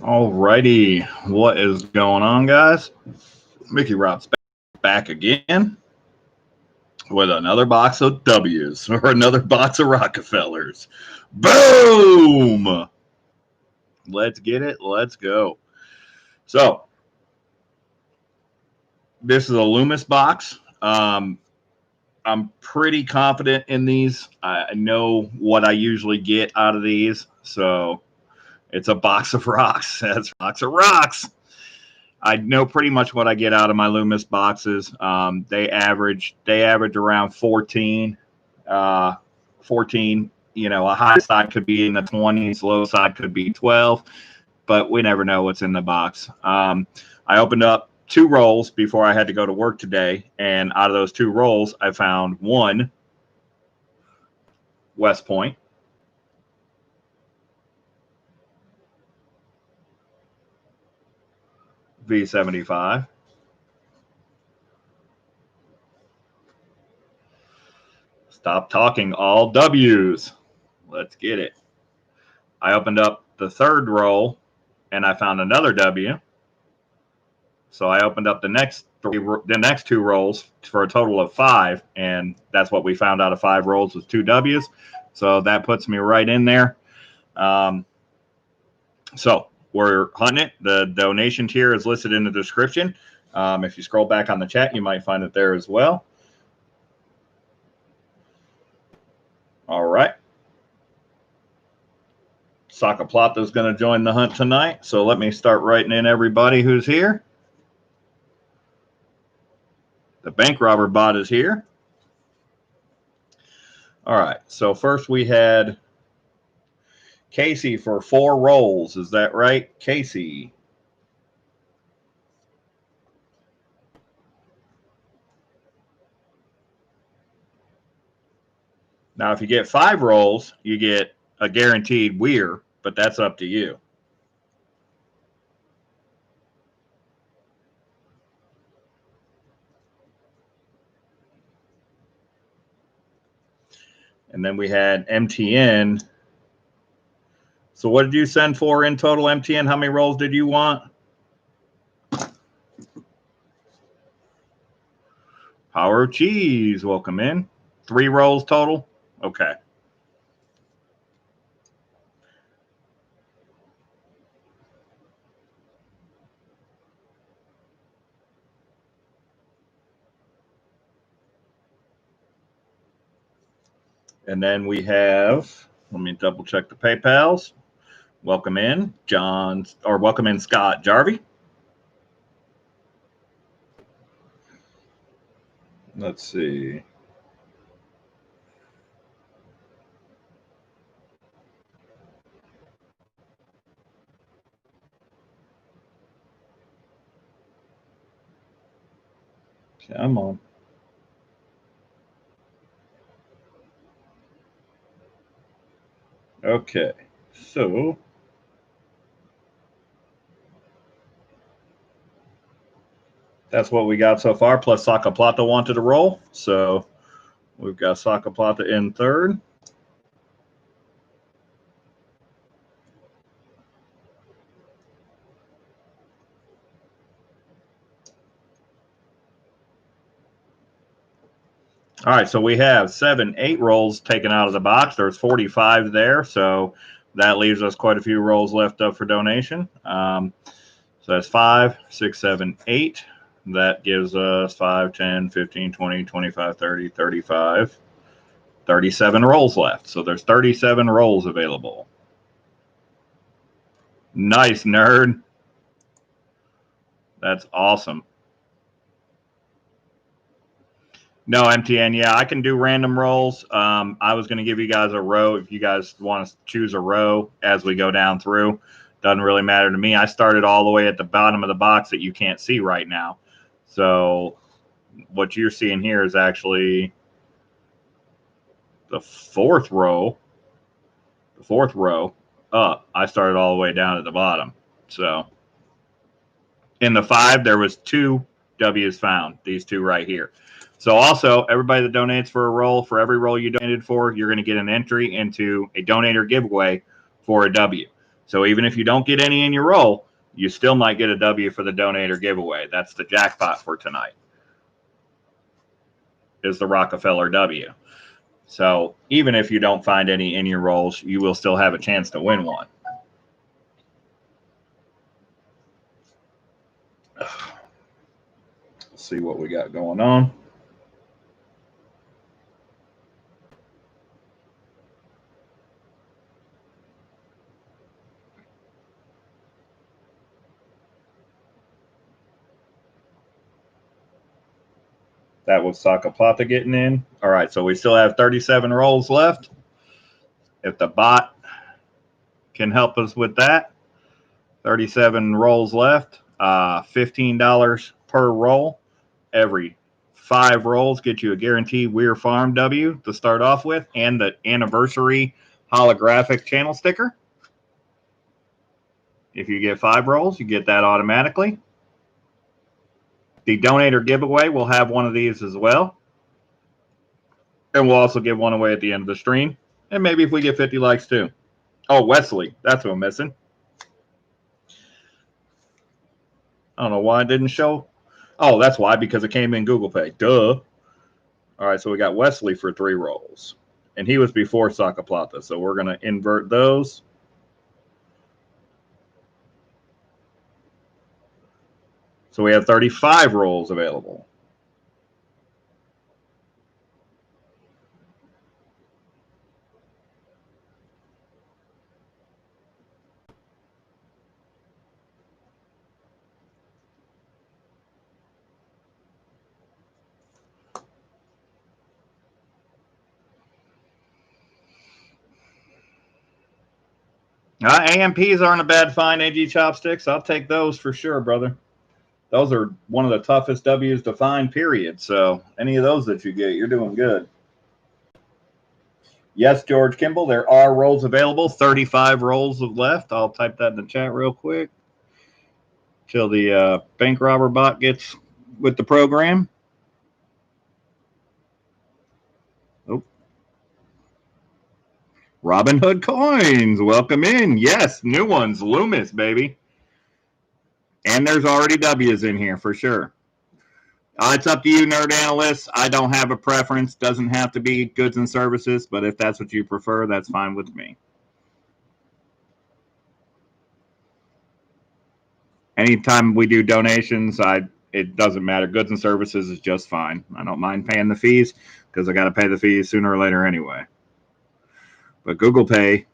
Alrighty, what is going on, guys? Mickey Rob's back again with another box of W's or another box of Rockefellers. Boom! Let's get it. Let's go. So, this is a Loomis box. I'm pretty confident in these. I know what I usually get out of these, so it's a box of rocks. That's a box of rocks. I know pretty much what I get out of my Loomis boxes. They average around 14. 14, a high side could be in the 20s, low side could be 12, but we never know what's in the box. I opened up 2 rolls before I had to go to work today, and out of those 2 rolls, I found one West Point, V75. Stop talking, all W's. Let's get it. I opened up the 3rd roll and I found another W. So I opened up the next 2 rolls for a total of 5, and that's what we found out of 5 rolls was 2 W's. So that puts me right in there. So we're hunting it. The donation tier is listed in the description. If you scroll back on the chat, you might find it there as well. All right. Saka Plata is going to join the hunt tonight. So let me start writing in everybody who's here. The bank robber bot is here. All right. So first we had Casey for 4 rolls. Is that right, Casey? Now, if you get 5 rolls, you get a guaranteed weir, but that's up to you. And then we had MTN. So what did you send for in total, MTN? How many rolls did you want? Power of Cheese, welcome in. 3 rolls total? Okay. And then we have, let me double check the PayPals. Welcome in, welcome in, Scott Jarvie. Let's see. Come on. Okay, so that's what we got so far, plus Saka Plata wanted to roll. So we've got Saka Plata in 3rd. All right, so we have 8 rolls taken out of the box. There's 45 there, so that leaves us quite a few rolls left up for donation. So that's 5, 6, 7, 8. That gives us 5, 10, 15, 20, 25, 30, 35, 37 rolls left. So there's 37 rolls available. Nice, nerd. That's awesome. No, MTN. Yeah, I can do random rolls. I was going to give you guys a row if you guys want to choose a row as we go down through. Doesn't really matter to me. I started all the way at the bottom of the box that you can't see right now. So what you're seeing here is actually the 4th row. The 4th row up. I started all the way down at the bottom. So in the 5, there was 2 W's found. These 2 right here. So also, everybody that donates for a roll, for every roll you donated for, you're going to get an entry into a donator giveaway for a W. So even if you don't get any in your roll, you still might get a W for the donator giveaway. That's the jackpot for tonight, is the Rockefeller W. So even if you don't find any in your rolls, you will still have a chance to win one. Let's see what we got going on. That was Saka Plata getting in. All right, so we still have 37 rolls left. If the bot can help us with that, 37 rolls left, $15 per roll. Every 5 rolls get you a guaranteed Weir Farm W to start off with, and the anniversary holographic channel sticker. If you get 5 rolls, you get that automatically. The donator giveaway will have one of these as well. And we'll also give one away at the end of the stream. And maybe if we get 50 likes too. Oh, Wesley. That's what I'm missing. I don't know why it didn't show. Oh, that's why, because it came in Google Pay. Duh. All right, so we got Wesley for 3 rolls. And he was before Saka Plata, so we're going to invert those. So we have 35 rolls available. AMPs aren't a bad find, AG Chopsticks. I'll take those for sure, brother. Those are one of the toughest W's to find, period. So any of those that you get, you're doing good. Yes, George Kimball, there are rolls available. 35 rolls left. I'll type that in the chat real quick till the bank robber bot gets with the program. Oh. Robin Hood coins, welcome in. Yes, new ones, Loomis, baby. And there's already W's in here for sure. It's up to you, Nerd Analyst. I don't have a preference. Doesn't have to be goods and services, but if that's what you prefer, that's fine with me. Anytime we do donations, it doesn't matter. Goods and services is just fine. I don't mind paying the fees because I got to pay the fees sooner or later anyway. But Google Pay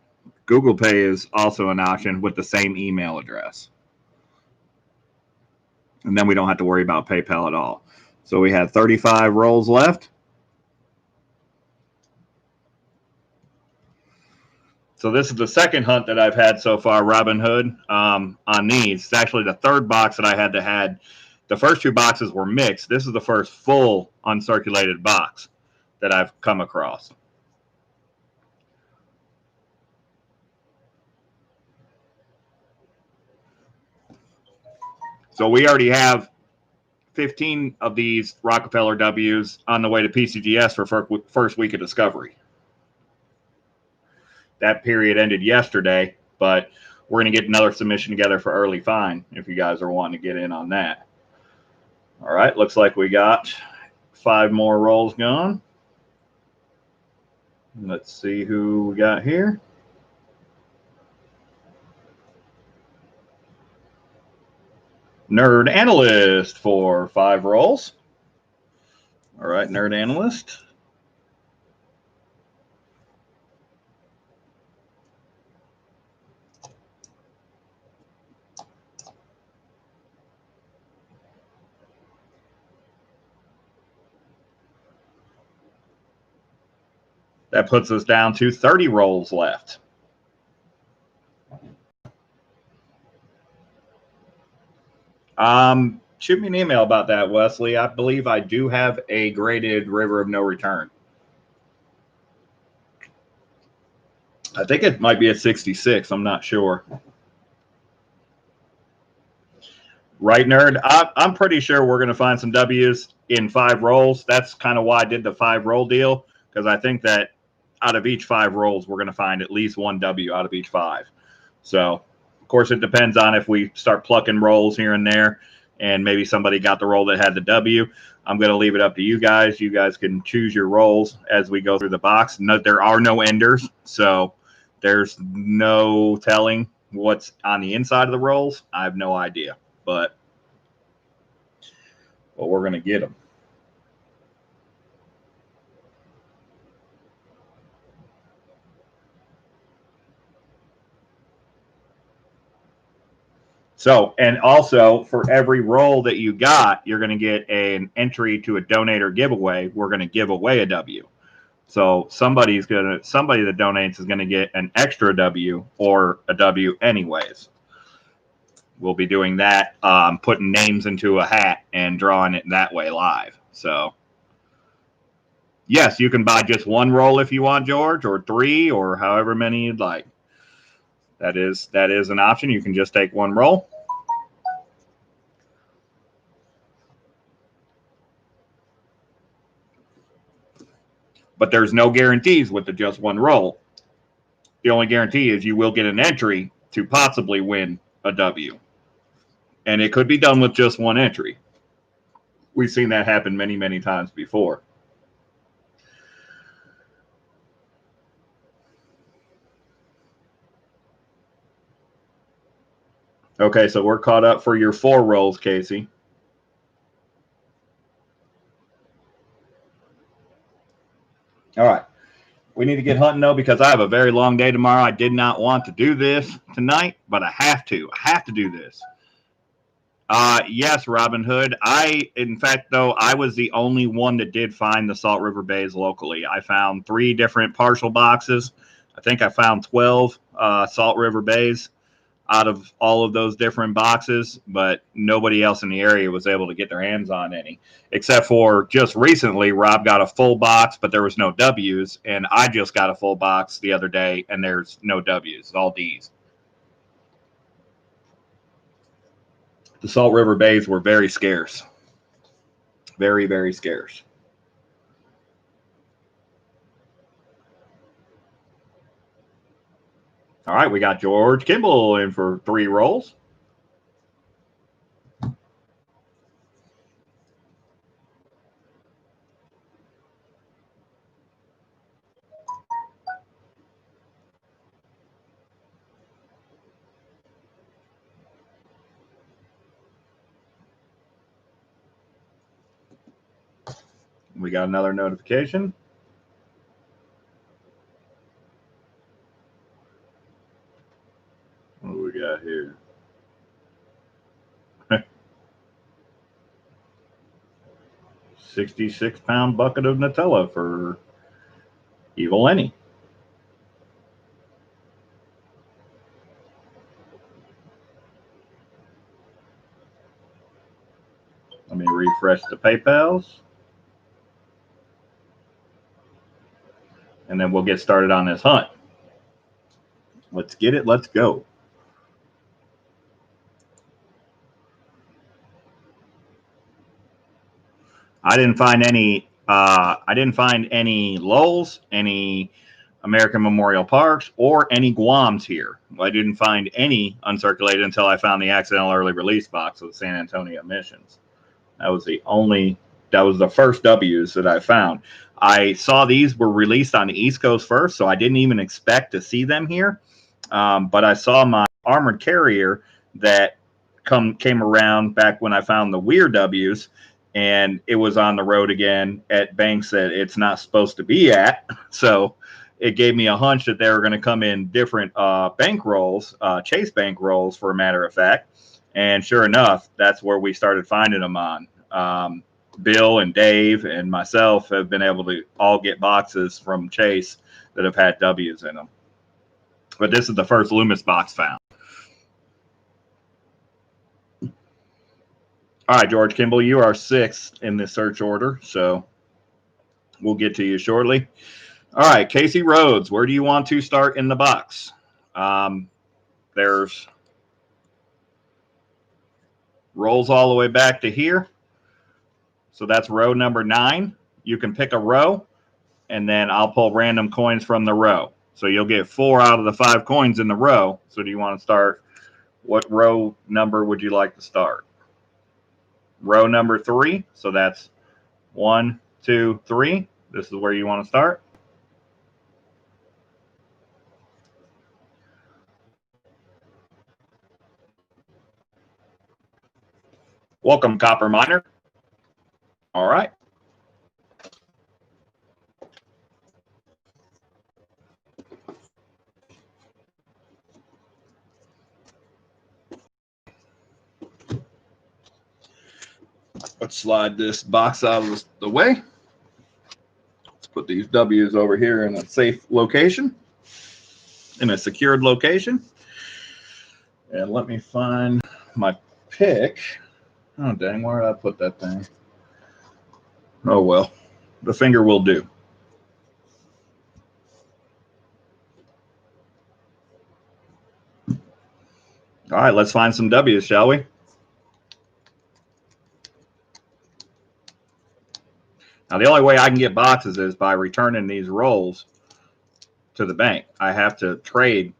is also an option with the same email address. And then we don't have to worry about PayPal at all. So we have 35 rolls left. So this is the second hunt that I've had so far, Robin Hood, on these. It's actually the third box that I had. The first 2 boxes were mixed. This is the first full uncirculated box that I've come across. So we already have 15 of these Rockefeller W's on the way to PCGS for first week of discovery. That period ended yesterday, but we're going to get another submission together for early find if you guys are wanting to get in on that. All right, looks like we got 5 more rolls going. Let's see who we got here. Nerd Analyst for 5 rolls. All right, Nerd Analyst. That puts us down to 30 rolls left. Shoot me an email about that, Wesley. I believe I do have a graded River of No Return. I think it might be at 66. I'm not sure. Right, Nerd? I'm pretty sure we're going to find some W's in 5 rolls. That's kind of why I did the 5 roll deal, because I think that out of each 5 rolls, we're going to find at least 1 W out of each 5. So, of course, it depends on if we start plucking rolls here and there, and maybe somebody got the roll that had the W. I'm going to leave it up to you guys. You guys can choose your rolls as we go through the box. No, there are no enders, so there's no telling what's on the inside of the rolls. I have no idea, but we're going to get them. So, and also for every roll that you got, you're going to get an entry to a donator giveaway. We're going to give away a W. So somebody that donates is going to get an extra W or a W anyways. We'll be doing that, putting names into a hat and drawing it that way live. So yes, you can buy just one roll if you want, George, or 3, or however many you'd like. That is an option. You can just take one roll. But there's no guarantees with the just one roll. The only guarantee is you will get an entry to possibly win a W. And it could be done with just one entry. We've seen that happen many, many times before. Okay, so we're caught up for your 4 rolls, Casey. All right. We need to get hunting, though, because I have a very long day tomorrow. I did not want to do this tonight, but I have to. I have to do this. Yes, Robin Hood. In fact, though, I was the only one that did find the Salt River Bays locally. I found 3 different partial boxes. I think I found 12 Salt River Bays out of all of those different boxes, but nobody else in the area was able to get their hands on any, except for just recently, Rob got a full box, but there was no W's, and I just got a full box the other day, and there's no W's, all D's. The Salt River Bays were very scarce. Very, very scarce. All right, we got George Kimball in for 3 rolls. We got another notification. What do we got here? 66-pound bucket of Nutella for Evil Lenny. Let me refresh the PayPals. And then we'll get started on this hunt. Let's get it. Let's go. I didn't find any. I didn't find any lulls, any American Memorial Parks, or any Guams here. I didn't find any uncirculated until I found the accidental early release box of the San Antonio missions. That was the first W's that I found. I saw these were released on the East Coast first, so I didn't even expect to see them here. But I saw my armored carrier that came around back when I found the weird W's, and it was on the road again at banks that it's not supposed to be at. So it gave me a hunch that they were going to come in different bank rolls, Chase bank rolls, for a matter of fact. And sure enough, that's where we started finding them on. Bill and Dave and myself have been able to all get boxes from Chase that have had W's in them. But this is the first Loomis box found. All right, George Kimball, you are 6th in the search order, so we'll get to you shortly. All right, Casey Rhodes, where do you want to start in the box? There's rolls all the way back to here. So that's row number 9. You can pick a row, and then I'll pull random coins from the row. So you'll get 4 out of the 5 coins in the row. So do you want to start? What row number would you like to start? Row number 3. So that's 1, 2, 3. This is where you want to start. Welcome, Copper Miner. All right. Let's slide this box out of the way. Let's put these W's over here in a safe location, in a secured location. And let me find my pick. Oh, dang, where did I put that thing? Oh, well, the finger will do. All right, let's find some W's, shall we? Now, the only way I can get boxes is by returning these rolls to the bank. I have to trade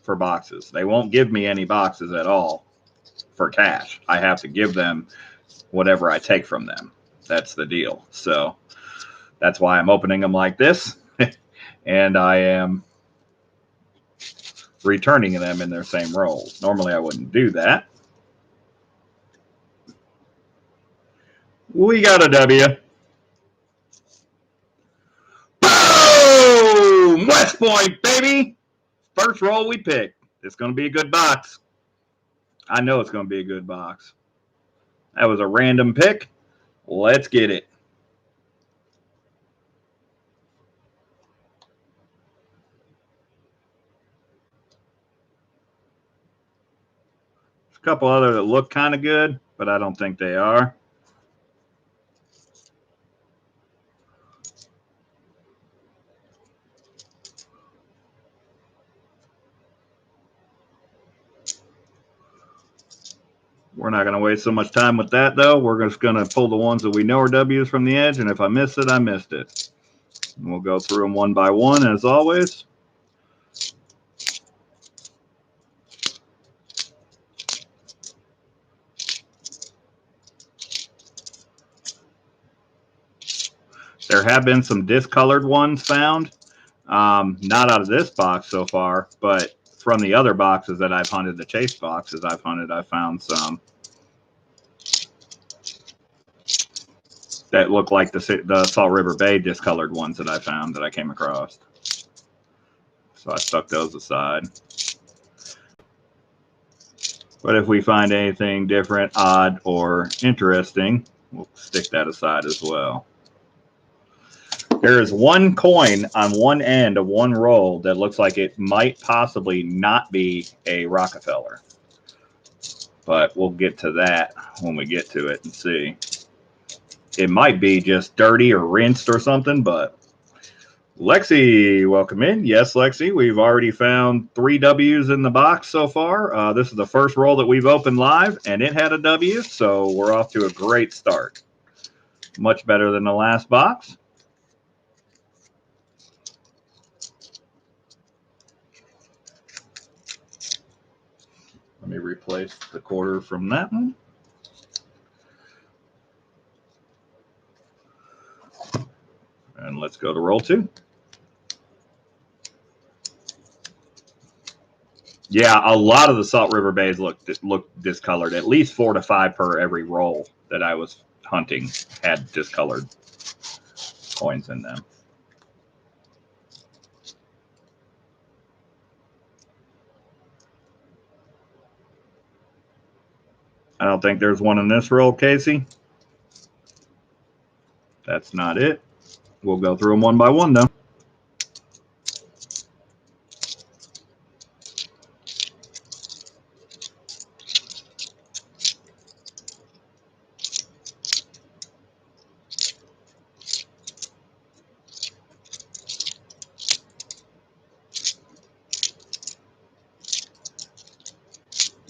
for boxes. They won't give me any boxes at all for cash. I have to give them whatever I take from them. That's the deal. So that's why I'm opening them like this. And I am returning them in their same rolls. Normally, I wouldn't do that. We got a W. Boom! West Point, baby! First roll we picked. It's going to be a good box. I know it's going to be a good box. That was a random pick. Let's get it. There's a couple other that look kind of good, but I don't think they are. We're not going to waste so much time with that, though. We're just going to pull the ones that we know are W's from the edge, and if I miss it, I missed it. And we'll go through them one by one, as always. There have been some discolored ones found. Not out of this box so far, but from the other boxes that I've hunted, the chase boxes I've hunted, I found some that look like the Salt River Bay discolored ones that I found that I came across. So I stuck those aside. But if we find anything different, odd, or interesting, we'll stick that aside as well. There is one coin on one end of one roll that looks like it might possibly not be a Rockefeller. But we'll get to that when we get to it and see. It might be just dirty or rinsed or something, but Lexi, welcome in. Yes, Lexi, we've already found 3 W's in the box so far. This is the first roll that we've opened live, and it had a W, so we're off to a great start. Much better than the last box. Let me replace the quarter from that one. And let's go to roll 2. Yeah, a lot of the Salt River Bays look discolored. At least 4 to 5 per every roll that I was hunting had discolored coins in them. I don't think there's one in this roll, Casey. That's not it. We'll go through them one by one, though.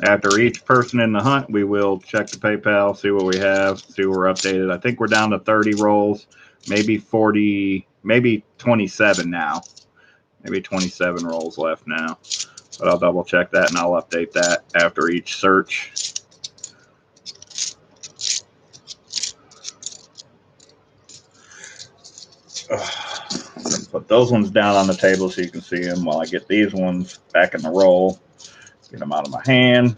After each person in the hunt, we will check the PayPal, see what we have, see what we're updated. I think we're down to 30 rolls, maybe 40, maybe 27 now. Maybe 27 rolls left now. But I'll double check that and I'll update that after each search. Put those ones down on the table so you can see them while I get these ones back in the roll. Get them out of my hand.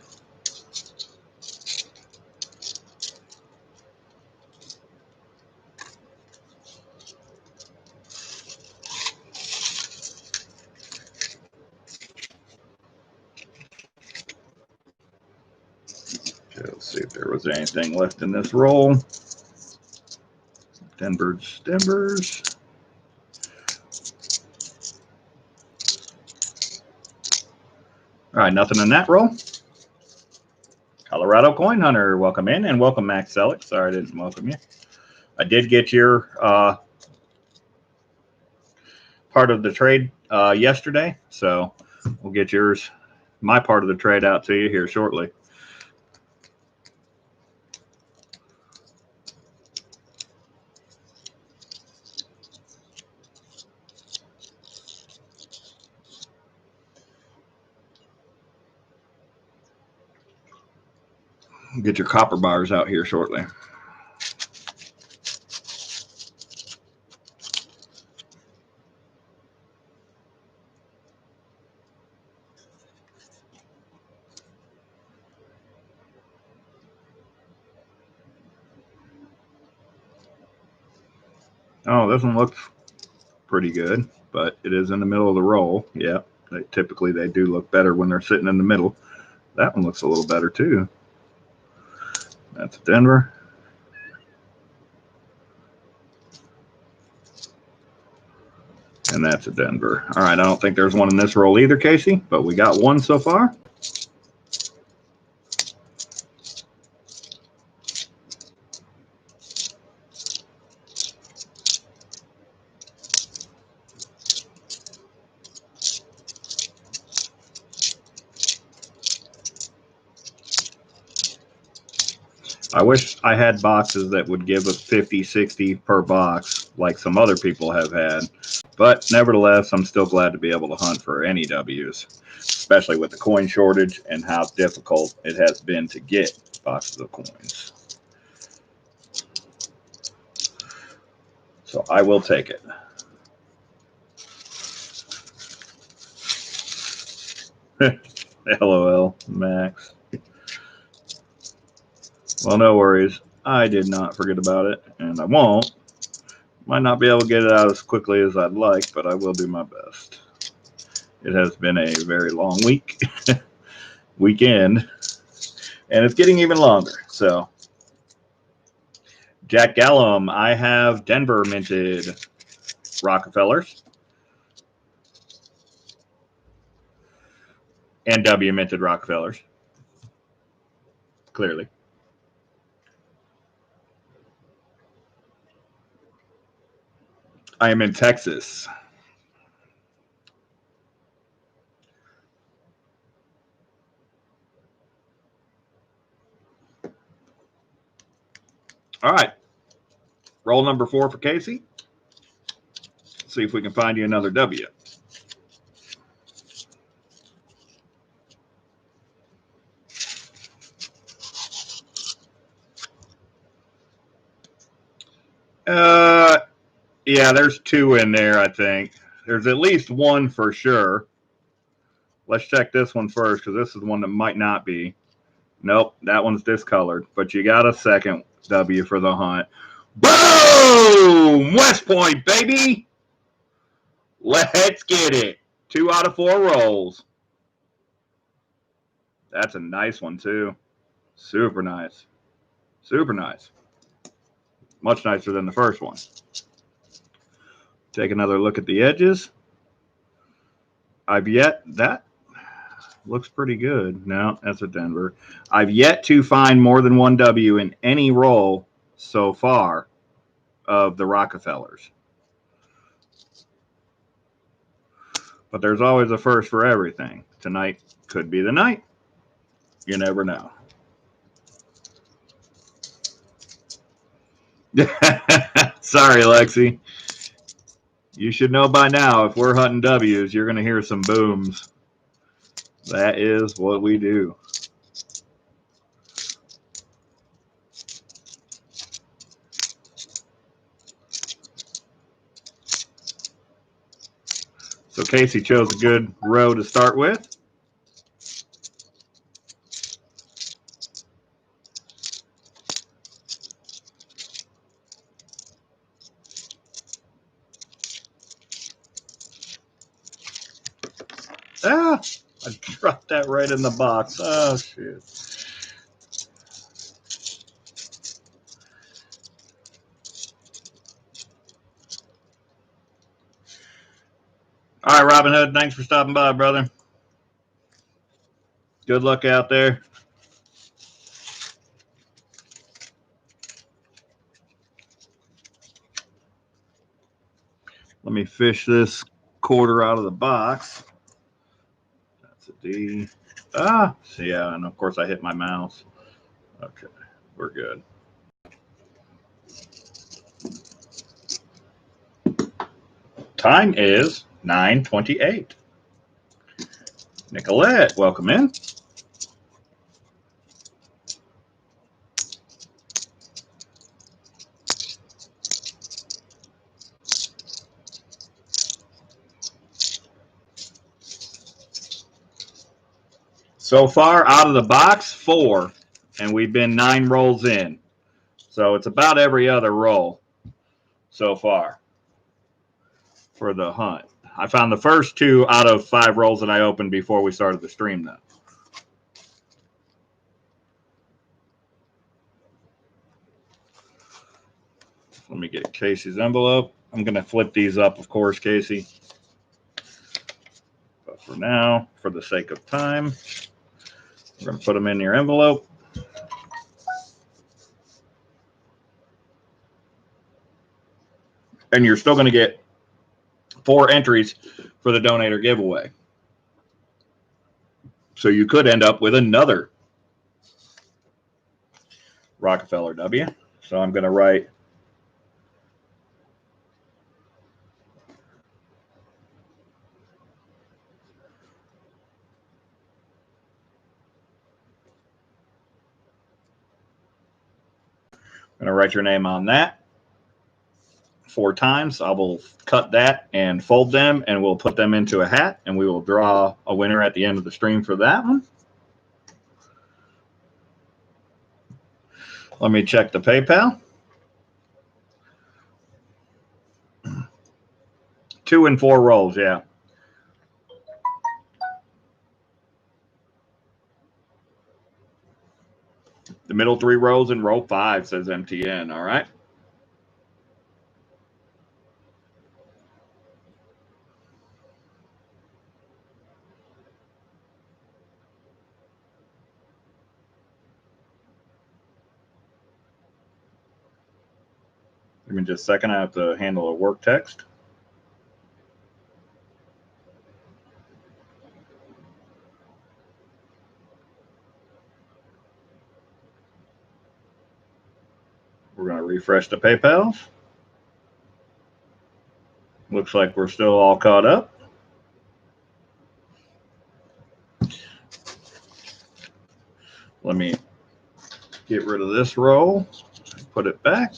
Okay, let's see if there was anything left in this roll. Denvers. All right, nothing in that roll. Colorado Coin Hunter, welcome in, and welcome Max Selleck. Sorry I didn't welcome you. I did get your part of the trade yesterday, so we'll get yours, my part of the trade, out to you here shortly. Get your copper bars out here shortly. Oh, this one looks pretty good, but it is in the middle of the roll. Yeah, typically they do look better when they're sitting in the middle. That one looks a little better too. That's Denver. And that's a Denver. All right, I don't think there's one in this roll either, Casey, but we got one so far. I wish I had boxes that would give us 50, 60 per box like some other people have had. But nevertheless, I'm still glad to be able to hunt for any W's, especially with the coin shortage and how difficult it has been to get boxes of coins. So I will take it. LOL, Max. Well, no worries. I did not forget about it, and I won't. Might not be able to get it out as quickly as I'd like, but I will do my best. It has been a very long weekend, and it's getting even longer. So, Jack Gallum, I have Denver minted Rockefellers and W minted Rockefellers. Clearly. I am in Texas. All right. Roll number 4 for Casey. See if we can find you another W. Yeah, there's 2 in there, I think. There's at least 1 for sure. Let's check this one first, because this is one that might not be. Nope, that one's discolored. But you got a second W for the hunt. Boom! West Point, baby! Let's get it. 2 out of 4 rolls. That's a nice one, too. Super nice. Super nice. Much nicer than the first one. Take another look at the edges. That looks pretty good. No, that's a Denver. I've yet to find more than 1 W in any roll so far of the Rockefellers. But there's always a first for everything. Tonight could be the night. You never know. Sorry, Lexi. You should know by now, if we're hunting W's, you're going to hear some booms. That is what we do. So Casey chose a good row to start with. Ah, I dropped that right in the box. Oh, shit. All right, Robin Hood, thanks for stopping by, brother. Good luck out there. Let me fish this quarter out of the box. That's a D. Ah, so yeah, and of course I hit my mouse. Okay, we're good. Time is 9:28. Nicolette, welcome in. So far out of the box, 4, and we've been 9 rolls in. So it's about every other roll so far for the hunt. I found the first 2 out of 5 rolls that I opened before we started the stream, though. Let me get Casey's envelope. I'm going to flip these up, of course, Casey. But for now, for the sake of time, we're going to put them in your envelope. And you're still going to get 4 entries for the donator giveaway. So you could end up with another Rockefeller W. So I'm going to write your name on that 4 times. I will cut that and fold them, and we'll put them into a hat, and we will draw a winner at the end of the stream for that one. Let me check the PayPal. 2 and 4 rolls, yeah. The middle 3 rows in row 5, says MTN, all right? Give me just a second. I have to handle a work text. We're going to refresh the PayPals. Looks like we're still all caught up. Let me get rid of this roll, put it back.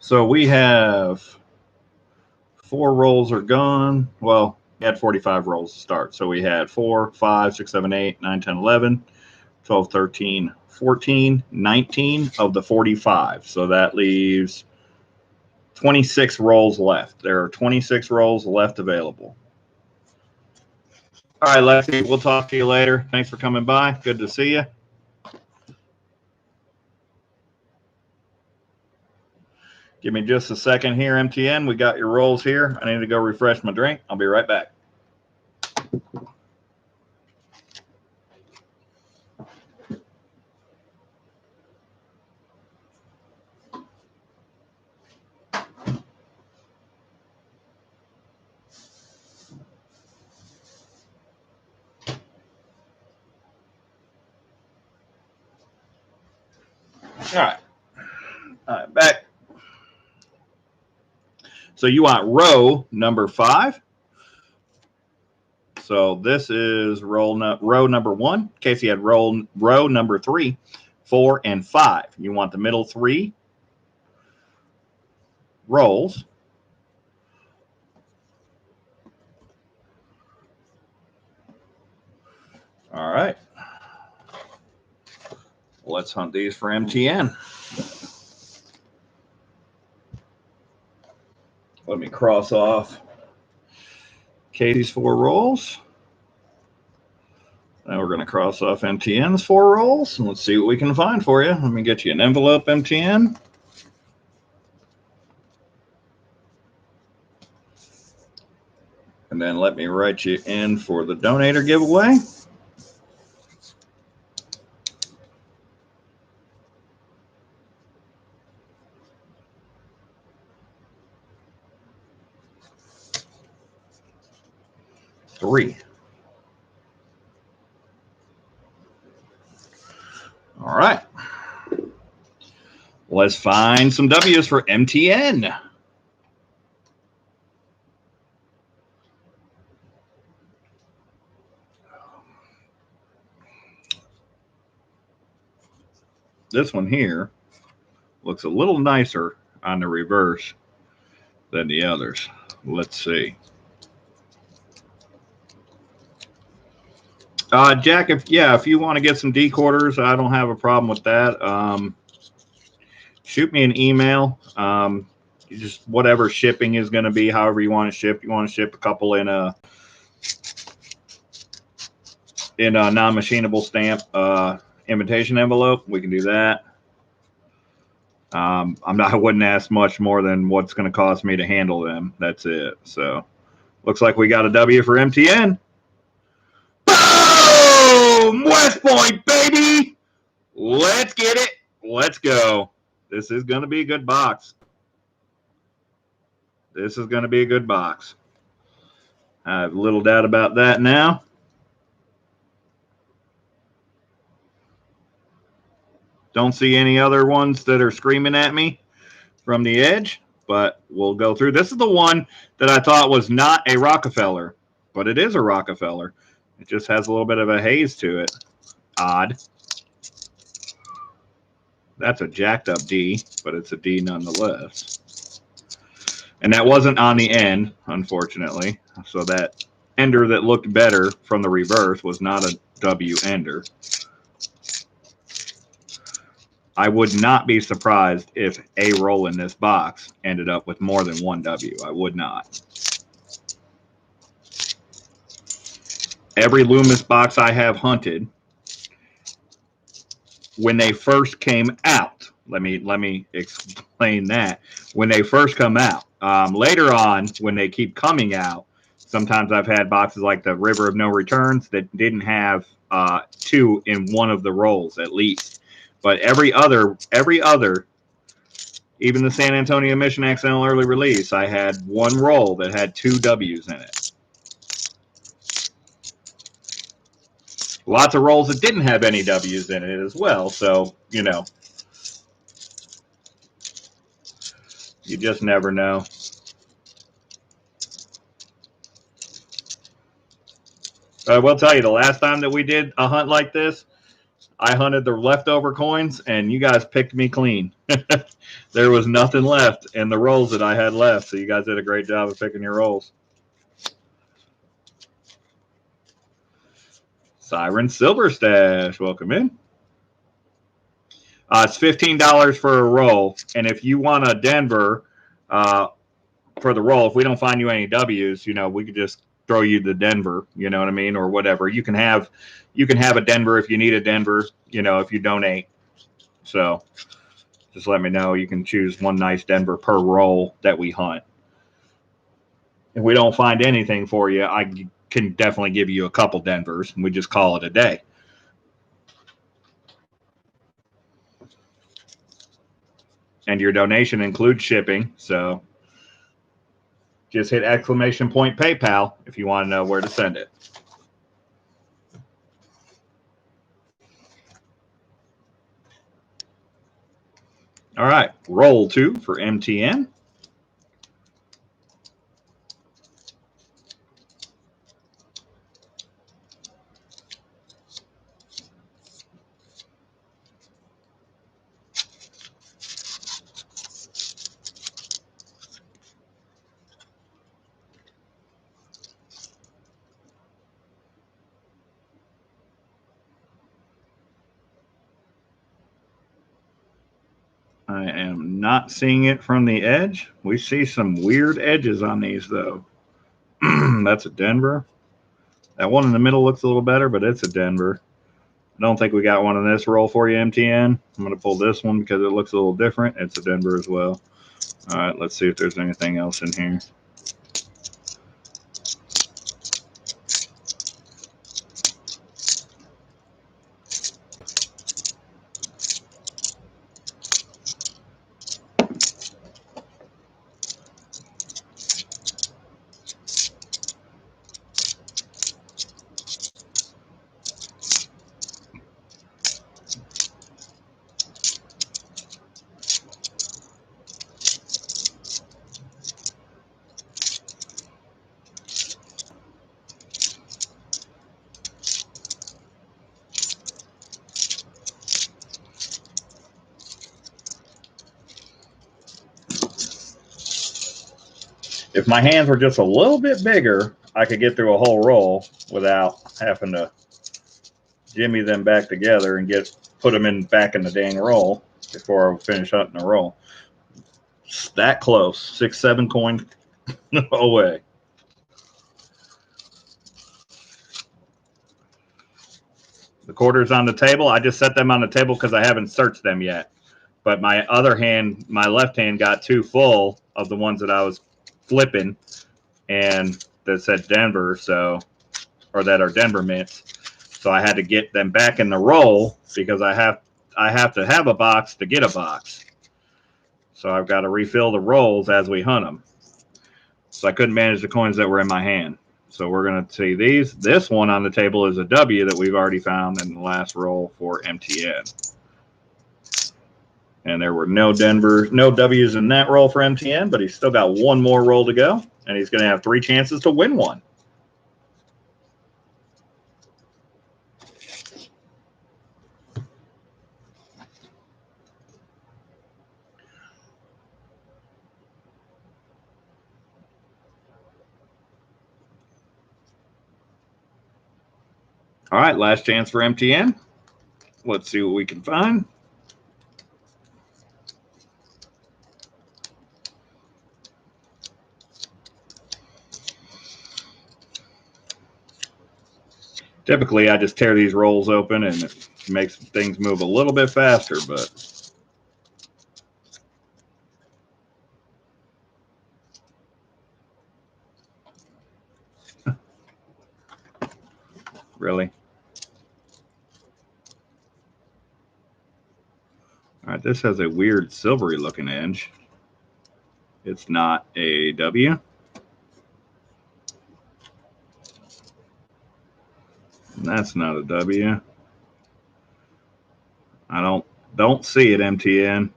So we have 4 rolls are gone. Well, we had 45 rolls to start. So we had 4, 5, 6, 7, 8, 9, 10, 11, 12, 13, 14, 19 of the 45. So that leaves 26 rolls left. There are 26 rolls left available. All right, Lexi, we'll talk to you later. Thanks for coming by. Good to see you. Give me just a second here, MTN. We got your rolls here. I need to go refresh my drink. I'll be right back. All right. All right, back. So you want row number 5. So this is row number 1. Casey had row number 3, 4, and 5. You want the middle 3 rolls. All right. Let's hunt these for MTN. Let me cross off Casey's 4 rolls. Now we're going to cross off MTN's 4 rolls, and let's see what we can find for you. Let me get you an envelope, MTN. And then let me write you in for the donator giveaway. Three. All right. Let's find some W's for MTN. This one here looks a little nicer on the reverse than the others. Let's see. Jack, if you want to get some decorders, I don't have a problem with that. Shoot me an email. Just whatever shipping is going to be, however you want to ship. You want to ship a couple in a non-machinable stamp invitation envelope, we can do that. I wouldn't ask much more than what's going to cost me to handle them. That's it. So looks like we got a W for MTN. Boom! West Point, baby! Let's get it. Let's go. This is going to be a good box. This is going to be a good box. I have little doubt about that now. Don't see any other ones that are screaming at me from the edge, but we'll go through. This is the one that I thought was not a Rockefeller, but it is a Rockefeller. It just has a little bit of a haze to it. Odd. That's a jacked up D, but it's a D nonetheless. And that wasn't on the end, unfortunately. So that ender that looked better from the reverse was not a W ender. I would not be surprised if a roll in this box ended up with more than one W. I would not. Every Loomis box I have hunted, when they first came out, let me explain that. When they first come out, later on, when they keep coming out, sometimes I've had boxes like the River of No Returns that didn't have 2 in one of the rolls at least. But every other, even the San Antonio Mission Accidental Early Release, I had one roll that had 2 W's in it. Lots of rolls that didn't have any W's in it as well. So, you know, you just never know. I will tell you, the last time that we did a hunt like this, I hunted the leftover coins, and you guys picked me clean. There was nothing left in the rolls that I had left, so you guys did a great job of picking your rolls. Siren Silver Stash, welcome in. It's $15 for a roll, and if you want a Denver for the roll, if we don't find you any W's, you know, we could just throw you the Denver, you know what I mean, or whatever. You can have a Denver if you need a Denver, you know, if you donate. So just let me know. You can choose one nice Denver per roll that we hunt. If we don't find anything for you, I can definitely give you a couple Denvers, and we just call it a day. And your donation includes shipping, so just hit ! PayPal if you want to know where to send it. All right, roll 2 for MTN. I am not seeing it from the edge. We see some weird edges on these, though. That's a Denver. That one in the middle looks a little better, but it's a Denver. I don't think we got one in this roll for you, MTN. I'm going to pull this one because it looks a little different. It's a Denver as well. All right, let's see if there's anything else in here. If my hands were just a little bit bigger, I could get through a whole roll without having to jimmy them back together and put them back in the dang roll before I finish up in the roll. It's that close, 6, 7 coin away. The quarters on the table, I just set them on the table because I haven't searched them yet. But my other hand, my left hand, got too full of the ones that I was flipping and that said Denver, or that are Denver mints. So I had to get them back in the roll because I have to have a box to get a box. So I've got to refill the rolls as we hunt them. So I couldn't manage the coins that were in my hand. So we're going to see these. This one on the table is a W that we've already found in the last roll for MTN. And there were no W's in that roll for MTN, but he's still got one more roll to go, and he's going to have 3 chances to win one. All right, last chance for MTN. Let's see what we can find. Typically, I just tear these rolls open and it makes things move a little bit faster, but really. All right, this has a weird silvery looking edge. It's not a W. And that's not a W. I don't see it, MTN.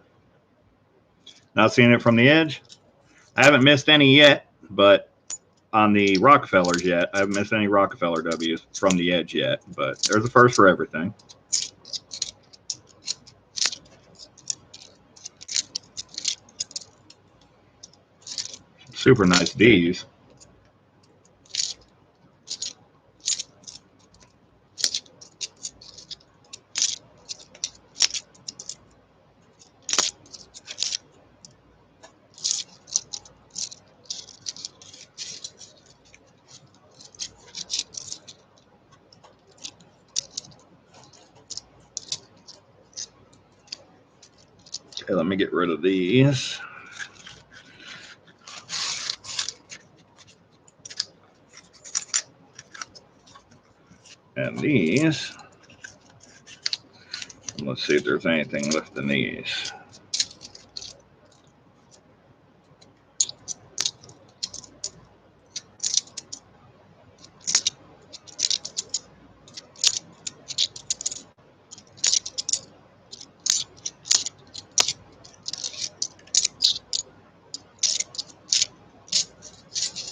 Not seeing it from the edge. I haven't missed any yet, but on the Rockefellers yet. I haven't missed any Rockefeller W's from the edge yet, but there's a first for everything. Super nice D's. Okay, let me get rid of these. And these. And let's see if there's anything left in these.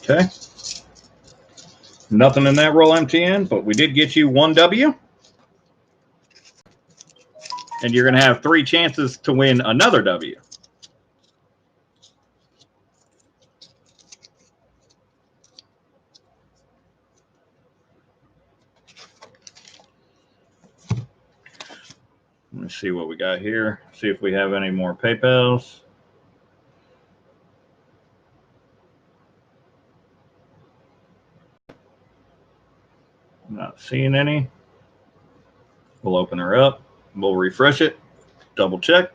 Okay. Nothing in that roll, MTN, but we did get you one W. And you're going to have 3 chances to win another W. Let me Let's see what we got here. See if we have any more PayPals. I'm not seeing any. We'll open her up. We'll refresh it. Double check.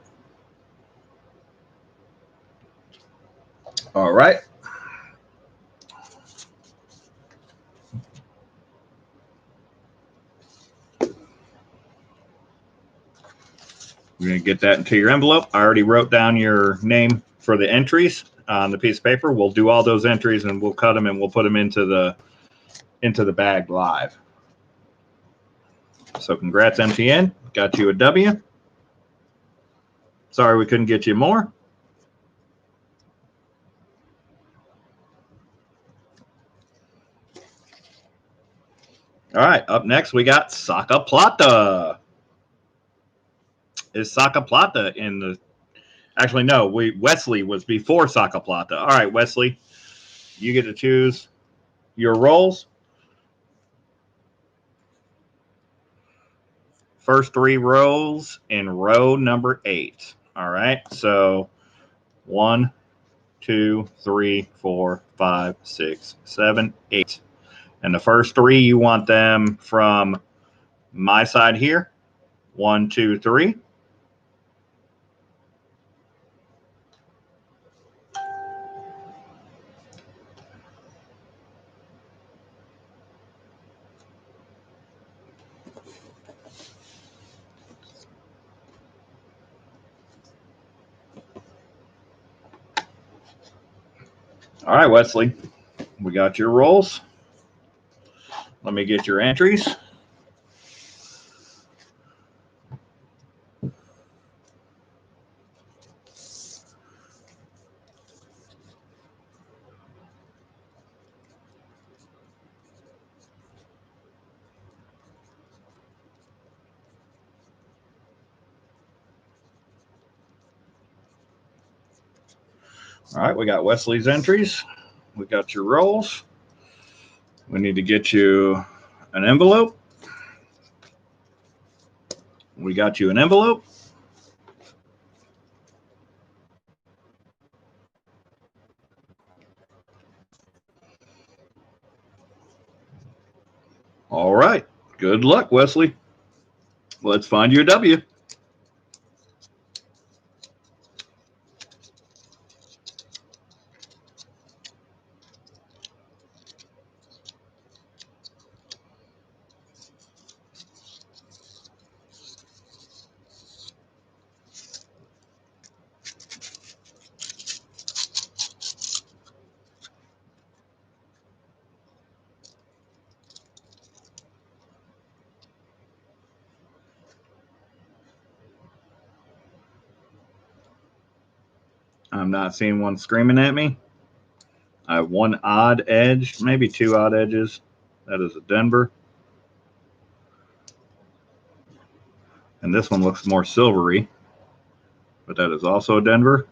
All right. We're going to get that into your envelope. I already wrote down your name for the entries on the piece of paper. We'll do all those entries and we'll cut them and we'll put them into the bag live. So congrats, MTN. Got you a W. Sorry we couldn't get you more. All right, up next we got Saka Plata. Is Saka Plata in the... Actually, no, Wesley was before Saka Plata. All right, Wesley, you get to choose your rolls. First 3 rows in row number 8. All right, so 1, 2, 3, 4, 5, 6, 7, 8. And the first 3, you want them from my side here. 1, 2, 3. All right, Wesley, we got your rolls. Let me get your entries. All right, we got Wesley's entries. We got your rolls. We need to get you an envelope. We got you an envelope. All right. Good luck, Wesley. Let's find you a W. I'm not seeing one screaming at me. I have one odd edge, maybe 2 odd edges. That is a Denver. And this one looks more silvery, but that is also a Denver.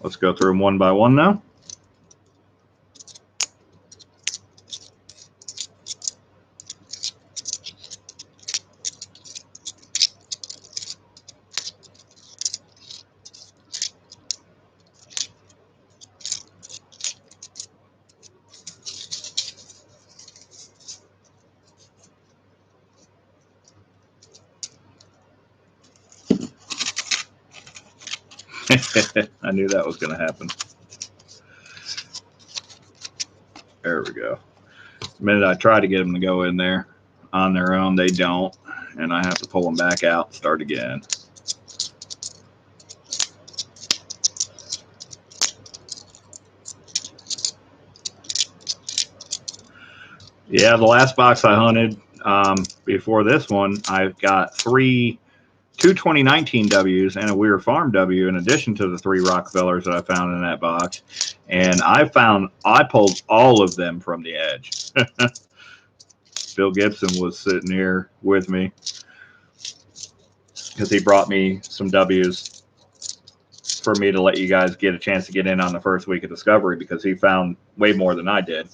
Let's go through them one by one now. I knew that was going to happen. There we go. The minute I try to get them to go in there on their own, they don't. And I have to pull them back out and start again. Yeah, the last box I hunted before this one, I've got 2 2019 Ws and a Weir Farm W in addition to the 3 Rockefellers that I found in that box. And I pulled all of them from the edge. Bill Gibson was sitting here with me because he brought me some Ws for me to let you guys get a chance to get in on the first week of discovery because he found way more than I did.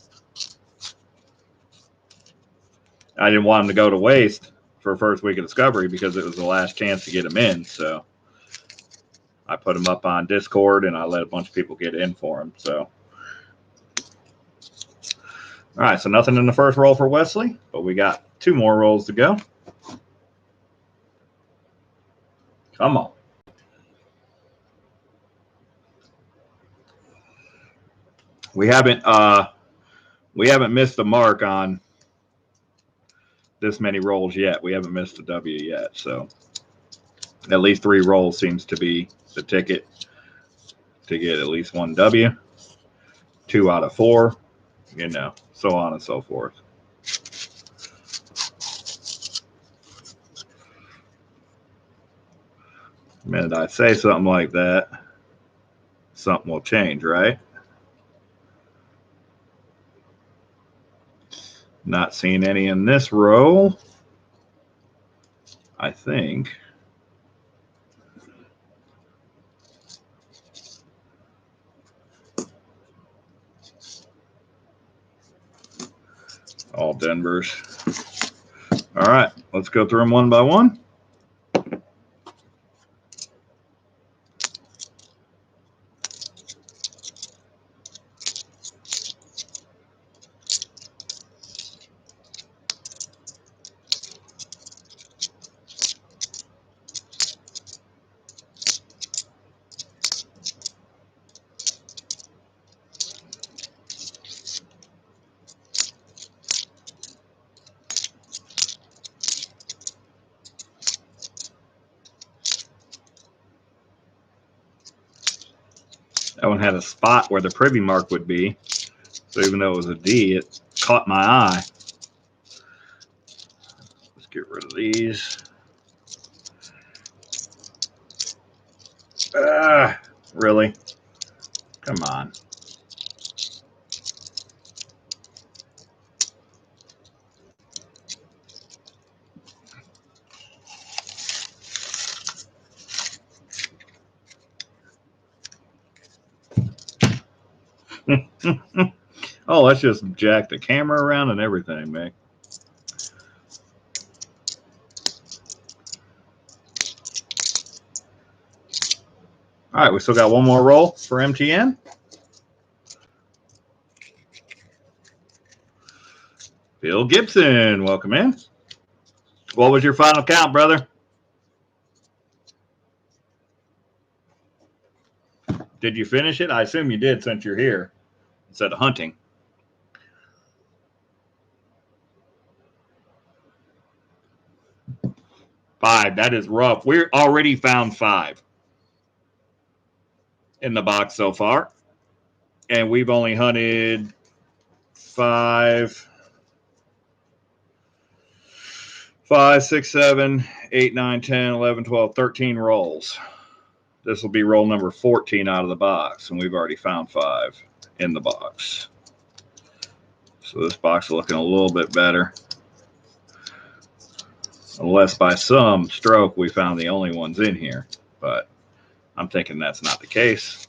I didn't want him to go to waste for first week of discovery because it was the last chance to get them in. So I put them up on Discord and I let a bunch of people get in for them. So, all right, so nothing in the first roll for Wesley, but we got 2 more rolls to go. Come on. We haven't missed the mark on this many rolls yet. We haven't missed a W yet, so at least 3 rolls seems to be the ticket to get at least 1 W. 2 out of 4, you know, so on and so forth. The minute I say something like that, something will change, right? Not seeing any in this row, I think. All Denvers. All right, let's go through them one by one. That one had a spot where the privy mark would be. So even though it was a D, it caught my eye. Let's get rid of these. Really? Come on. Oh, let's just jack the camera around and everything, man. All right, we still got 1 more roll for MTN. Bill Gibson, welcome in. What was your final count, brother? Did you finish it? I assume you did since you're here instead of hunting. 5. That is rough. We're already found 5 in the box so far. And we've only hunted 5, 6, 7, 8, 9, 10, 11, 12, 13 rolls. This will be roll number 14 out of the box, and we've already found 5 in the box. So this box is looking a little bit better. Unless by some stroke we found the only ones in here, but I'm thinking that's not the case.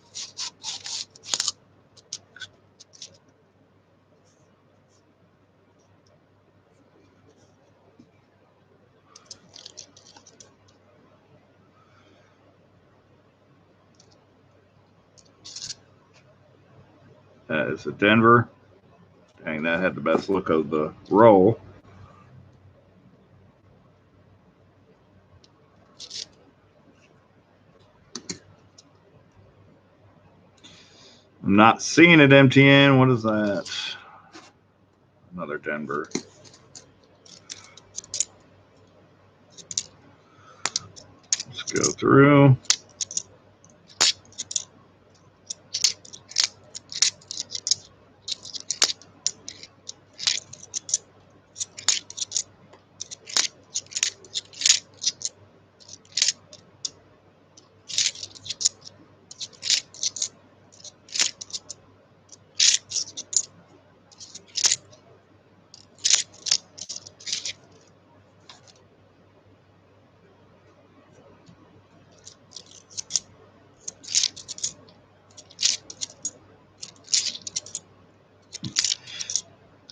That is a Denver. Dang, that had the best look of the roll. I'm not seeing it, MTN. What is that? Another Denver. Let's go through.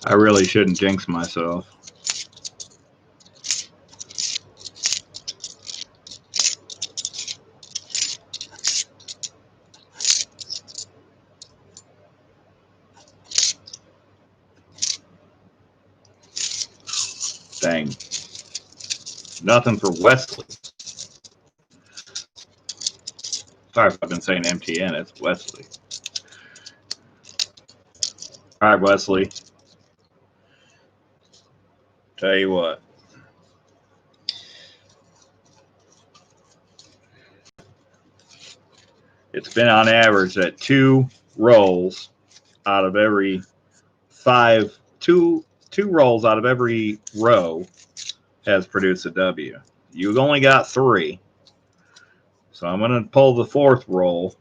I really shouldn't jinx myself. Dang. Nothing for Wesley. Sorry if I've been saying MTN. It's Wesley. All right, Wesley. Tell you what. It's been on average at 2 rolls out of every 5. Two rolls out of every row has produced a W. You've only got 3. So I'm going to pull the 4th roll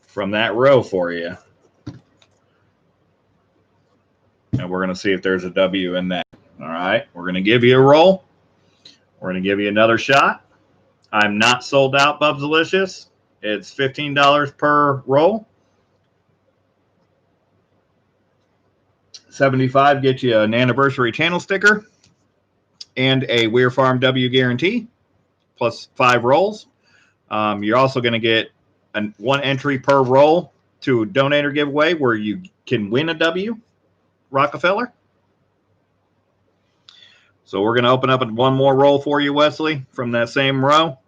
from that row for you. And we're going to see if there's a W in that. All right. We're going to give you a roll. We're going to give you another shot. I'm not sold out, Bubsalicious. It's $15 per roll. 75 get you an anniversary channel sticker and a Weir Farm W guarantee plus 5 rolls. You're also going to get 1 entry per roll to a donator giveaway where you can win a W, Rockefeller. So we're going to open up one more roll for you, Wesley, from that same row.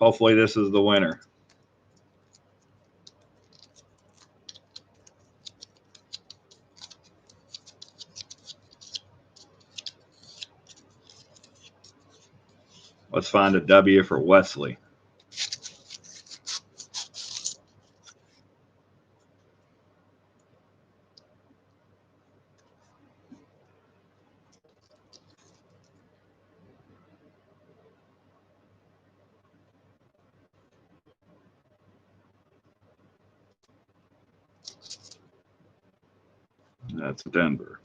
Hopefully this is the winner. Let's find a W for Wesley. That's Denver.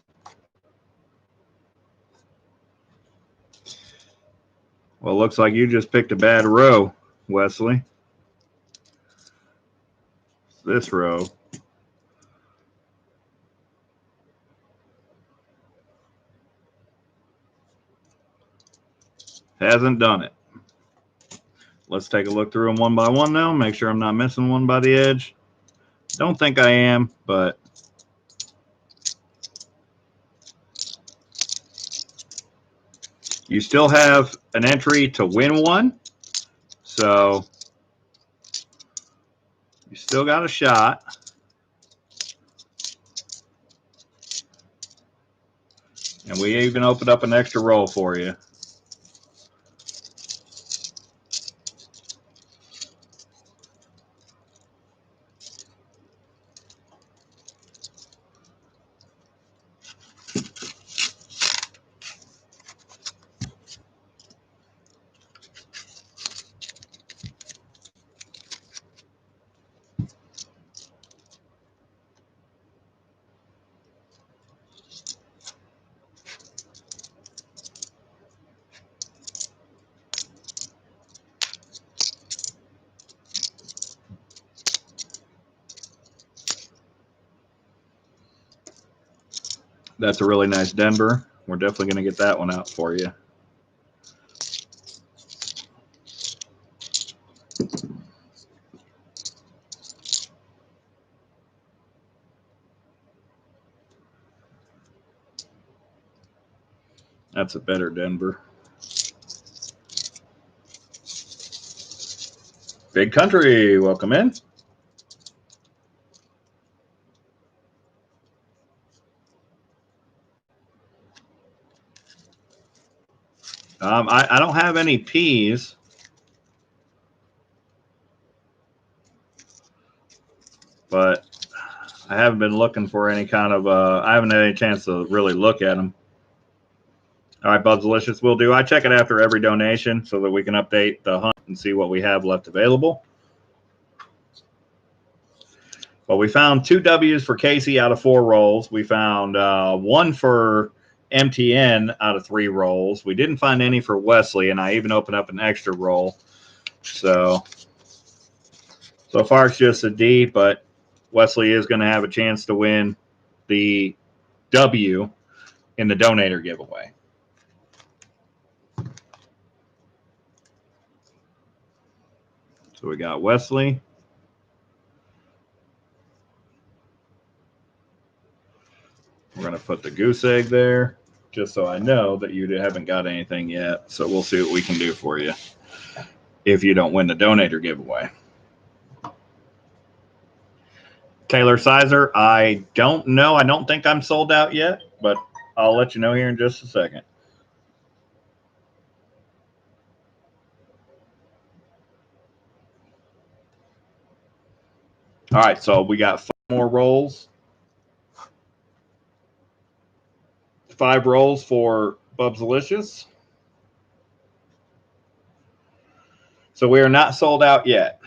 Well, it looks like you just picked a bad row, Wesley. This row. Hasn't done it. Let's take a look through them one by one now. Make sure I'm not missing one by the edge. Don't think I am, but you still have an entry to win one. So you still got a shot. And we even opened up an extra roll for you. That's a really nice Denver. We're definitely going to get that one out for you. That's a better Denver. Big Country, welcome in. I don't have any P's. But I haven't been looking for any kind of, I haven't had any chance to really look at them. All right, Bubsalicious, will do. I check it after every donation so that we can update the hunt and see what we have left available. Well, we found 2 W's for Casey out of 4 rolls. We found 1 for MTN out of 3 rolls. We didn't find any for Wesley, and I even opened up an extra roll. So far it's just a D, but Wesley is going to have a chance to win the W in the donator giveaway. So we got Wesley. We're going to put the goose egg there. just so I know that you haven't got anything yet. So we'll see what we can do for you if you don't win the donator giveaway. Taylor Sizer, I don't know. I don't think I'm sold out yet, but I'll let you know here in just a second. All right, so we got 5 more rolls. 5 rolls for Bubsalicious. So we are not sold out yet.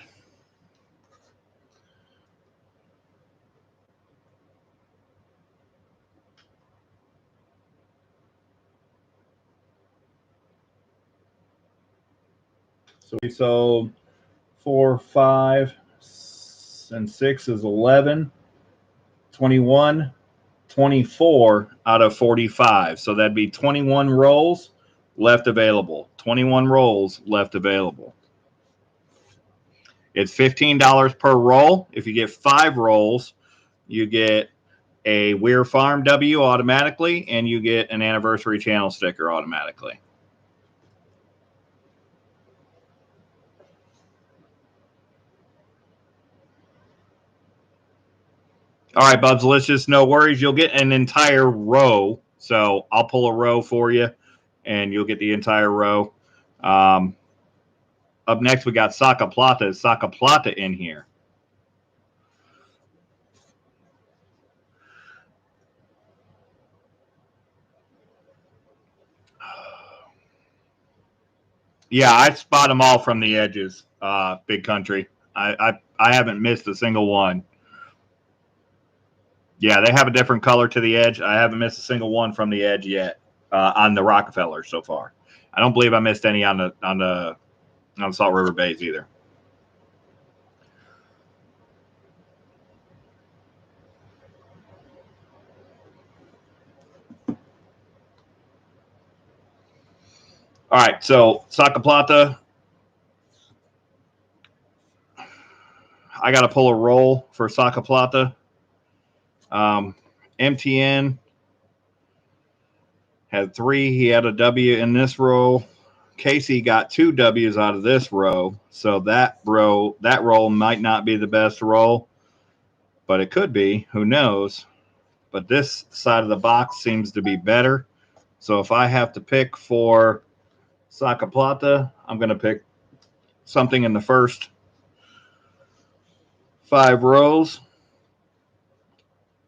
So we sold 4, 5, and 6 is 11, 21, 24 out of 45. So that'd be 21 rolls left available. 21 rolls left available. It's $15 per roll. If you get 5 rolls, you get a Weir Farm W automatically, and you get an anniversary channel sticker automatically. All right, Bubsalicious, no worries. You'll get an entire row. So I'll pull a row for you, and you'll get the entire row. Up next, we got Saka Plata. Is Saka Plata in here? Yeah, I spot them all from the edges, Big Country. I haven't missed a single one. Yeah, they have a different color to the edge. I haven't missed a single one from the edge yet on the Rockefeller so far. I don't believe I missed any on the Salt River Bays either. All right, so Saka Plata. I got to pull a roll for Saka Plata. MTN had 3. He had a W in this row. Casey got 2 W's out of this row. So that roll might not be the best roll, but it could be. Who knows? But this side of the box seems to be better. So if I have to pick for Saka Plata, I'm going to pick something in the first 5 rows,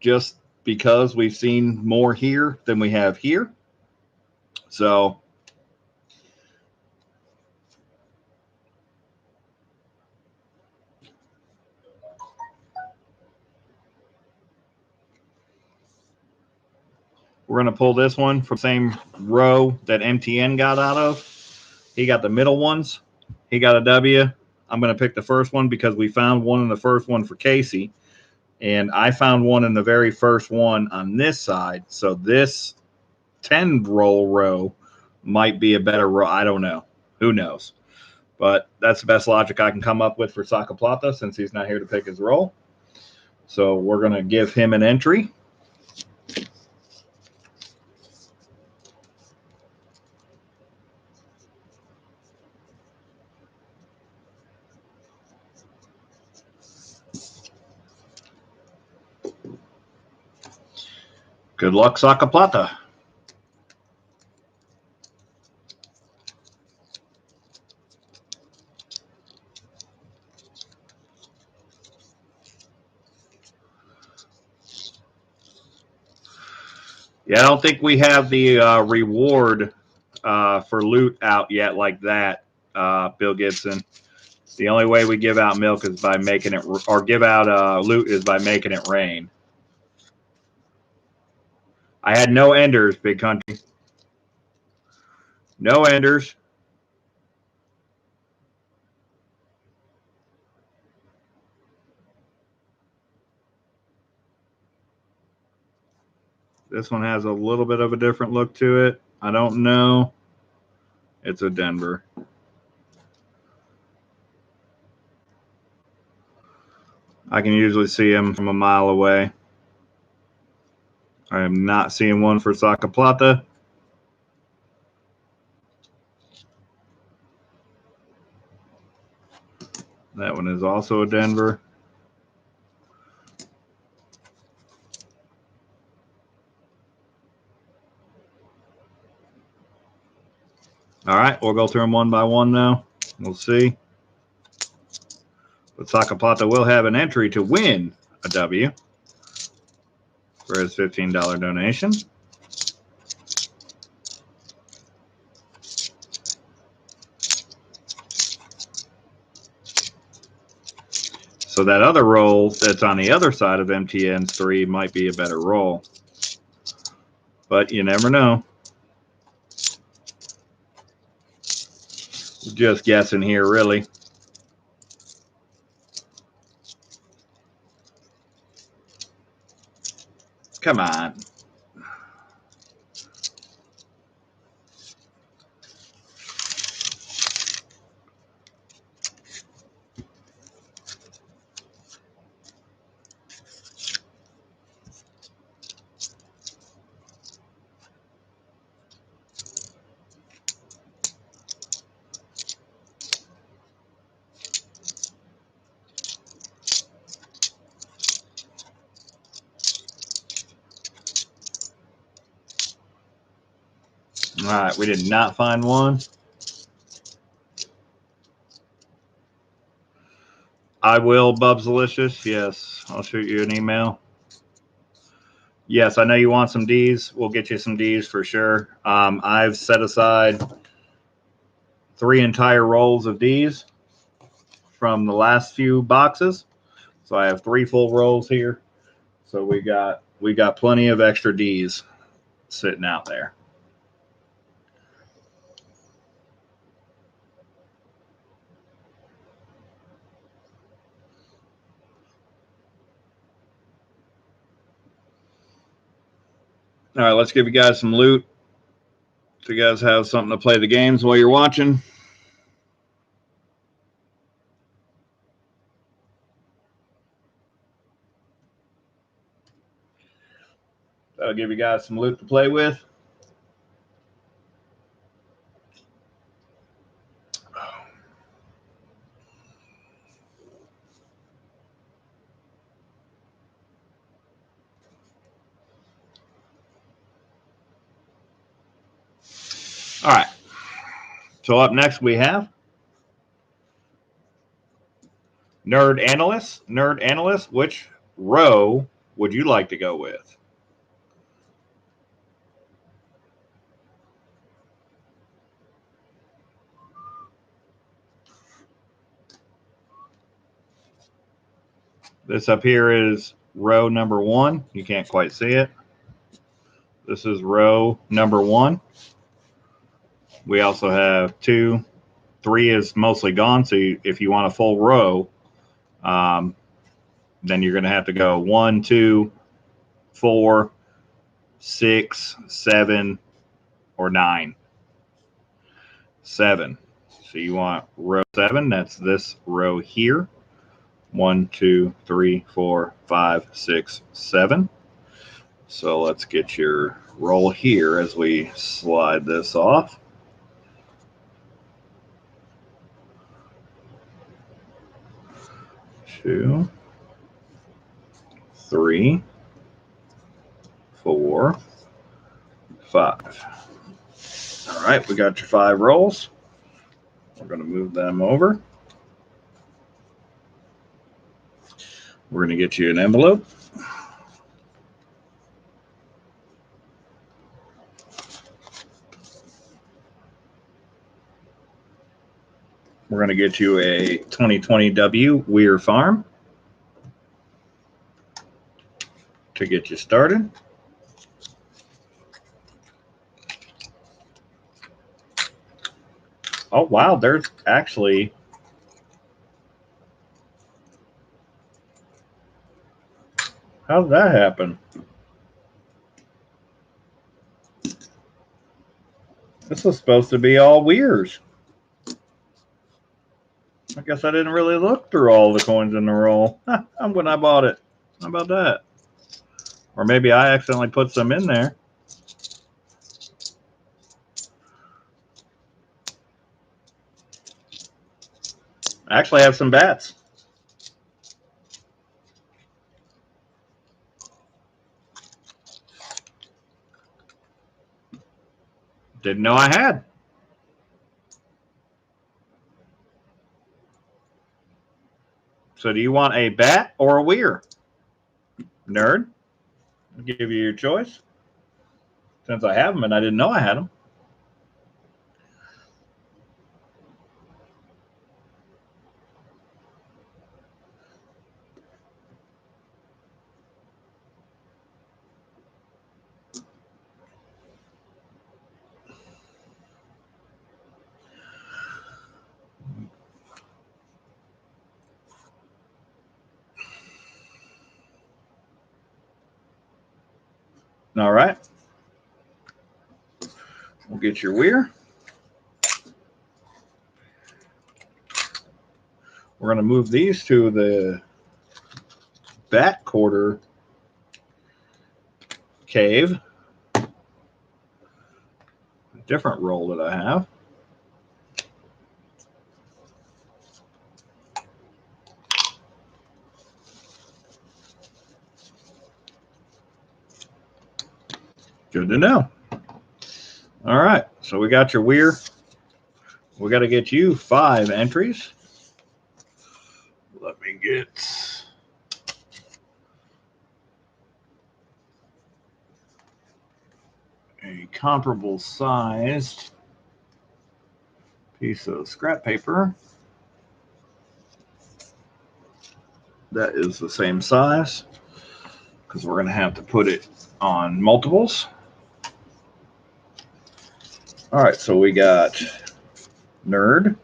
just because we've seen more here than we have here. So we're going to pull this one from the same row that MTN got out of. He got the middle ones. He got a W. I'm going to pick the first one because we found one in the first one for Casey. And I found one in the very first one on this side. So this 10 roll row might be a better row. I don't know. Who knows? But that's the best logic I can come up with for Saka Plata since he's not here to pick his roll. So we're going to give him an entry. Good luck, Saka Plata. Yeah, I don't think we have the reward for loot out yet like that, Bill Gibson. The only way we give out milk is by making it, or give out loot is by making it rain. I had no enders, Big Country. No enders. This one has a little bit of a different look to it. I don't know. It's a Denver. I can usually see him from a mile away. I am not seeing one for Saka Plata. That one is also a Denver. All right, we'll go through them one by one now. We'll see. But Saka Plata will have an entry to win a W for his $15 donation. So that other roll that's on the other side of MTN's 3 might be a better roll. But you never know. Just guessing here, really. Come on. All right, we did not find one. I will, Bubsalicious. Yes, I'll shoot you an email. Yes, I know you want some Ds. We'll get you some Ds for sure. I've set aside 3 entire rolls of Ds from the last few boxes. So I have 3 full rolls here. So we got plenty of extra Ds sitting out there. All right, let's give you guys some loot so you guys have something to play the games while you're watching. That'll give you guys some loot to play with. All right. So up next we have Nerd Analyst. Nerd Analyst, which row would you like to go with? This up here is row number 1. You can't quite see it. This is row number 1. We also have 2. 3 is mostly gone. So if you want a full row, then you're going to have to go 1, 2, 4, 6, 7, or 9. 7. So you want row 7. That's this row here. 1, 2, 3, 4, 5, 6, 7. So let's get your roll here as we slide this off. Two, 3, 4, 5. All right, we got your 5 rolls. We're going to move them over. We're going to get you an envelope. We're going to get you a 2020W Weir Farm to get you started. Oh, wow, there's actually how did that happen? This was supposed to be all Weirs. I guess I didn't really look through all the coins in the roll when I bought it. How about that? Or maybe I accidentally put some in there. Actually have some bats. Didn't know I had. So do you want a bat or a weir? Nerd? I'll give you your choice. Since I have them and I didn't know I had them. All right. We'll get your weir. We're going to move these to the bat quarter cave. A different roll that I have. Good to know. All right, so we got your weir. We got to get you 5 entries. Let me get a comparable sized piece of scrap paper that is the same size, because we're going to have to put it on multiples. All right, so we got Nerd,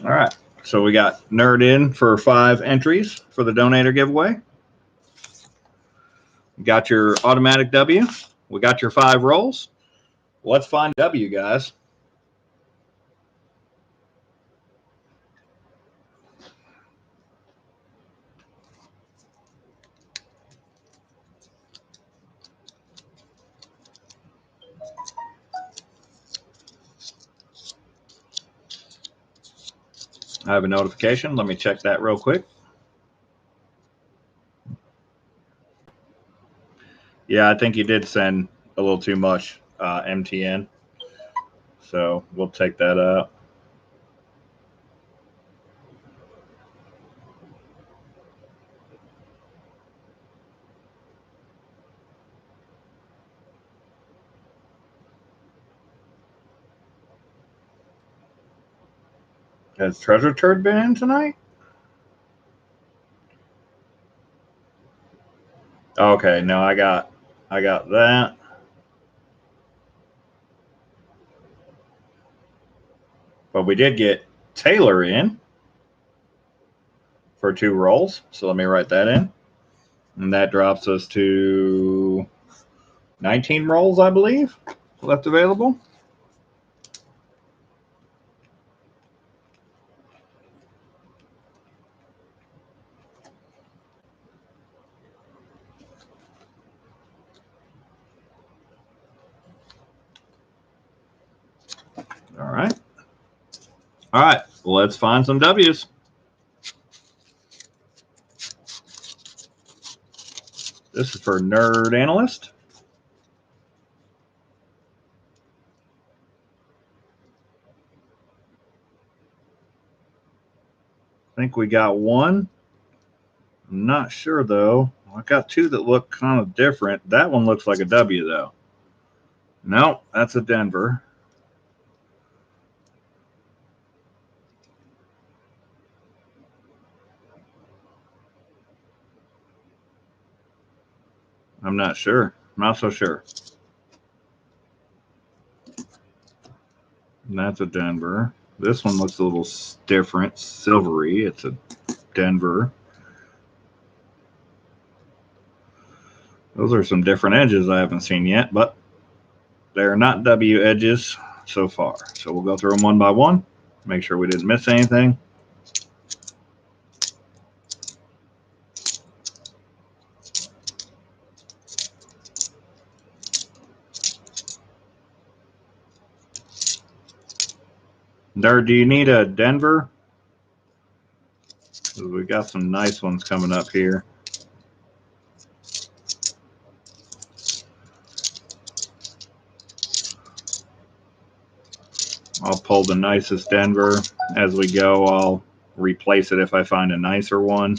all right, so we got Nerd in for 5 entries for the donator giveaway. Got your automatic W. We got your 5 rolls. Let's find W, guys. I have a notification. Let me check that real quick. Yeah, I think you did send a little too much MTN. So we'll take that out. Has Treasure Turd been in tonight? Okay, no, I got that. But we did get Taylor in for 2 rolls. So let me write that in. And that drops us to 19 rolls, I believe, left available. All right. All right, let's find some W's. This is for Nerd Analyst. I think we got 1. I'm not sure, though. I got 2 that look kind of different. That one looks like a W, though. No, that's a Denver. I'm not sure. I'm not so sure. And that's a Denver. This one looks a little different, silvery. It's a Denver. Those are some different edges I haven't seen yet, but they're not W edges so far. So we'll go through them one by one, make sure we didn't miss anything. Nerd, do you need a Denver? We got some nice ones coming up here. I'll pull the nicest Denver as we go. I'll replace it if I find a nicer one.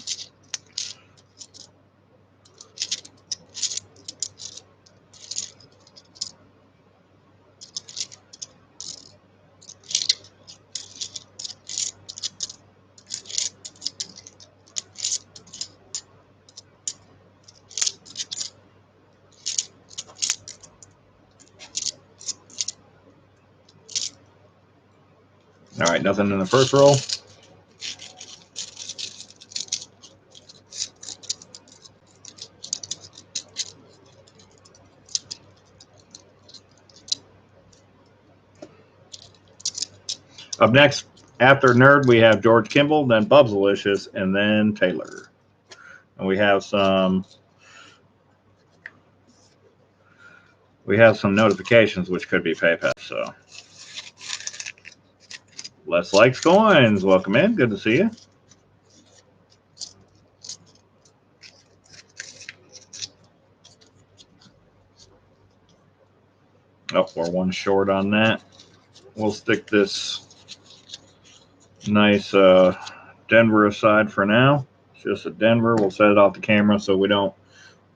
All right, nothing in the first roll. Up next, after Nerd, we have George Kimball, then Bubsalicious, and then Taylor. And we have some notifications, which could be PayPal. So, Les Likes Coins, welcome in. Good to see you. Oh, we're one short on that. We'll stick this nice Denver aside for now. It's just a Denver. We'll set it off the camera so we don't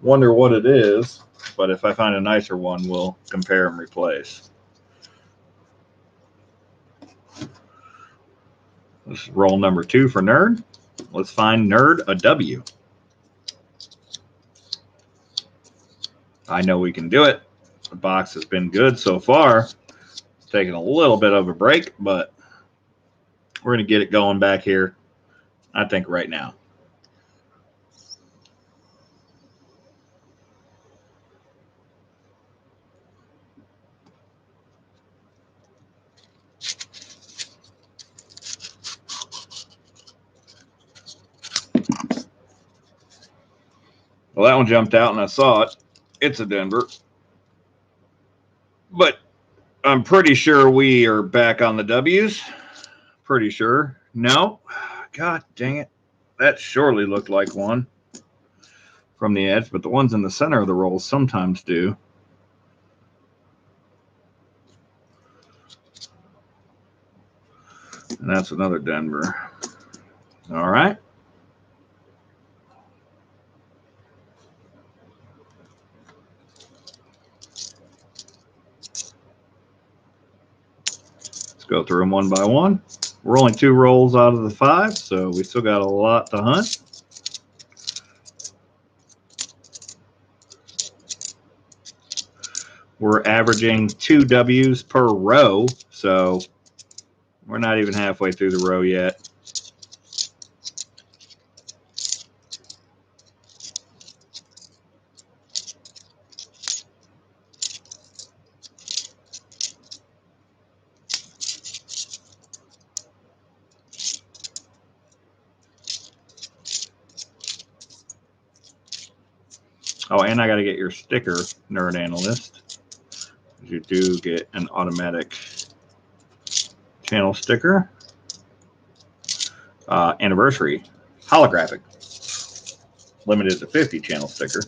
wonder what it is. But if I find a nicer one, we'll compare and replace. This is roll number 2 for Nerd. Let's find Nerd a W. I know we can do it. The box has been good so far. Taking a little bit of a break, but we're going to get it going back here, I think, right now. Well, that one jumped out and I saw it. It's a Denver. But I'm pretty sure we are back on the W's. Pretty sure. No. God dang it. That surely looked like one from the edge, but the ones in the center of the roll sometimes do. And that's another Denver. All right. Let's go through them one by one. We're only 2 rolls out of the 5, so we still got a lot to hunt. We're averaging 2 W's per row, so we're not even halfway through the row yet. Oh, and I got to get your sticker, Nerd Analyst. You do get an automatic channel sticker. Anniversary holographic. Limited to 50 channel sticker.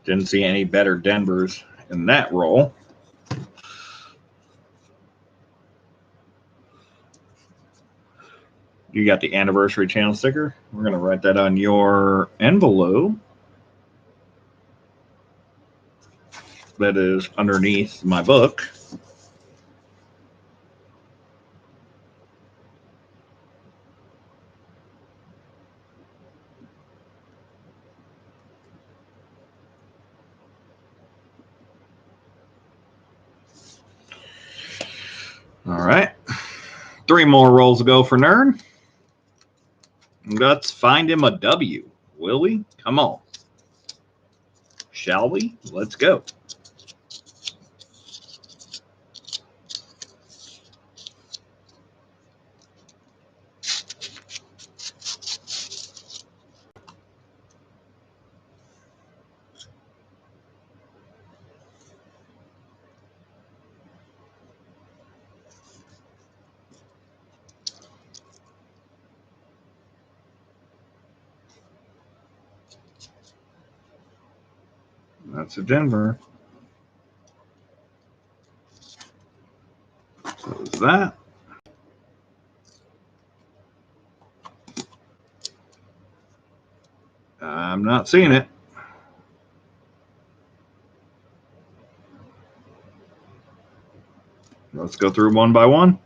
Didn't see any better Denvers in that roll. You got the anniversary channel sticker. We're going to write that on your envelope. that is underneath my book. All right. 3 more rolls to go for Nerd. Let's find him a W. Will we? Come on. Shall we? Let's go. That's a Denver. So is that. I'm not seeing it. Let's go through one by one.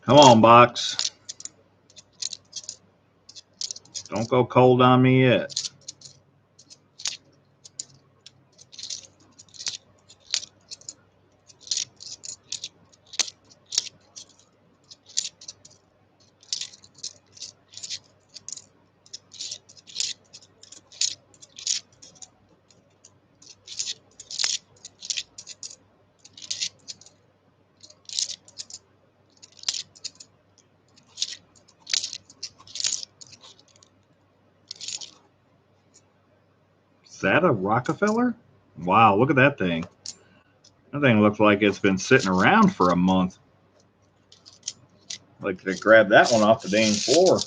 Come on, box. Don't go cold on me yet. Is that a Rockefeller? Wow, look at that thing. That thing looks like it's been sitting around for a month. Like to grab that one off the dang floor.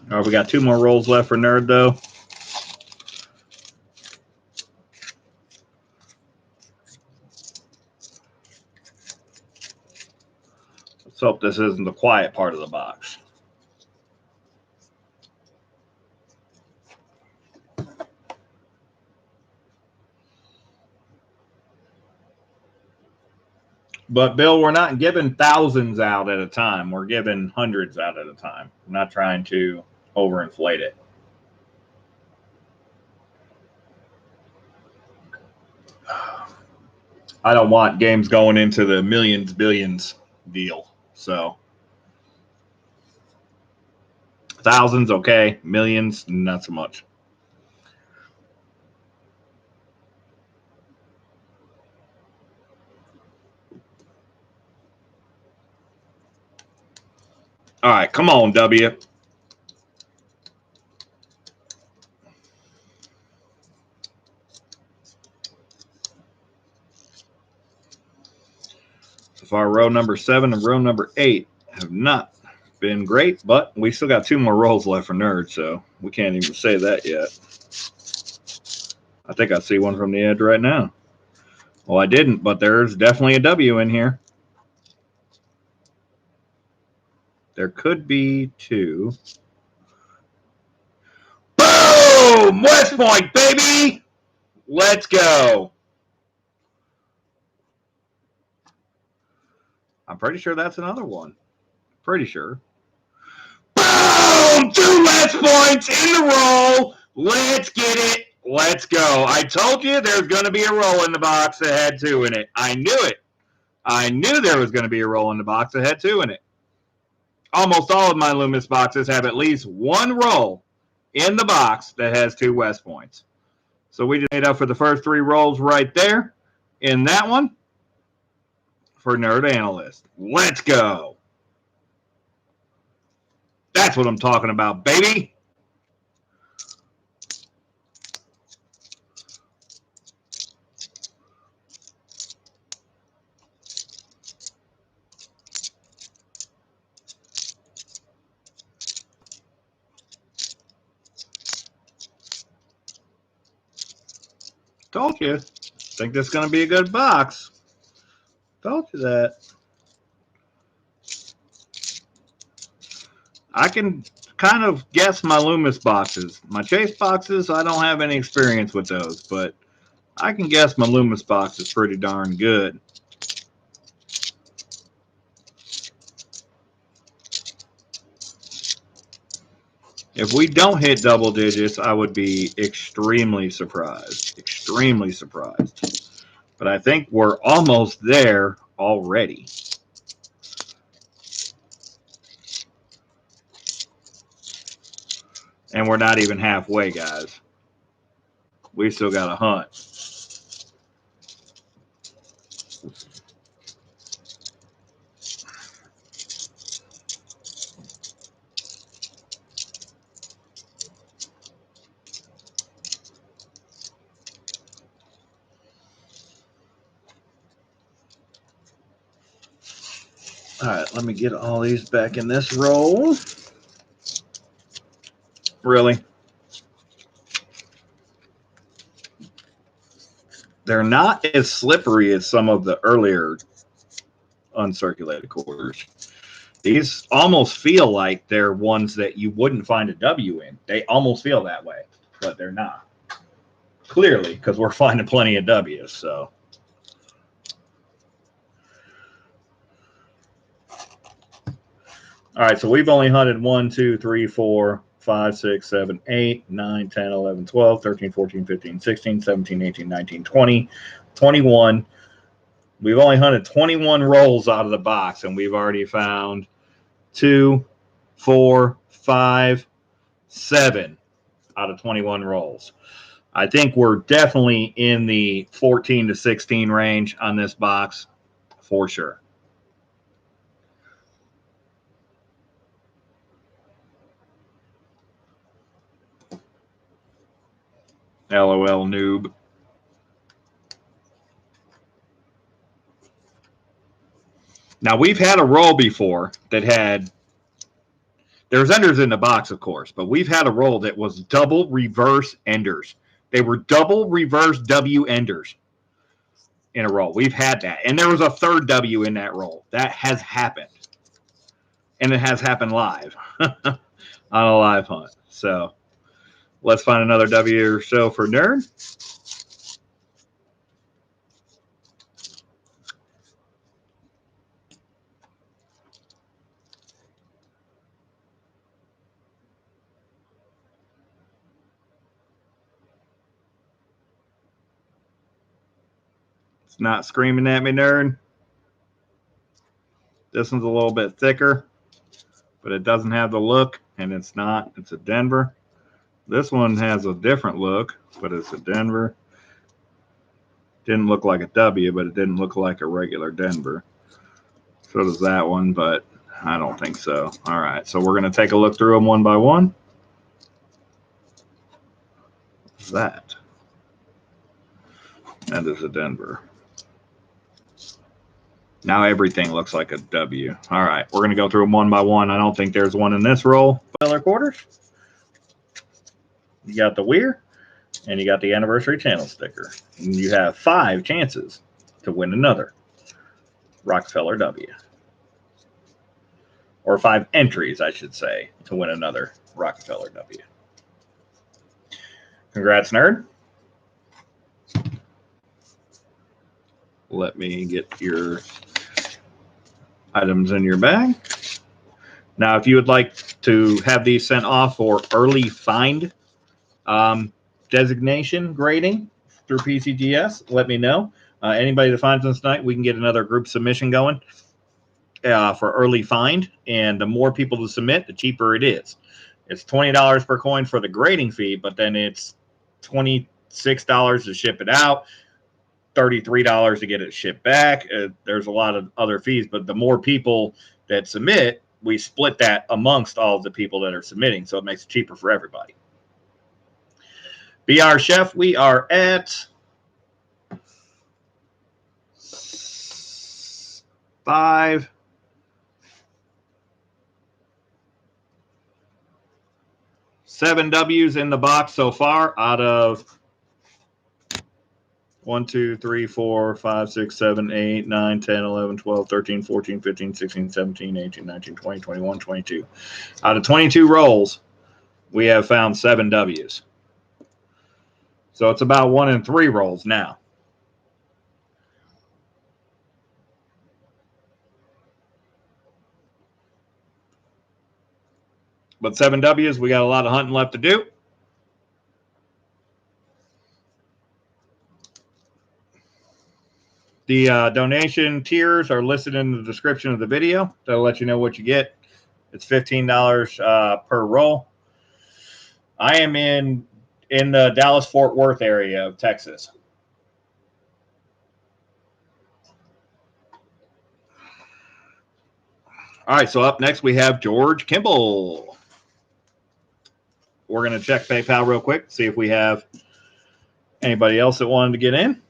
All right, we got 2 more rolls left for Nerd, though. Let's hope this isn't the quiet part of the box. But, Bill, we're not giving thousands out at a time. We're giving hundreds out at a time. We're not trying to overinflate it. I don't want games going into the millions, billions deal. So, thousands, okay. Millions, not so much. All right, come on, W. So far, row number 7 and row number 8 have not been great, but we still got 2 more rolls left for Nerd, so we can't even say that yet. I think I see one from the edge right now. Well, I didn't, but there's definitely a W in here. There could be 2. Boom! West Point, baby! Let's go. I'm pretty sure that's another one. Pretty sure. Boom! 2 West Points in the roll. Let's get it. Let's go. I told you there's going to be a roll in the box that had 2 in it. I knew it. I knew there was going to be a roll in the box that had 2 in it. Almost all of my Loomis boxes have at least 1 roll in the box that has 2 West Points. So we just made up for the first 3 rolls right there in that one for Nerd Analyst. Let's go. That's what I'm talking about, baby. Told you. Think this is going to be a good box. Told you that. I can kind of guess my Loomis boxes. My Chase boxes, I don't have any experience with those, but I can guess my Loomis boxes pretty darn good. If we don't hit double digits, I would be extremely surprised. Extremely surprised. But I think we're almost there already. And we're not even halfway, guys. We still got a hunt. All right, let me get all these back in this roll. Really? They're not as slippery as some of the earlier uncirculated quarters. These almost feel like they're ones that you wouldn't find a W in. They almost feel that way, but they're not. Clearly, because we're finding plenty of W's, so. All right, so we've only hunted 1, 2, 3, 4, 5, 6, 7, 8, 9, 10, 11, 12, 13, 14, 15, 16, 17, 18, 19, 20, 21. We've only hunted 21 rolls out of the box, and we've already found 2, 4, 5, 7 out of 21 rolls. I think we're definitely in the 14 to 16 range on this box for sure. LOL noob. Now, we've had a roll before that had, there's enders in the box, of course, but we've had a roll that was double reverse enders. They were double reverse W enders in a roll. We've had that. And there was a third W in that roll. That has happened. And it has happened live on a live hunt. So let's find another W or so for Nerd. It's not screaming at me, Nerd. This one's a little bit thicker, but it doesn't have the look, and it's not. It's a Denver. This one has a different look, but it's a Denver. Didn't look like a W, but it didn't look like a regular Denver. So does that one, but I don't think so. All right, so we're going to take a look through them one by one. What's that? That is a Denver. Now everything looks like a W. All right, we're going to go through them one by one. I don't think there's one in this roll. Color quarters. You got the Weir, and you got the anniversary channel sticker. And you have 5 chances to win another Rockefeller W. Or 5 entries, I should say, to win another Rockefeller W. Congrats, Nerd. Let me get your items in your bag. Now, if you would like to have these sent off for early find designation grading through PCGS, let me know. Anybody that finds them tonight, we can get another group submission going for early find. And the more people to submit, the cheaper it is. It's $20 per coin for the grading fee, but then it's $26 to ship it out, $33 to get it shipped back. There's a lot of other fees, but the more people that submit, we split that amongst all of the people that are submitting, so it makes it cheaper for everybody. BR Chef, we are at 5. 7 W's in the box so far out of 1, 2, 3, 4, 5, 6, 7, 8, 9, 10, 11, 12, 13, 14, 15, 16, 17, 18, 19, 20, 21, 22. Out of 22 rolls, we have found 7 W's. So it's about 1 in 3 rolls now. But 7 W's, we got a lot of hunting left to do. The donation tiers are listed in the description of the video. That'll let you know what you get. It's $15 per roll. I am in the Dallas-Fort Worth area of Texas. All right, so up next we have George Kimball. We're going to check PayPal real quick, see if we have anybody else that wanted to get in.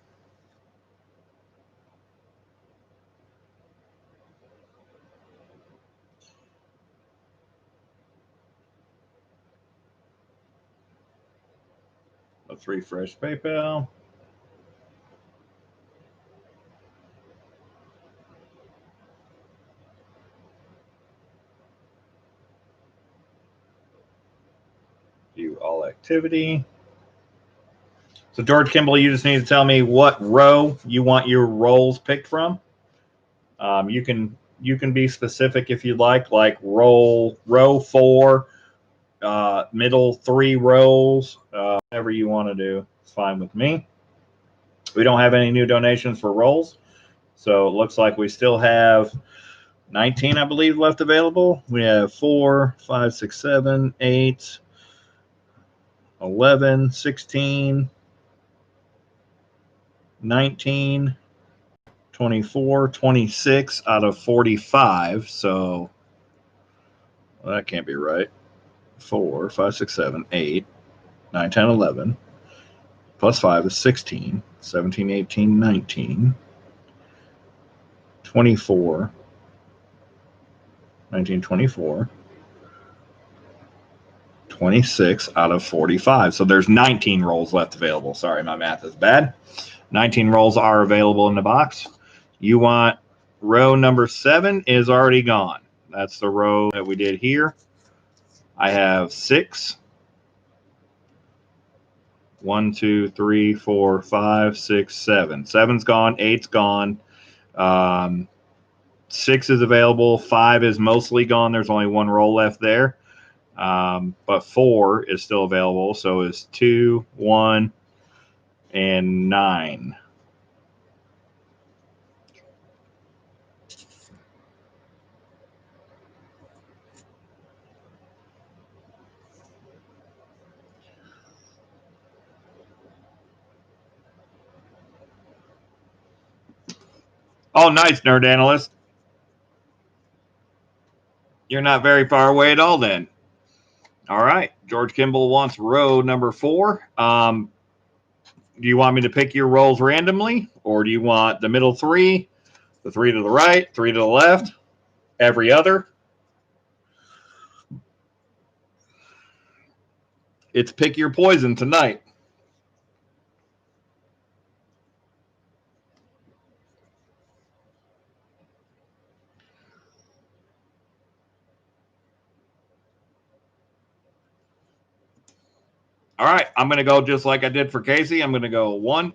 Let's refresh PayPal. View all activity. So George Kimball, you just need to tell me what row you want your rolls picked from. You can be specific if you'd like row 4, middle 3 rows, whatever you want to do. It's fine with me. We don't have any new donations for rolls, so it looks like we still have 19, I believe, left available. We have 4, 5, 6, 7, 8, 11, 16, 19, 24, 26 out of 45. So well, that can't be right. 4, 5, 6, 7, 8, 9, 10, 11. Plus 5 is 16, 17, 18, 19, 24, 19, 24, 26 out of 45. So there's 19 rolls left available. Sorry, my math is bad. 19 rolls are available in the box. You want row number 7 is already gone. That's the row that we did here. I have 6. 1, 2, 3, 4, 5, 6, 7. 7's gone. 8's gone. 6 is available. 5 is mostly gone. There's only 1 roll left there. But 4 is still available. So is 2, 1, and 9. Oh, nice, Nerd Analyst. You're not very far away at all then. All right. George Kimball wants row number 4. Do you want me to pick your rolls randomly, or do you want the middle 3, the 3 to the right, 3 to the left, every other? It's pick your poison tonight. All right, I'm going to go just like I did for Casey. I'm going to go 1,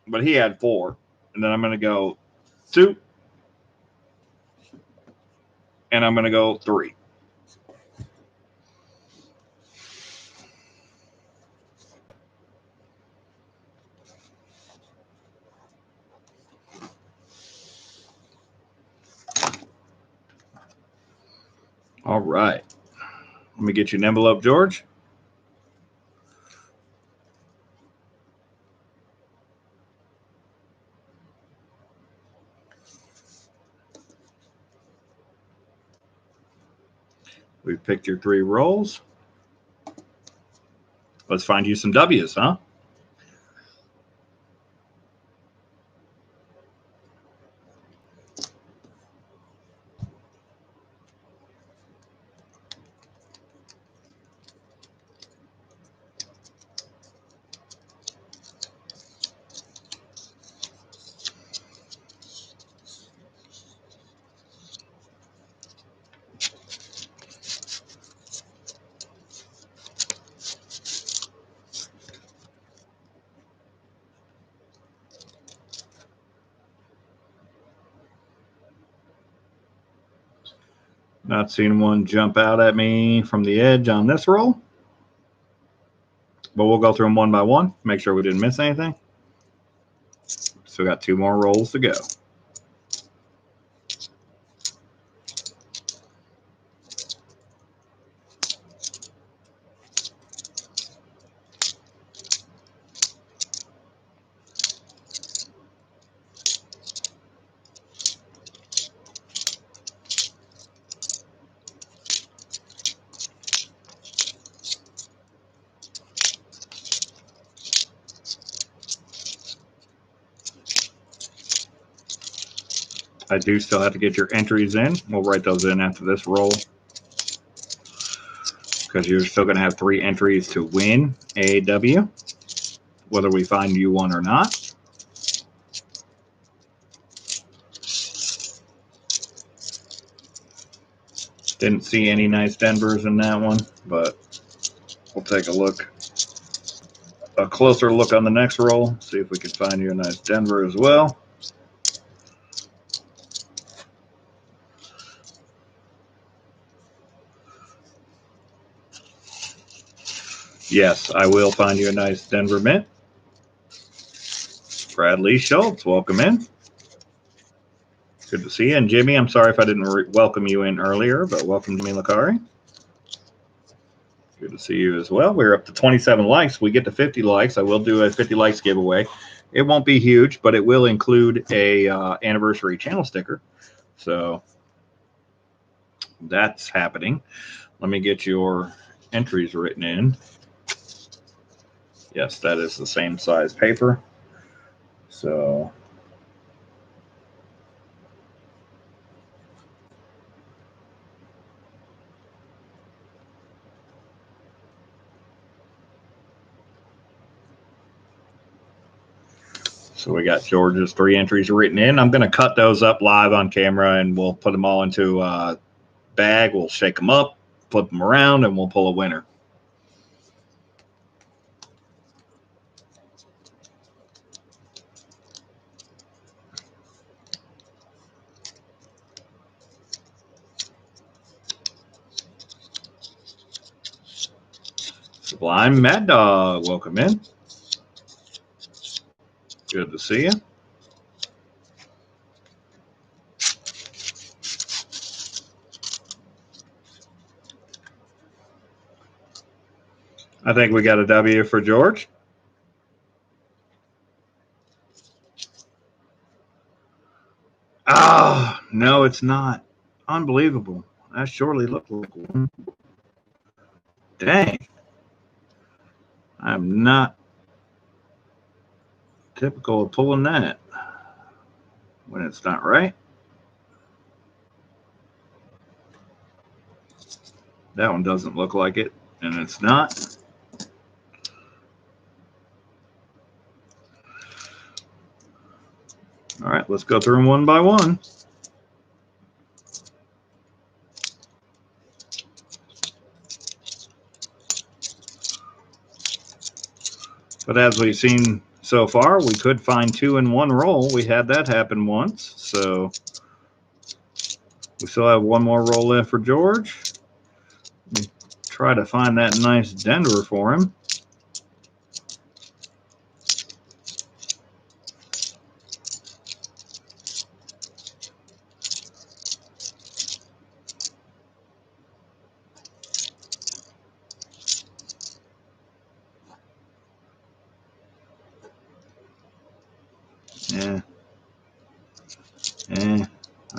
but he had 4. And then I'm going to go 2. And I'm going to go 3. All right. Let me get you an envelope, George. We've picked your 3 rolls. Let's find you some W's, huh? Not seeing one jump out at me from the edge on this roll. But we'll go through them one by one, make sure we didn't miss anything. Still got 2 more rolls to go. I do still have to get your entries in. We'll write those in after this roll, because you're still going to have 3 entries to win AW, whether we find you one or not. Didn't see any nice Denvers in that one, but we'll take a closer look on the next roll, see if we can find you a nice Denver as well. Yes, I will find you a nice Denver mint. Bradley Schultz, welcome in. Good to see you. And Jimmy, I'm sorry if I didn't welcome you in earlier, but welcome to me, Lakari. Good to see you as well. We're up to 27 likes. We get to 50 likes. I will do a 50 likes giveaway. It won't be huge, but it will include a anniversary channel sticker. So that's happening. Let me get your entries written in. Yes, that is the same size paper. So we got George's 3 entries written in. I'm going to cut those up live on camera, and we'll put them all into a bag. We'll shake them up, flip them around, and we'll pull a winner. Sublime Mad Dog, welcome in. Good to see you. I think we got a W for George. Ah, oh, no, it's not. Unbelievable. That surely looked like one. Dang. I'm not typical of pulling that when it's not right. That one doesn't look like it, and it's not. All right, let's go through them one by one. But as we've seen so far, we could find 2 in one roll. We had that happen once, so we still have 1 more roll left for George. Try to find that nice Denver for him.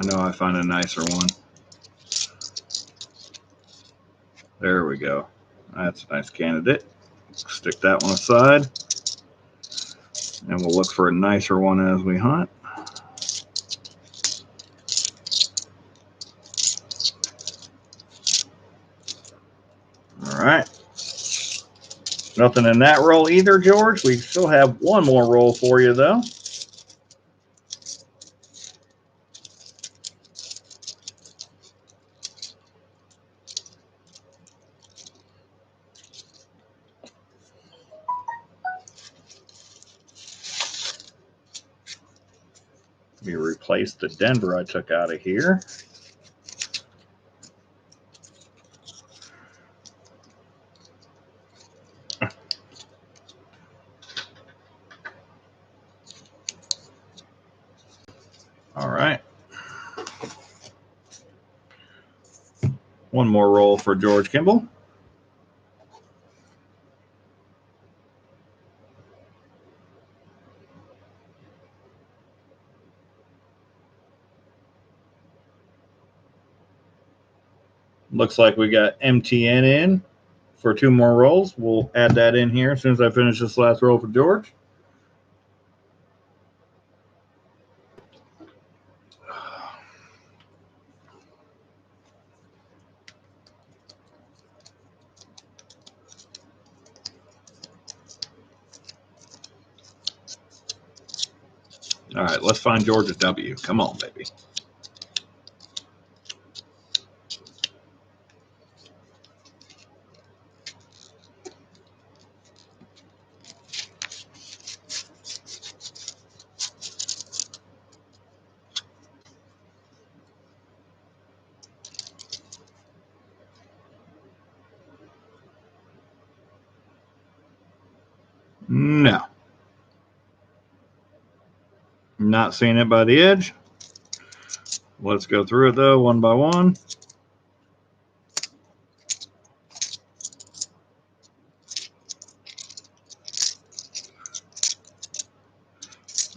I know I find a nicer one. There we go. That's a nice candidate. Stick that one aside. And we'll look for a nicer one as we hunt. All right. Nothing in that roll either, George. We still have 1 more roll for you, though. Let me replace the Denver I took out of here. One more roll for George Kimball. Looks like we got MTN in for 2 more rolls. We'll add that in here as soon as I finish this last roll for George. All right, let's find George a W. Come on, baby. No. Not seeing it by the edge. Let's go through it, though, one by one.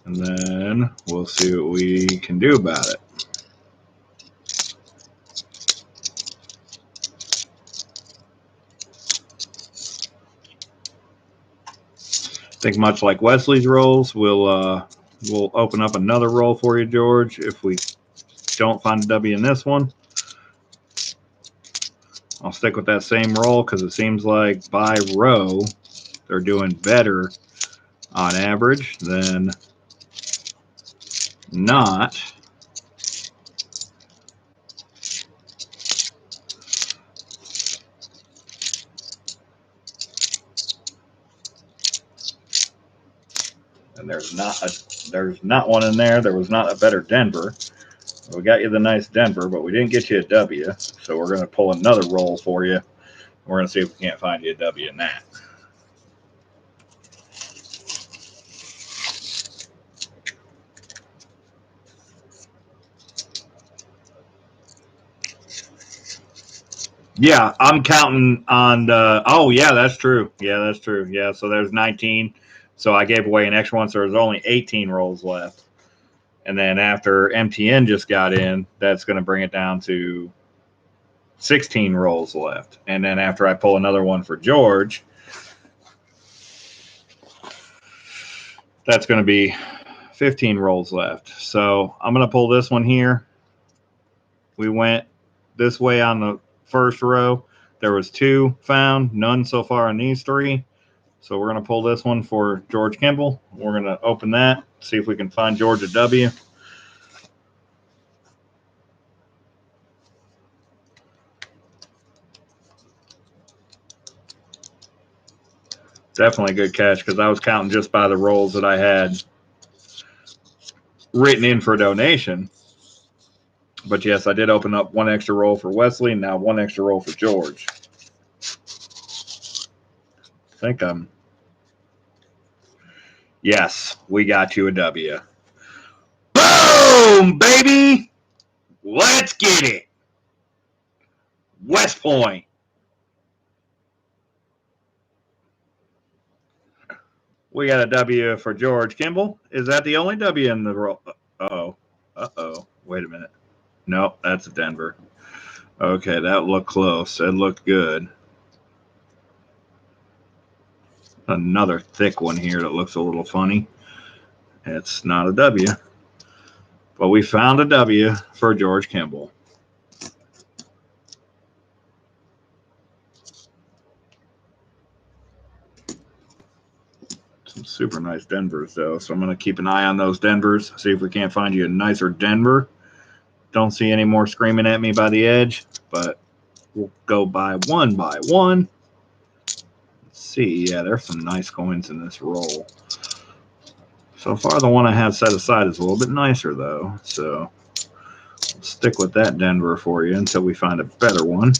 And then we'll see what we can do about it. I think much like Wesley's rolls, we'll open up another roll for you, George, if we don't find a W in this one. I'll stick with that same roll because it seems like by row they're doing better on average than not. And there's not one in there. There was not a better Denver. We got you the nice Denver, but we didn't get you a W. So we're going to pull another roll for you. We're going to see if we can't find you a W in that. Yeah, I'm counting on the. Oh, yeah, that's true. Yeah, that's true. Yeah, so there's 19. So I gave away an extra one, so there's only 18 rolls left. And then after MTN just got in, that's going to bring it down to 16 rolls left. And then after I pull another one for George, that's going to be 15 rolls left. So I'm going to pull this one here. We went this way on the first row. There was 2 found, none so far on these 3. So we're going to pull this one for George Kimball. We're going to open that, see if we can find George a W. Definitely a good catch because I was counting just by the rolls that I had written in for donation. But yes, I did open up 1 extra roll for Wesley and now 1 extra roll for George. I think I'm. Yes, we got you a W. Boom, baby! Let's get it. West Point. We got a W for George Kimball. Is that the only W in the roll? Uh-oh. Uh-oh. Wait a minute. Nope, that's Denver. Okay, that looked close. It looked good. Another thick one here that looks a little funny. It's not a W. But we found a W for George Kimball. Some super nice Denvers, though. So I'm going to keep an eye on those Denvers, see if we can't find you a nicer Denver. Don't see any more screaming at me by the edge, but we'll go by one. Let's see. Yeah, there's some nice coins in this roll. So far, the one I have set aside is a little bit nicer, though. So we'll stick with that Denver for you until we find a better one.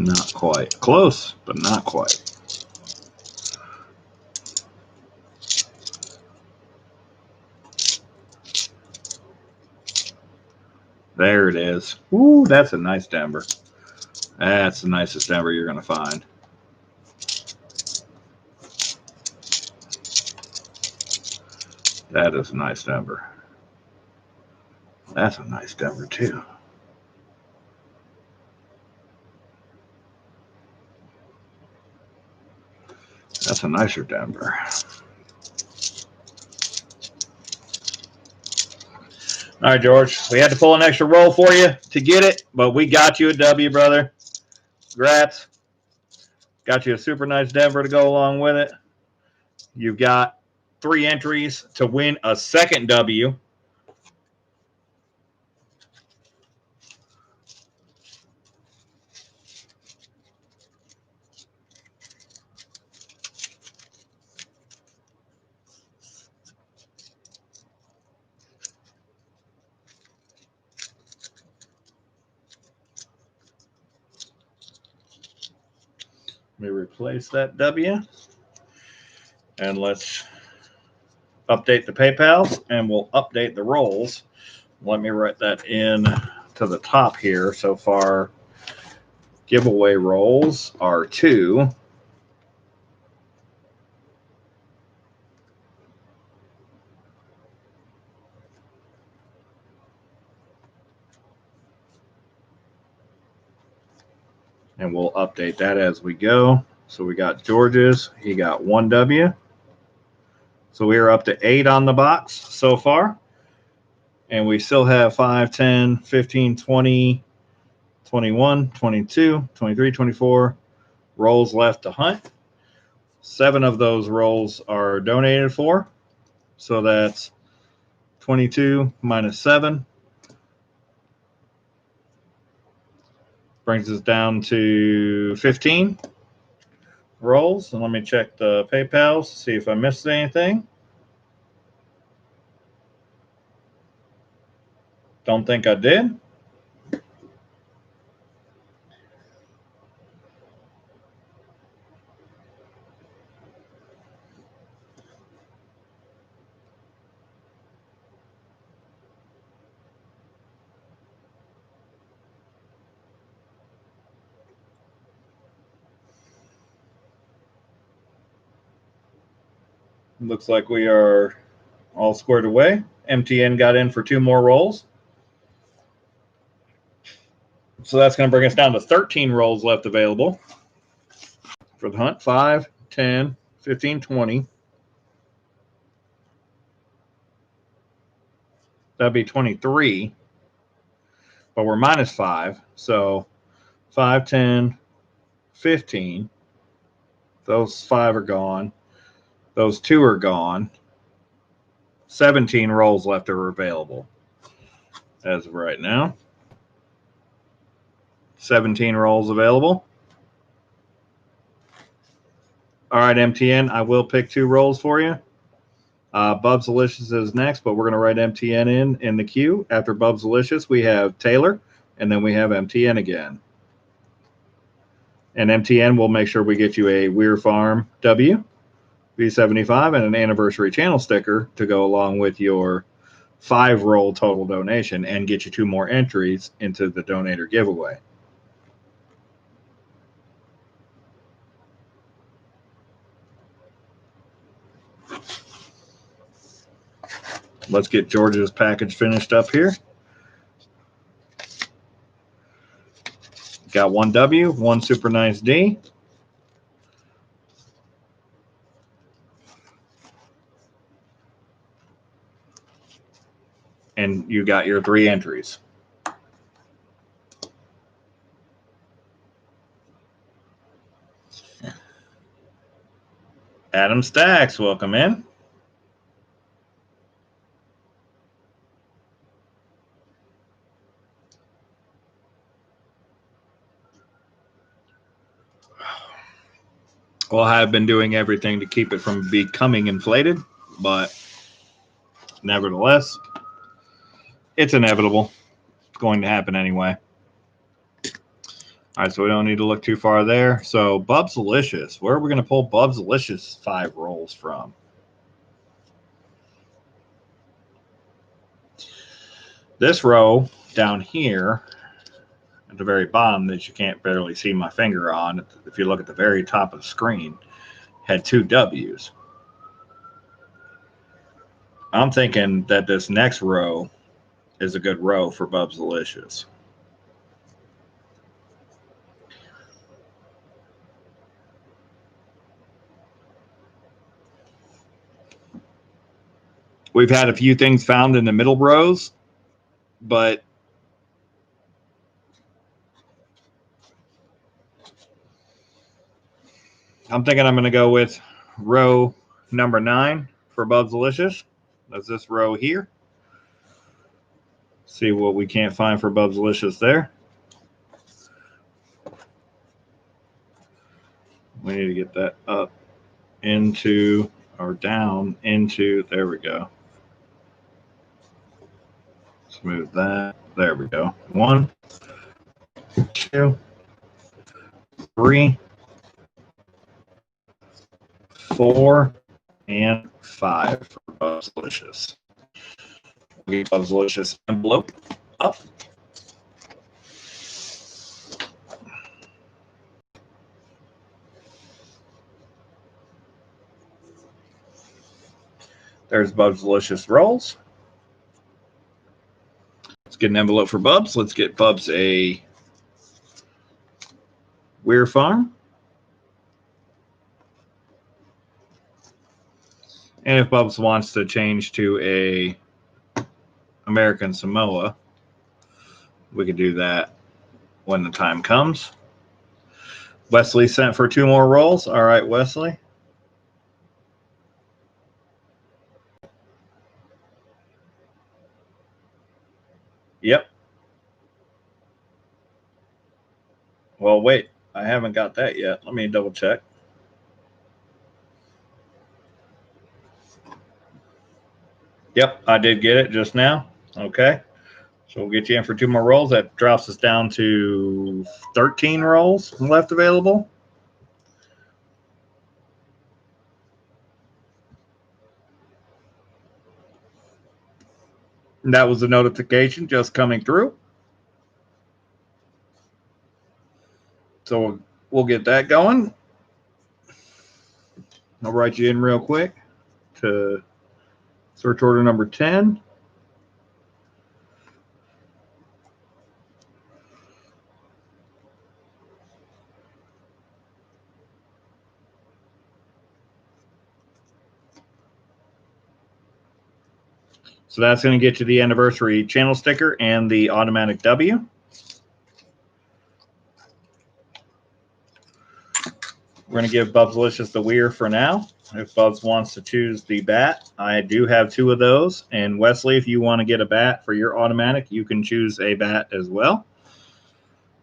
Not quite. Close, but not quite. There it is. Ooh, that's a nice Denver. That's the nicest Denver you're going to find. That is a nice Denver. That's a nice Denver, too. That's a nicer Denver. All right, George. We had to pull an extra roll for you to get it, but we got you a W, brother. Congrats. Got you a super nice Denver to go along with it. You've got 3 entries to win a second W. Let me replace that W. And let's update the PayPals, and we'll update the rolls. Let me write that in to the top here. So far, giveaway rolls are 2. And we'll update that as we go. So we got George's. He got 1 W. So we are up to 8 on the box so far. And we still have 5, 10, 15, 20, 21, 22, 23, 24 rolls left to hunt. 7 of those rolls are donated for. So that's 22 minus 7. Brings us down to 15 rolls. And let me check the PayPals, see if I missed anything. Don't think I did. Looks like we are all squared away. MTN got in for 2 more rolls. So that's going to bring us down to 13 rolls left available for the hunt. 5, 10, 15, 20. That'd be 23. But we're minus 5. So 5, 10, 15. Those 5 are gone. Those 2 are gone. 17 rolls left are available as of right now. 17 rolls available. All right, MTN, I will pick 2 rolls for you. Bubsalicious is next, but we're going to write MTN in the queue. After Bubsalicious, we have Taylor, and then we have MTN again. And MTN will make sure we get you a Weir Farm W, V75, and an anniversary channel sticker to go along with your 5-roll total donation and get you 2 more entries into the donator giveaway. Let's get George's package finished up here. Got 1 W, 1 super nice D. And you got your 3 entries. Adam Stacks, welcome in. Well, I've been doing everything to keep it from becoming inflated, but nevertheless, it's inevitable. It's going to happen anyway. All right, so we don't need to look too far there. So Bubsalicious, where are we going to pull Bubsalicious 5 rolls from? This row down here at the very bottom that you can't barely see my finger on, if you look at the very top of the screen, had 2 W's. I'm thinking that this next row is a good row for Bubsalicious. We've had a few things found in the middle rows, but I'm thinking I'm going to go with row number 9 for Bubsalicious. That's this row here. See what we can't find for Bubsalicious there. We need to get that up into or down into, there we go. Smooth that. There we go. 1, 2, 3, 4, and 5 for Bubsalicious. We'll get Bubsalicious envelope up. There's Bubsalicious rolls. Let's get an envelope for Bubs. Let's get Bubs a Weir Farm. And if Bubs wants to change to a American Samoa, we could do that when the time comes. Wesley sent for 2 more rolls. All right, Wesley. Yep. Well, wait. I haven't got that yet. Let me double check. Yep, I did get it just now. Okay. So we'll get you in for 2 more rolls. That drops us down to 13 rolls left available. And that was the notification just coming through. So we'll get that going. I'll write you in real quick to search order number 10. So that's going to get you the anniversary channel sticker and the automatic W. We're going to give Bubsalicious the Weir for now. If Bubs wants to choose the bat, I do have 2 of those. And Wesley, if you want to get a bat for your automatic, you can choose a bat as well.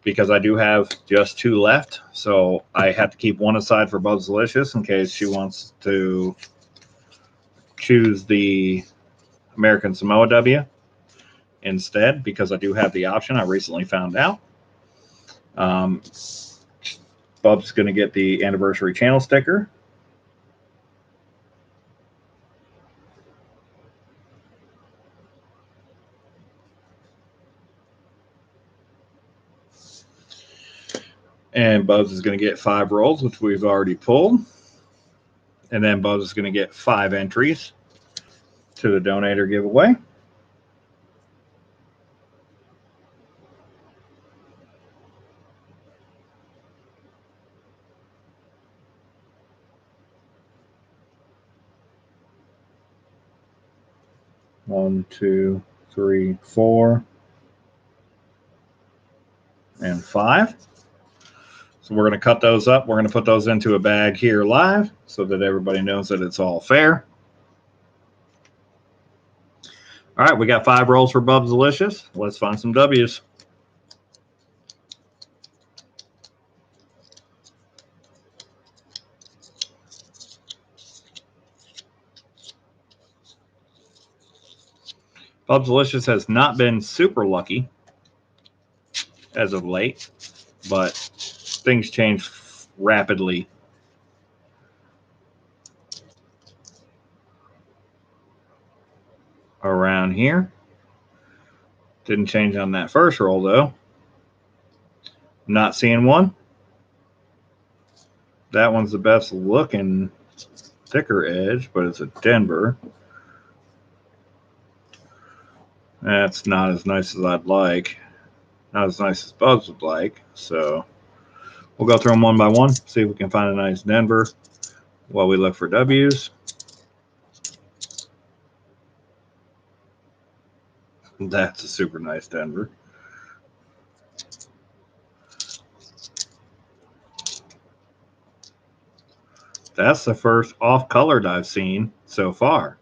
Because I do have just 2 left. So I have to keep 1 aside for Bubsalicious in case she wants to choose the American Samoa W instead, because I do have the option. I recently found out. Bub's going to get the anniversary channel sticker. And Bubs is going to get 5 rolls, which we've already pulled. And then Bubs is going to get 5 entries to the donator giveaway. One, 2, 3, 4, and 5. So we're going to cut those up. We're going to put those into a bag here live so that everybody knows that it's all fair. All right, we got 5 rolls for Bubsalicious. Let's find some W's. Bubsalicious has not been super lucky as of late, but things change rapidly. Around here. Didn't change on that first roll, though. Not seeing one. That one's the best looking thicker edge, but it's a Denver. That's not as nice as I'd like. Not as nice as Bubs would like. So we'll go through them one by one, see if we can find a nice Denver while we look for W's. That's a super nice Denver. That's the first off-colored I've seen so far.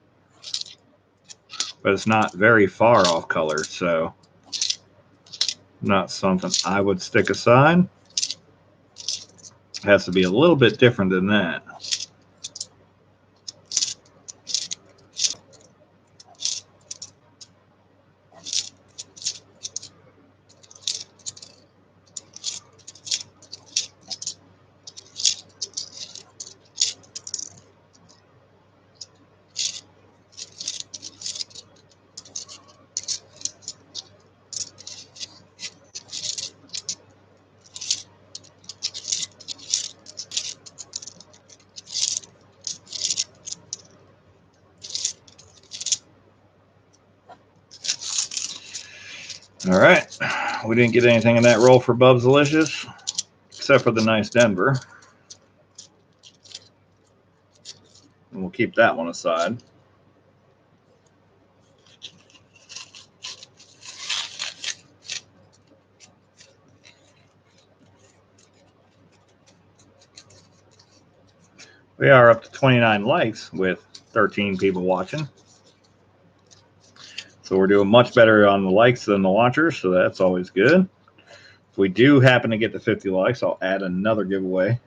But it's not very far off color, so not something I would stick aside. It has to be a little bit different than that. All right, we didn't get anything in that roll for Bubsalicious, except for the nice Denver. And we'll keep that one aside. We are up to 29 likes with 13 people watching. So we're doing much better on the likes than the watchers, so that's always good. If we do happen to get to 50 likes, I'll add another giveaway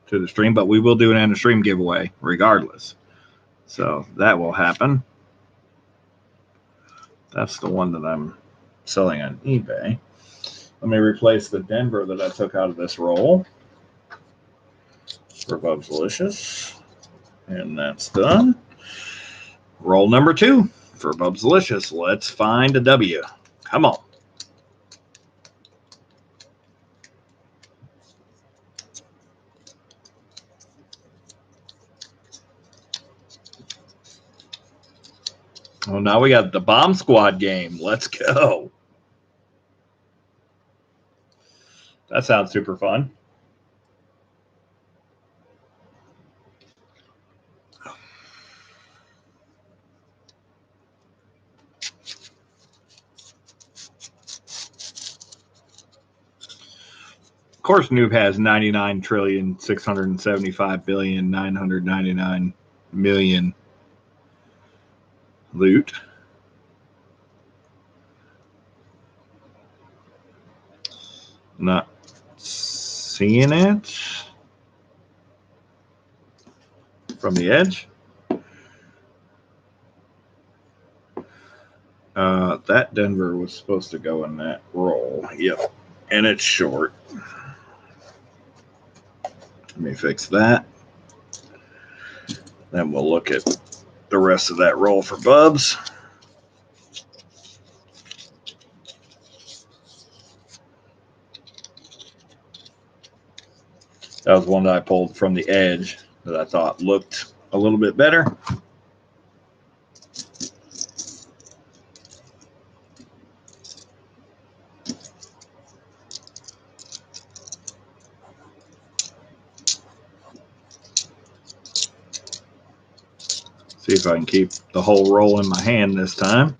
to the stream, but we will do an end of stream giveaway regardless. So that will happen. That's the one that I'm selling on eBay. Let me replace the Denver that I took out of this roll for Bubsalicious. And that's done. Roll number 2 for Bubsalicious. Let's find a W. Come on. Well, now we got the Bomb Squad game. Let's go. That sounds super fun. Of course, Noob has 99,675,999,000,000 loot. Not seeing it from the edge. That Denver was supposed to go in that roll. Yep. And it's short. Let me fix that. Then we'll look at the rest of that roll for Bubs. That was one that I pulled from the edge that I thought looked a little bit better. See if I can keep the whole roll in my hand this time.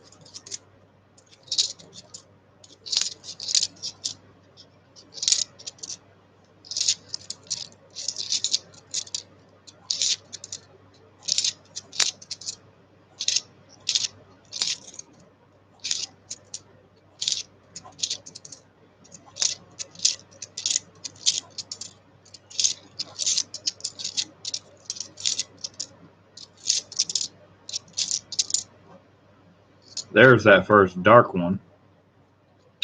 There's that first dark one.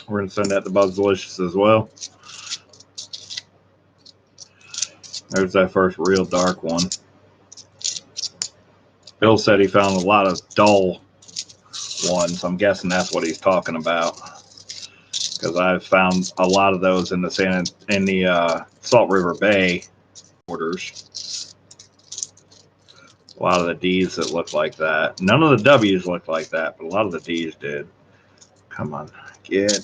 We're going to send that to Bubsalicious as well. There's that first real dark one. Bill said he found a lot of dull ones. I'm guessing that's what he's talking about, because I've found a lot of those in the Salt River Bay orders. A lot of the D's that look like that. None of the W's look like that, but a lot of the D's did. Come on, get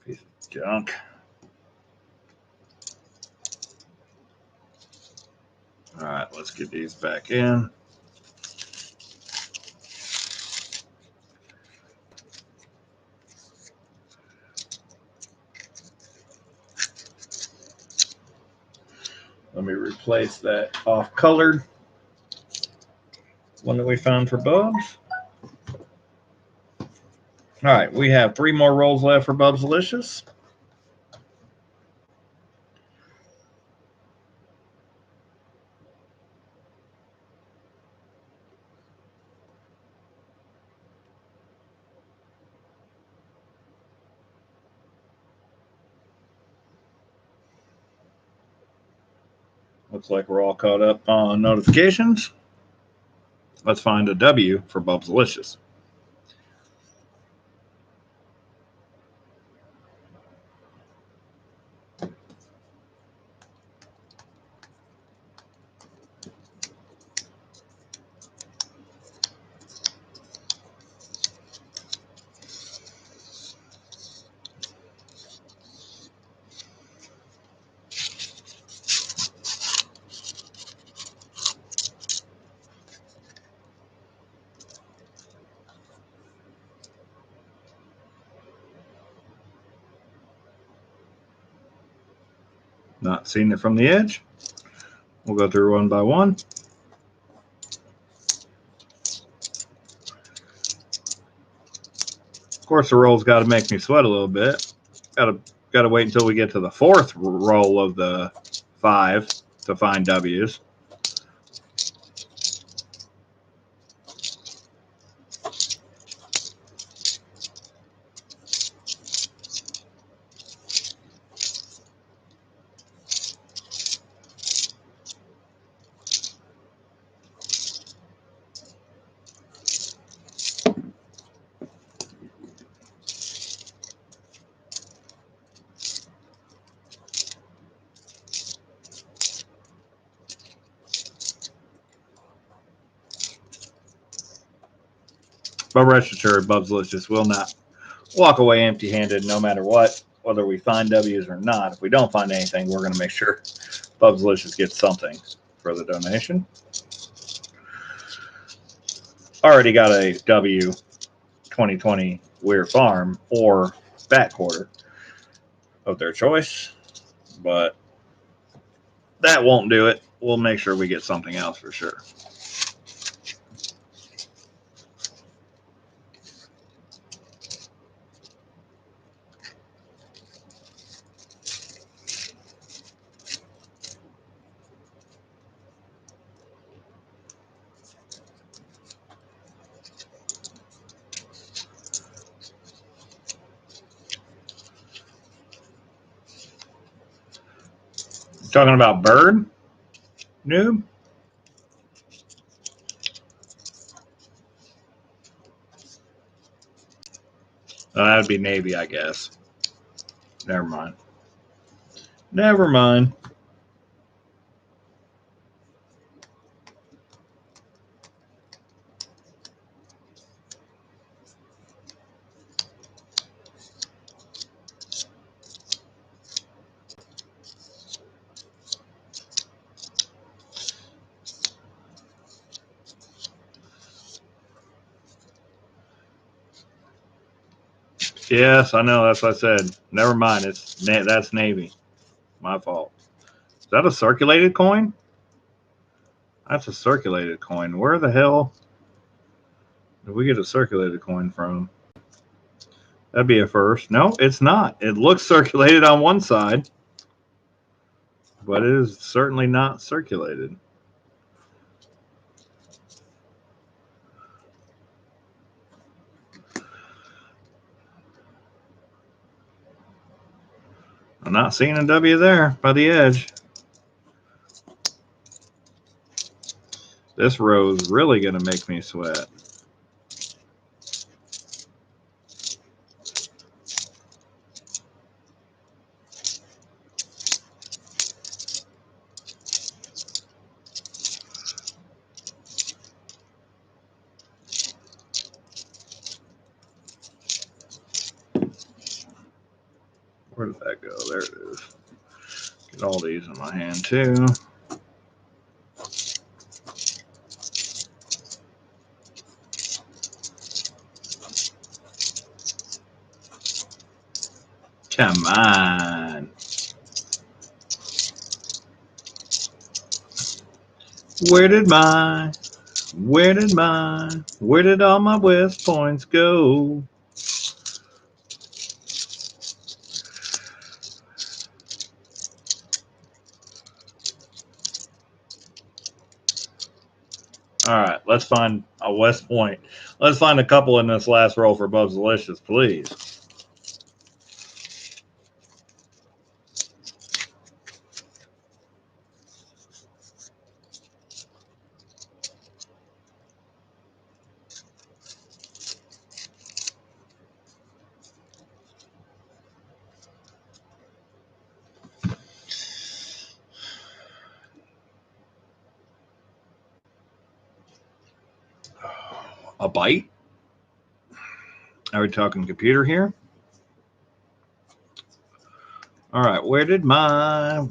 piece of junk. All right, let's get these back in. Let me replace that off-colored one that we found for Bubs. All right, we have 3 more rolls left for Bubsalicious. Looks like we're all caught up on notifications. Let's find a W for Bubsalicious. Not seeing it from the edge. We'll go through one by one. Of course, the roll's got to make me sweat a little bit. Got to wait until we get to the 4th roll of the 5 to find W's. But rest assured, Bubsalicious will not walk away empty-handed no matter what, whether we find W's or not. If we don't find anything, we're going to make sure Bubsalicious gets something for the donation. Already got a W 2020 Weir Farm or Bat Quarter of their choice, but that won't do it. We'll make sure we get something else for sure. Talking about bird, noob? That'd be Navy, I guess. Never mind. Never mind. Yes, I know. That's what I said. Never mind. That's Navy. My fault. Is that a circulated coin? That's a circulated coin. Where the hell did we get a circulated coin from? That'd be a first. No, it's not. It looks circulated on one side, but it is certainly not circulated. I'm not seeing a W there by the edge. This row is really going to make me sweat. Where did that go? There it is. Get all these in my hand too. Come on. Where did all my West points go? All right, let's find a West point. Let's find a couple in this last roll for Bubsalicious, please. A bite? Are we talking computer here? All right, where did all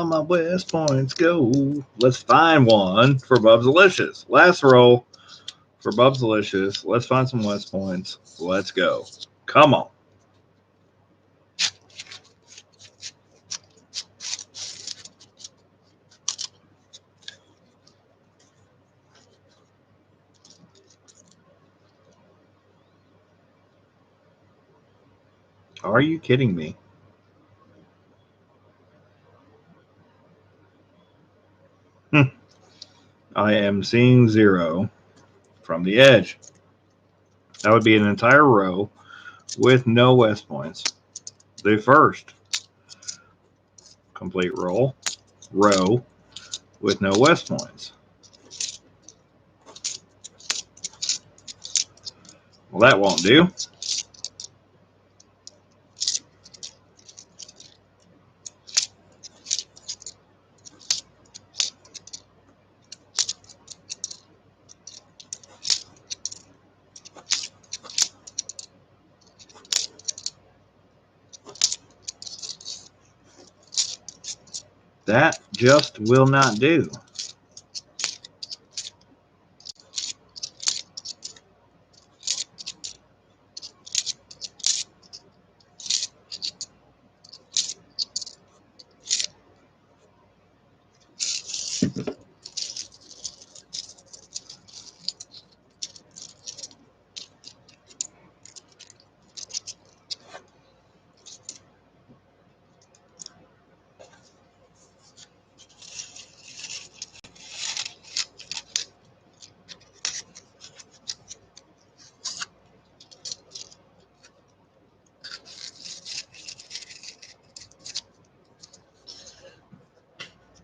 my West points go? Let's find one for Bubsalicious. Last roll for Bubsalicious. Let's find some West points. Let's go. Come on. Are you kidding me? I am seeing 0 from the edge. That would be an entire row with no West points. The first complete row with no West points. Well, that won't do. That just will not do.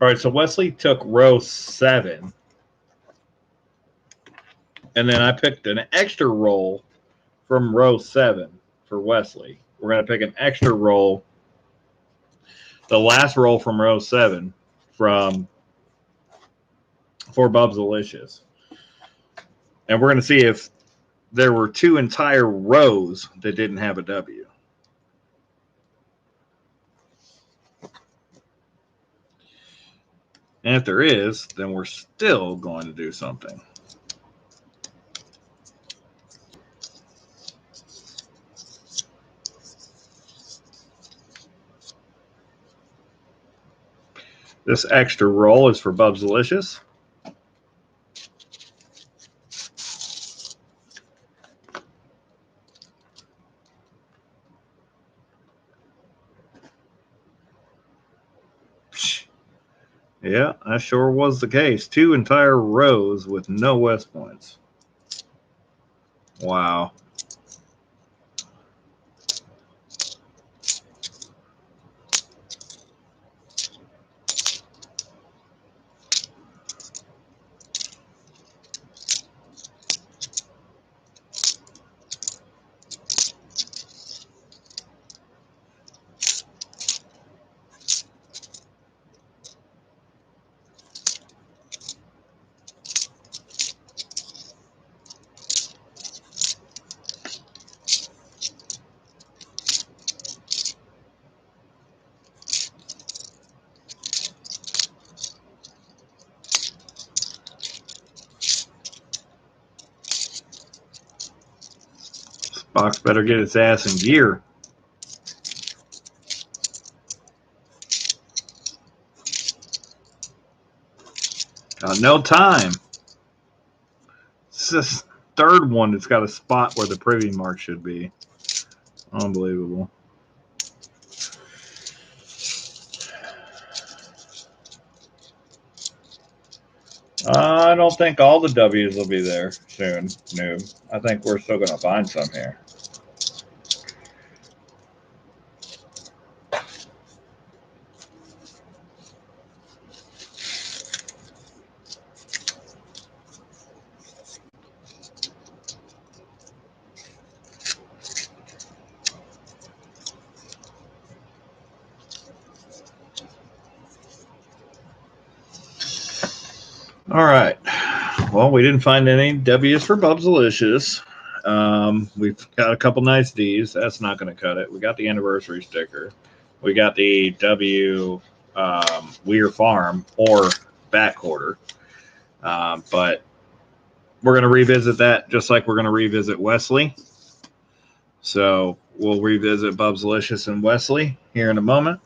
All right, so Wesley took row 7. And then I picked an extra roll from row 7 for Wesley. We're going to pick an extra roll, the last roll from row 7 for Bubsalicious. And we're going to see if there were 2 entire rows that didn't have a W. And if there is, then we're still going to do something. This extra roll is for Bubsalicious. Yeah, that sure was the case. 2 entire rows with no West points. Wow. Box better get its ass in gear. Got no time. It's this third one that's got a spot where the privy mark should be. Unbelievable. I don't think all the W's will be there soon, noob. I think we're still going to find some here. All right. Well, we didn't find any W's for Bubsalicious. We've got a couple nice D's. That's not going to cut it. We got the anniversary sticker. We got the W Weir Farm or back quarter. But we're going to revisit that just like we're going to revisit Wesley. So we'll revisit Bubsalicious and Wesley here in a moment.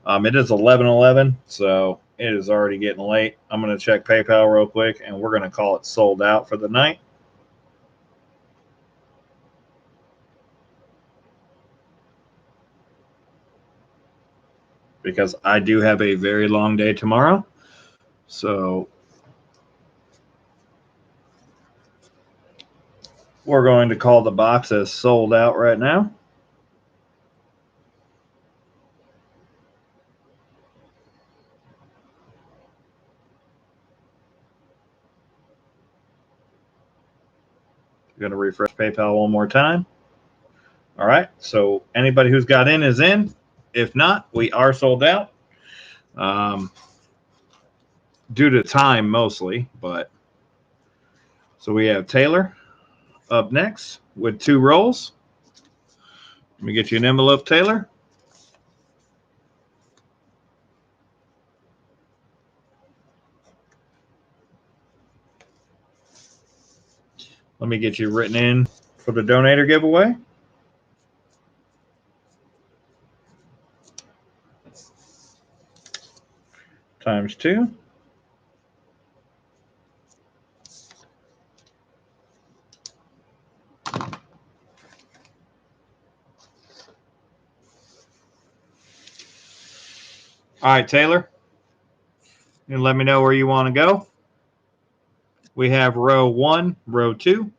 It is 11:11, so it is already getting late. I'm going to check PayPal real quick, and we're going to call it sold out for the night. Because I do have a very long day tomorrow. So we're going to call the box as sold out right now. I'm going to refresh PayPal one more time. All right. So anybody who's got in is in. If not, we are sold out. Due to time mostly, but so we have Taylor up next with 2 rolls. Let me get you an envelope, Taylor. Let me get you written in for the donator giveaway. Times 2. All right, Taylor. You let me know where you want to go. We have row 1, row 2.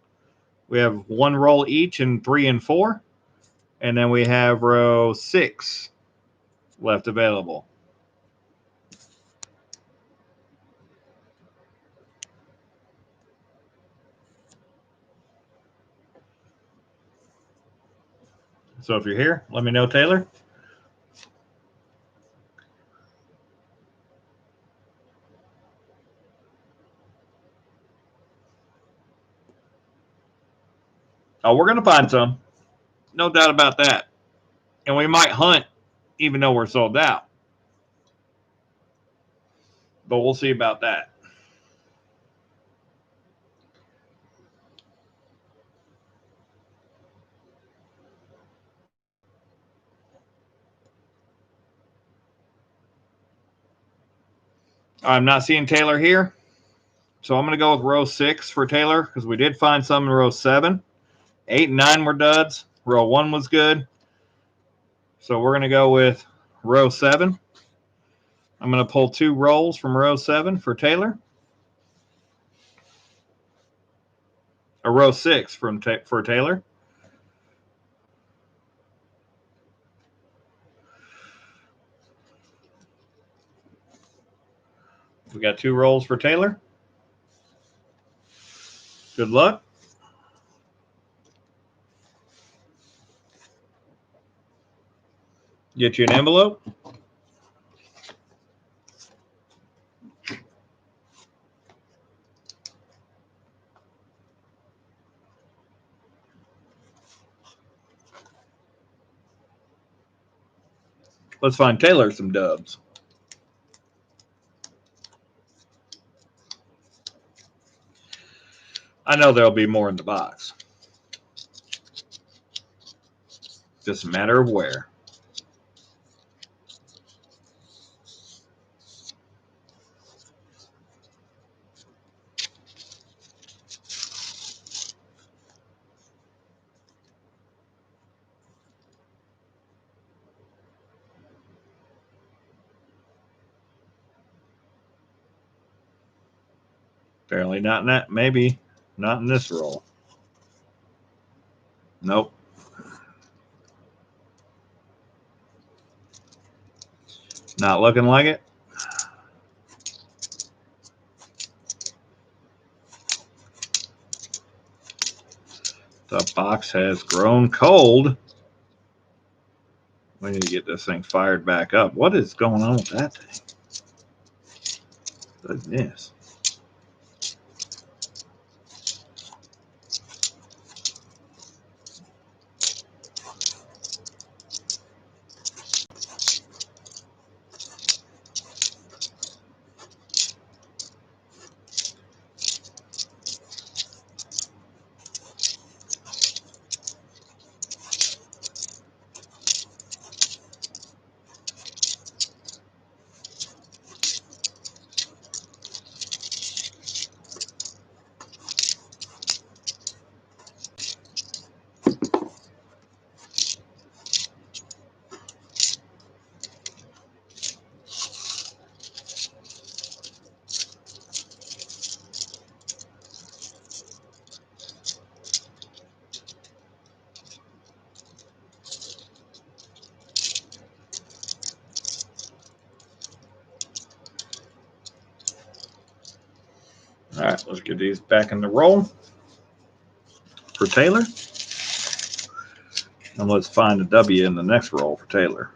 We have 1 roll each in 3 and 4. And then we have row 6 left available. So if you're here, let me know, Taylor. Oh, we're going to find some. No doubt about that. And we might hunt even though we're sold out. But we'll see about that. I'm not seeing Taylor here. So I'm going to go with row 6 for Taylor because we did find some in row 7. 8 and 9 were duds. Row 1 was good. So we're going to go with row 7. I'm going to pull 2 rolls from row 7 for Taylor. Or row 6 for Taylor. We got 2 rolls for Taylor. Good luck. Get you an envelope. Let's find Taylor some dubs. I know there'll be more in the box. Just a matter of where. Apparently not in that. Maybe not in this roll. Nope. Not looking like it. The box has grown cold. We need to get this thing fired back up. What is going on with that thing? Goodness. All right, let's get these back in the roll for Taylor. And let's find a W in the next roll for Taylor.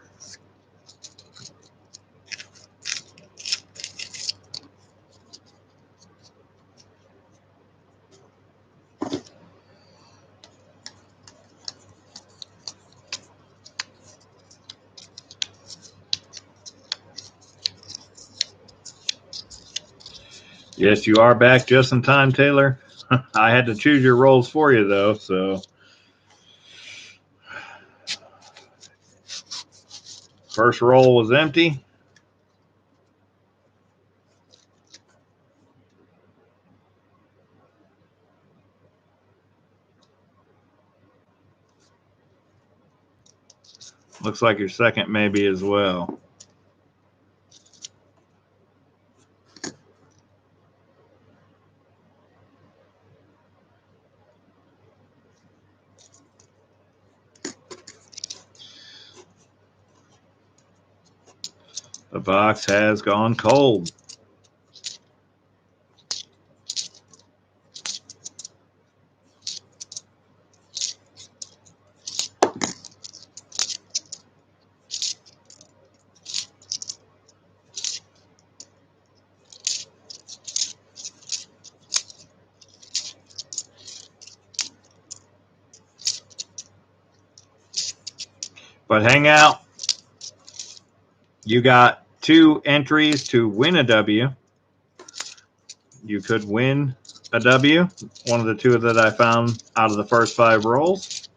Yes, you are back just in time, Taylor. I had to choose your rolls for you, though, so. First roll was empty. Looks like your second maybe as well. The box has gone cold. But hang out. You got 2 entries to win a W. You could win a W, one of the 2 that I found out of the first 5 rolls.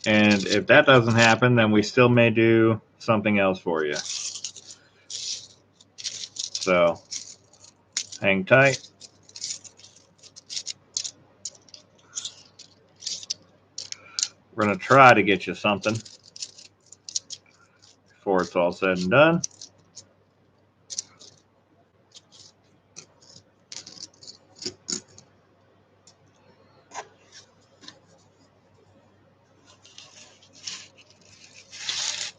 And if that doesn't happen, then we still may do something else for you. So hang tight. We're going to try to get you something before it's all said and done.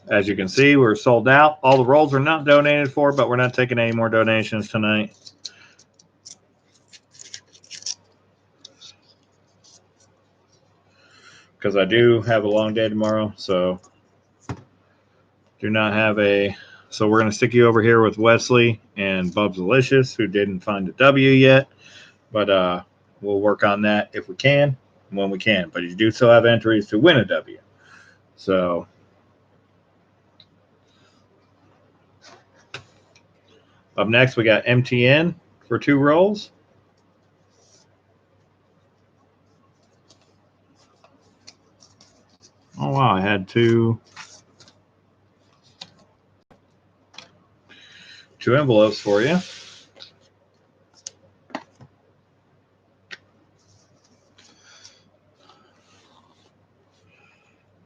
As you can see, we're sold out. All the rolls are not donated for, but we're not taking any more donations tonight. Because I do have a long day tomorrow, so do not have a... So we're going to stick you over here with Wesley and Bubsalicious, who didn't find a W yet. But we'll work on that if we can, when we can. But you do still have entries to win a W. So... Up next, we got MTN for 2 rolls. wow, I had two envelopes for you.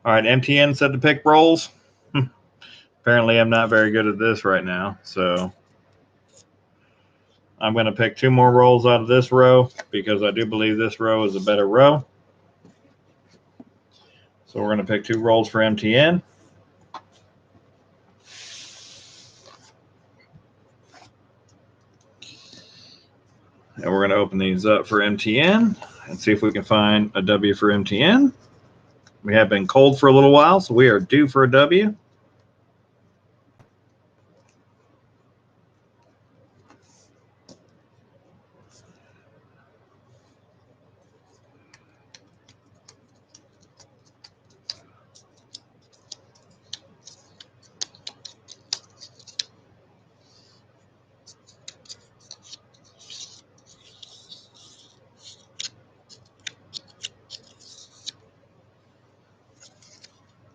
All right, MTN said to pick rolls. Apparently, I'm not very good at this right now, so I'm going to pick two more rolls out of this row because I do believe this row is a better row. So we're going to pick two rolls for MTN. And we're going to open these up for MTN and see if we can find a W for MTN. We have been cold for a little while, so we are due for a W.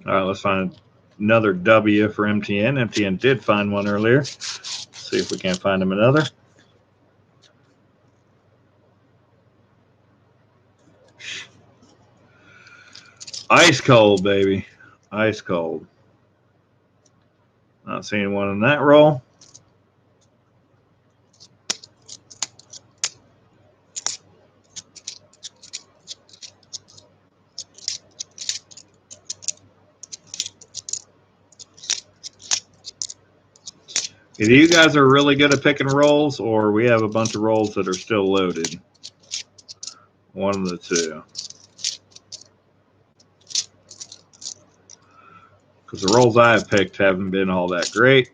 All right, let's find another W for MTN. MTN did find one earlier. Let's see if we can't find him another. Ice cold, baby. Ice cold. Not seeing one in that roll. Either you guys are really good at picking rolls, or we have a bunch of rolls that are still loaded. One of the two. Because the rolls I have picked haven't been all that great.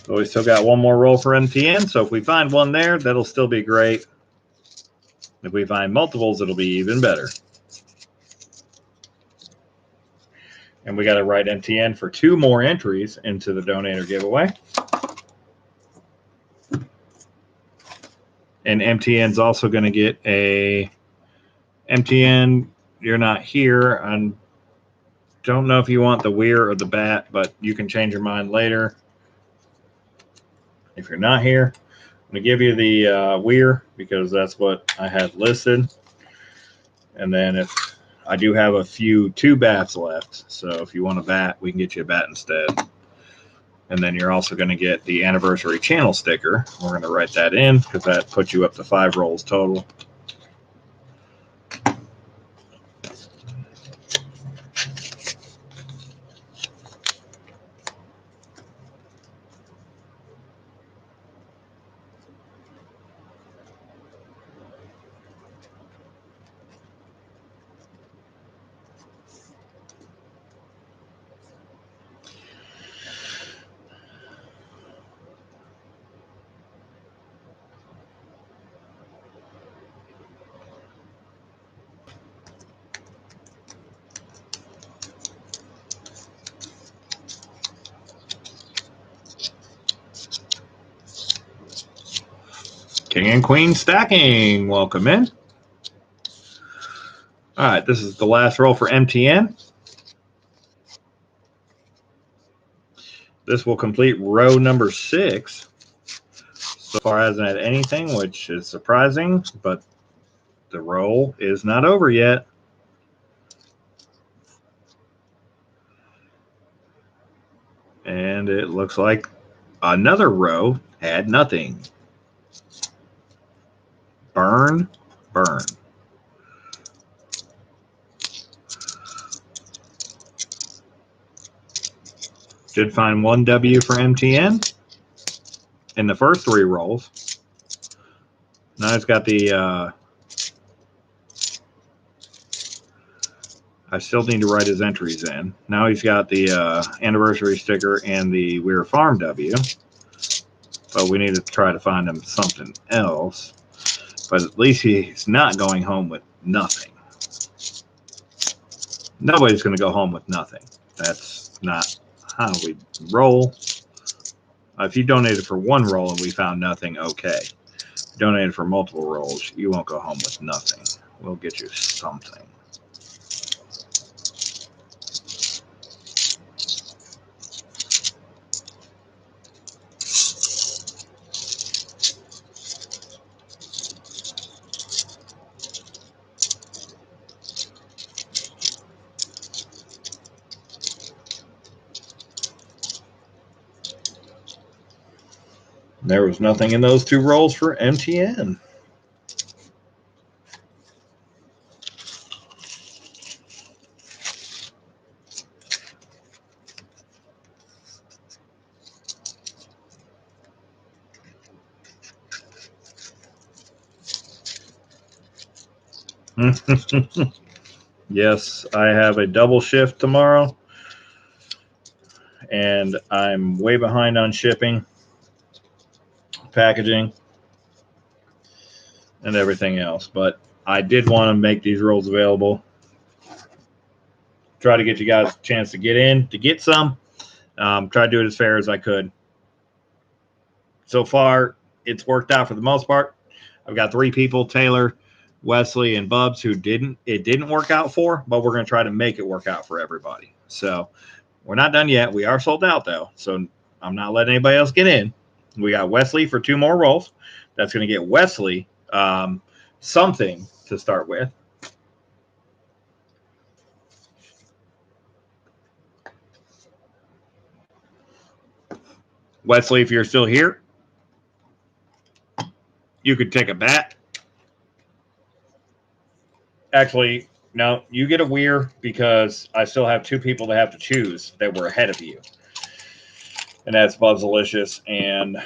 So we still got one more roll for MTN. So if we find one there, that'll still be great. If we find multiples, it'll be even better. And we got to write MTN for two more entries into the donator giveaway. And MTN's also going to get a MTN, you're not here. I don't know if you want the weir or the bat, but you can change your mind later. If you're not here, I'm going to give you the weir because that's what I had listed. And then if I do have two bats left. So if you want a bat, we can get you a bat instead. And then you're also going to get the anniversary channel sticker. We're going to write that in because that puts you up to 5 rolls total. King and Queen stacking. Welcome in. All right, this is the last roll for MTN. This will complete row number 6. So far hasn't had anything, which is surprising, but the roll is not over yet. And it looks like another row had nothing. Burn, burn. Did find one W for MTN in the first 3 rolls. Now he's got the, I still need to write his entries in. Now he's got the anniversary sticker and the We're Farm W. But we need to try to find him something else. But at least he's not going home with nothing. Nobody's going to go home with nothing. That's not how we roll. If you donated for one roll and we found nothing, okay. Donated for multiple rolls, you won't go home with nothing. We'll get you something. There was nothing in those two rolls for MTN. Yes, I have a double shift tomorrow, and I'm way behind on shipping, packaging, and everything else. But I did want to make these rolls available. Try to get you guys a chance to get in, to get some. Try to do it as fair as I could. So far, it's worked out for the most part. I've got 3 people, Taylor, Wesley, and Bubs, who it didn't work out for, but we're going to try to make it work out for everybody. So we're not done yet. We are sold out, though. So I'm not letting anybody else get in. We got Wesley for 2 more rolls. That's going to get Wesley something to start with. Wesley, if you're still here, you could take a bat. Actually, no, you get a weir because I still have 2 people that have to choose that were ahead of you. And that's Bubsalicious and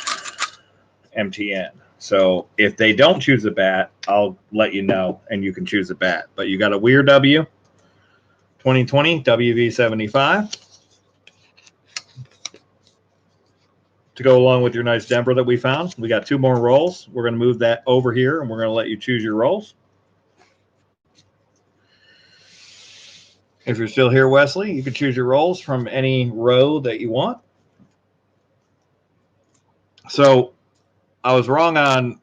MTN. So if they don't choose a bat, I'll let you know and you can choose a bat. But you got a weir W, 2020 WV75 to go along with your nice Denver that we found. We got 2 more rolls. We're going to move that over here and we're going to let you choose your rolls. If you're still here, Wesley, you can choose your rolls from any row that you want. So I was wrong on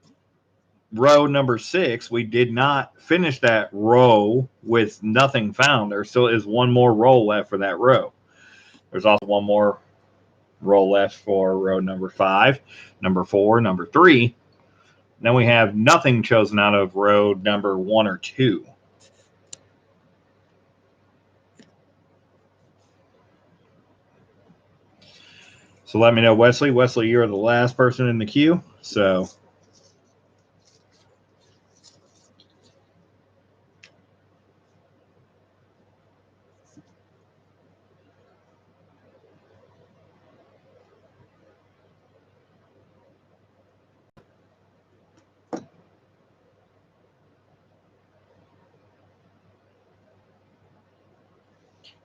row number 6. We did not finish that row with nothing found. There still is 1 more roll left for that row. There's also 1 more roll left for row number 5, number 4, number 3. Then we have nothing chosen out of row number 1 or 2. So let me know, Wesley. Wesley, you're the last person in the queue. So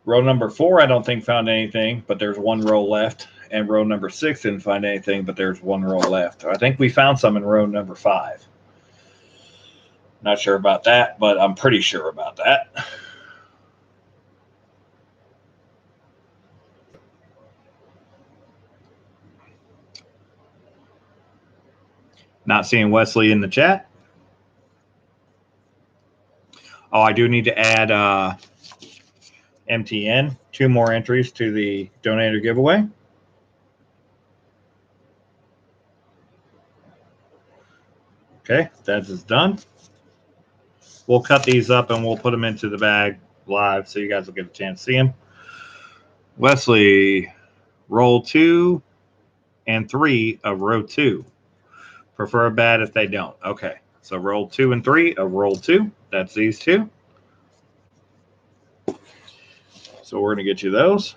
row number 4, I don't think found anything, but there's 1 row left. And row number 6 didn't find anything, but there's 1 row left. I think we found some in row number 5. Not sure about that, but I'm pretty sure about that. Not seeing Wesley in the chat. Oh, I do need to add MTN, 2 more entries to the donator giveaway. Okay, that is done. We'll cut these up and we'll put them into the bag live so you guys will get a chance to see them. Wesley, roll 2 and 3 of row 2. Prefer a bat if they don't. Okay, so roll 2 and 3 of roll 2. That's these 2. So we're going to get you those.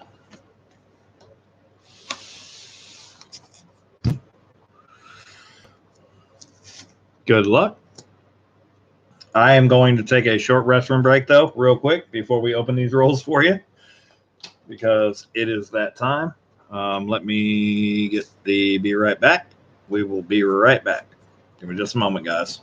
Good luck. I am going to take a short restroom break, though, real quick, before we open these rolls for you, because it is that time. Let me get the be right back. We will be right back. Give me just a moment, guys.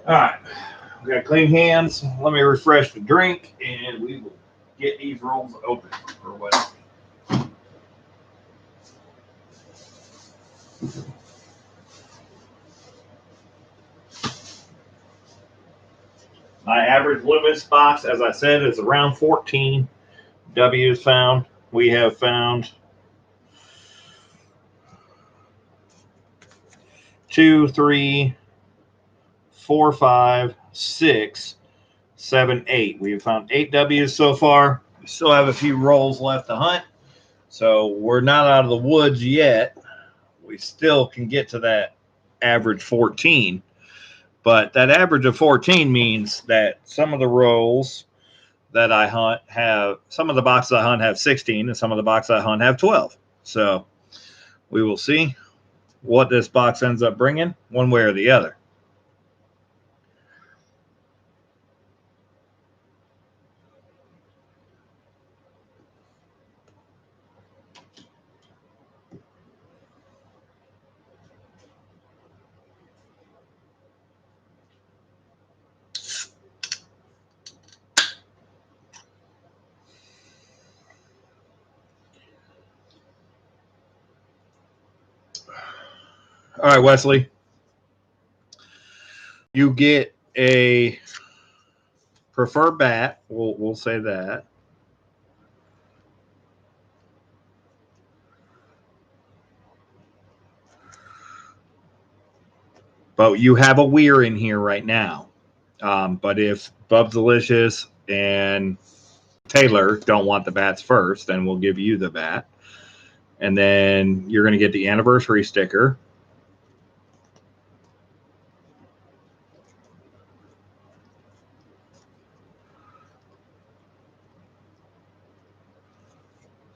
All right. We got clean hands. Let me refresh the drink, and we will get these rolls open for Wesley. My average limits box, as I said, is around 14 W's found. We have found 2, 3, 4, 5, 6, 7, 8. We've found 8 W's so far. We still have a few rolls left to hunt. So we're not out of the woods yet. We still can get to that average 14. But that average of 14 means that some of the rolls that I hunt have, some of the boxes I hunt have 16, and some of the boxes I hunt have 12. So we will see what this box ends up bringing one way or the other. All right, Wesley, you get a preferred bat. We'll say that. But you have a weir in here right now. But if Bubsalicious and Taylor don't want the bats first, then we'll give you the bat. And then you're going to get the anniversary sticker.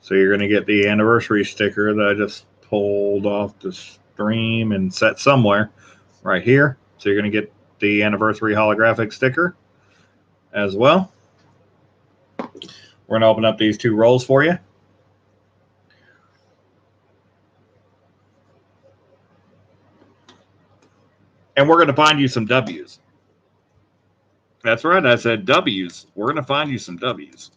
So you're going to get the anniversary sticker that I just pulled off the stream and set somewhere right here. So you're going to get the anniversary holographic sticker as well. We're going to open up these 2 rolls for you. And we're going to find you some W's. That's right. I said W's. We're going to find you some W's.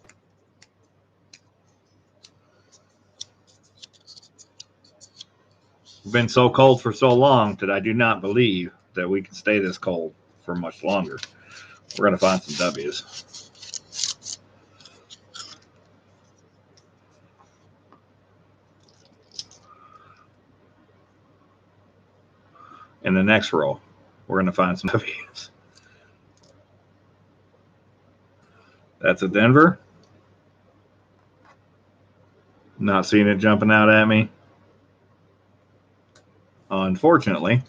It's been so cold for so long that I do not believe that we can stay this cold for much longer. We're going to find some W's. In the next roll, we're going to find some W's. That's a Denver. Not seeing it jumping out at me, unfortunately.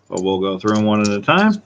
But we'll go through them one at a time.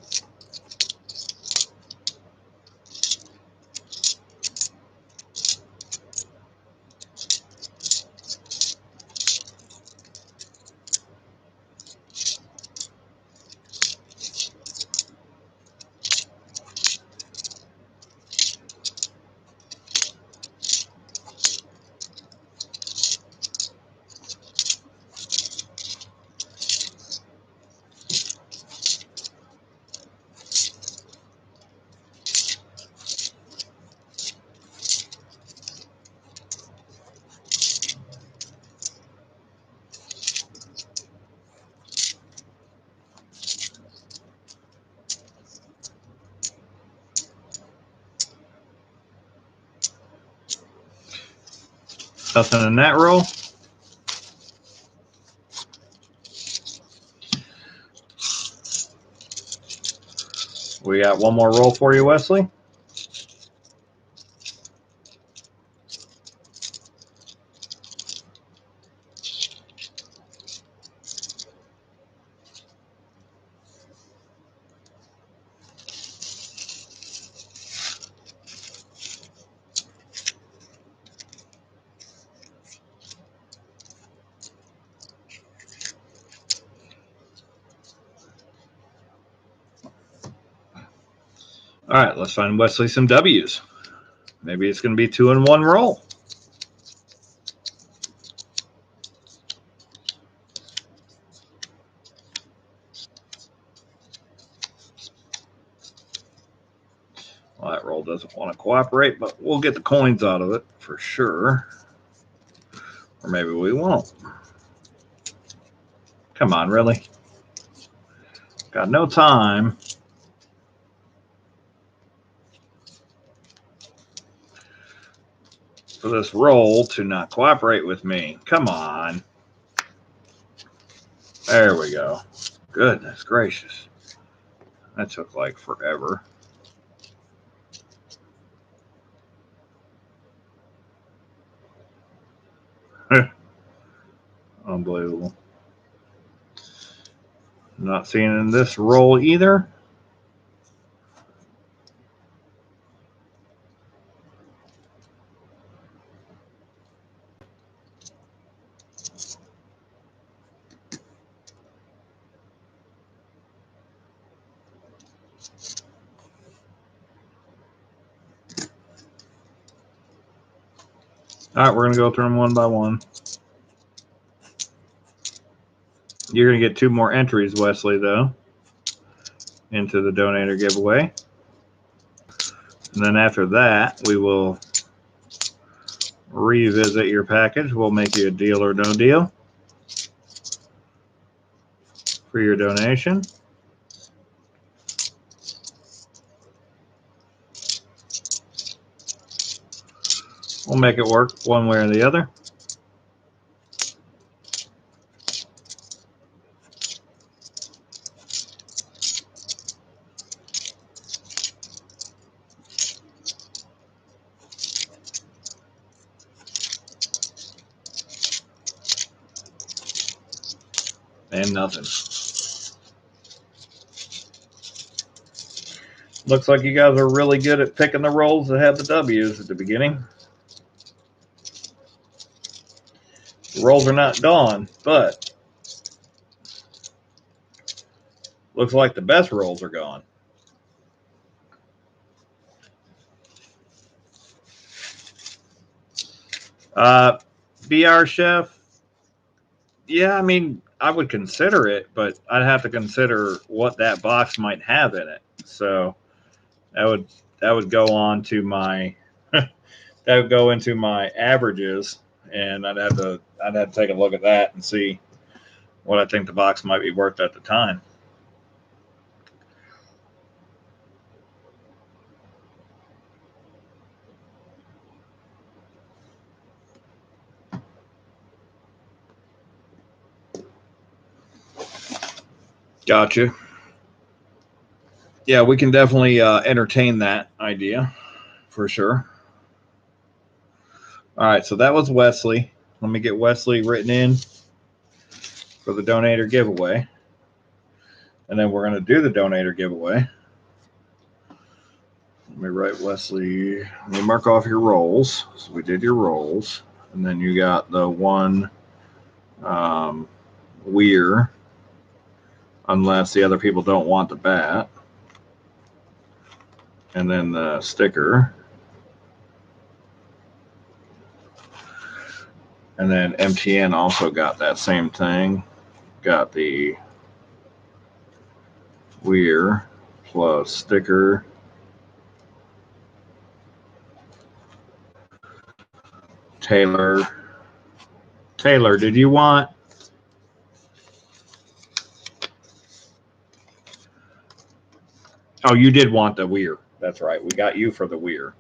Nothing in that roll. We got one more roll for you, Wesley. All right, let's find Wesley some W's. Maybe it's going to be 2 in 1 roll. Well, that roll doesn't want to cooperate, but we'll get the coins out of it for sure. Or maybe we won't. Come on, really? Got no time. For this roll to not cooperate with me. Come on. There we go. Goodness gracious. That took like forever. Unbelievable. Not seeing it in this roll either. All right, we're going to go through them one by one. You're going to get 2 more entries, Wesley, though, into the donator giveaway. And then after that, we will revisit your package. We'll make you a deal or no deal for your donation. We'll make it work one way or the other. And nothing. Looks like you guys are really good at picking the rolls that have the W's at the beginning. The rolls are not gone, but looks like the best rolls are gone. BR Chef, yeah, I mean, I would consider it, but I'd have to consider what that box might have in it. So that would go on to my that would go into my averages, and I'd have to take a look at that and see what I think the box might be worth at the time. Gotcha. Yeah, we can definitely entertain that idea for sure. All right, so that was Wesley. Let me get Wesley written in for the donator giveaway. And then we're going to do the donator giveaway. Let me write Wesley. Let me mark off your rolls. So we did your rolls. And then you got the one Weir, unless the other people don't want the bat. And then the sticker. And then MTN also got that same thing. Got the Weir plus sticker. Taylor, did you want? Oh, you did want the Weir. That's right. We got you for the Weir.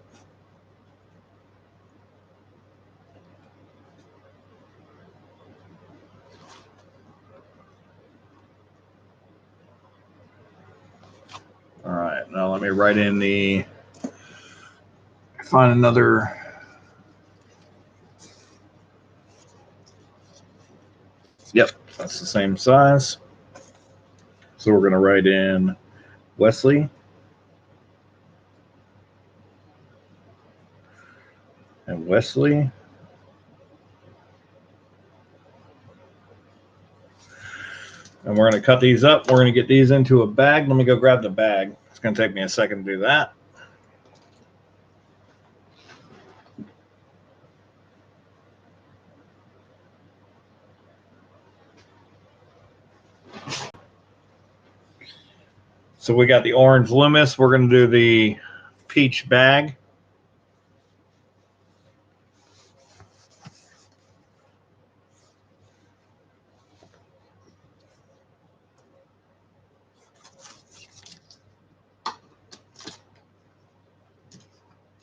let me write in the, find another. Yep, that's the same size. So we're going to write in Wesley and Wesley. And we're going to cut these up. We're going to get these into a bag. Let me go grab the bag. It's going to take me a second to do that. So we got the orange Loomis. We're going to do the peach bag.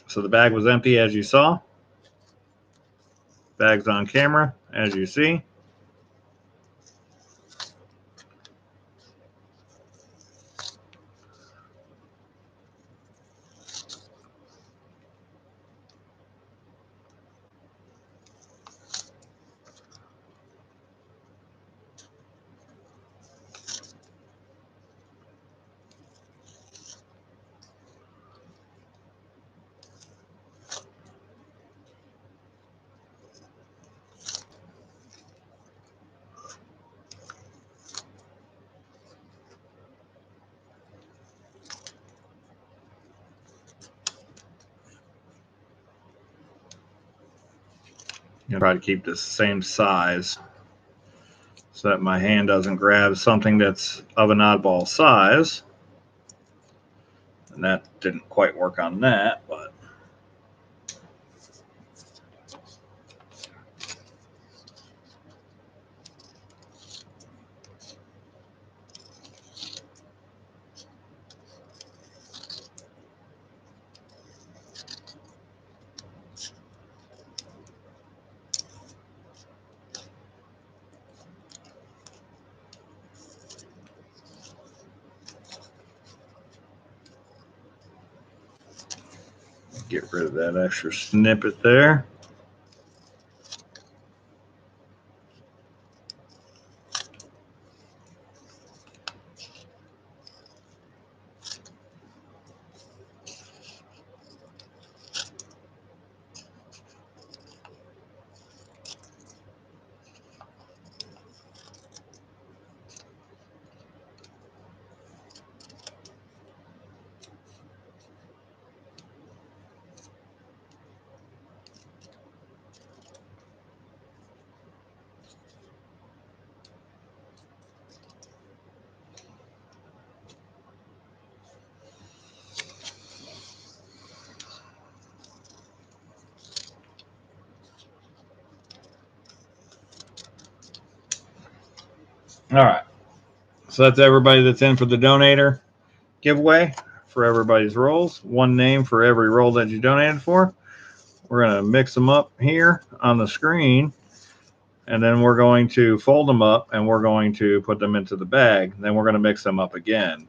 So the bag was empty, as you saw. Bag's on camera, as you see. I'm try to keep this same size so that my hand doesn't grab something that's of an oddball size. And that didn't quite work on that, but get rid of that extra snippet there. All right. So that's everybody that's in for the donator giveaway for everybody's rolls. One name for every roll that you donated for. We're going to mix them up here on the screen, and then we're going to fold them up, and we're going to put them into the bag. Then we're going to mix them up again.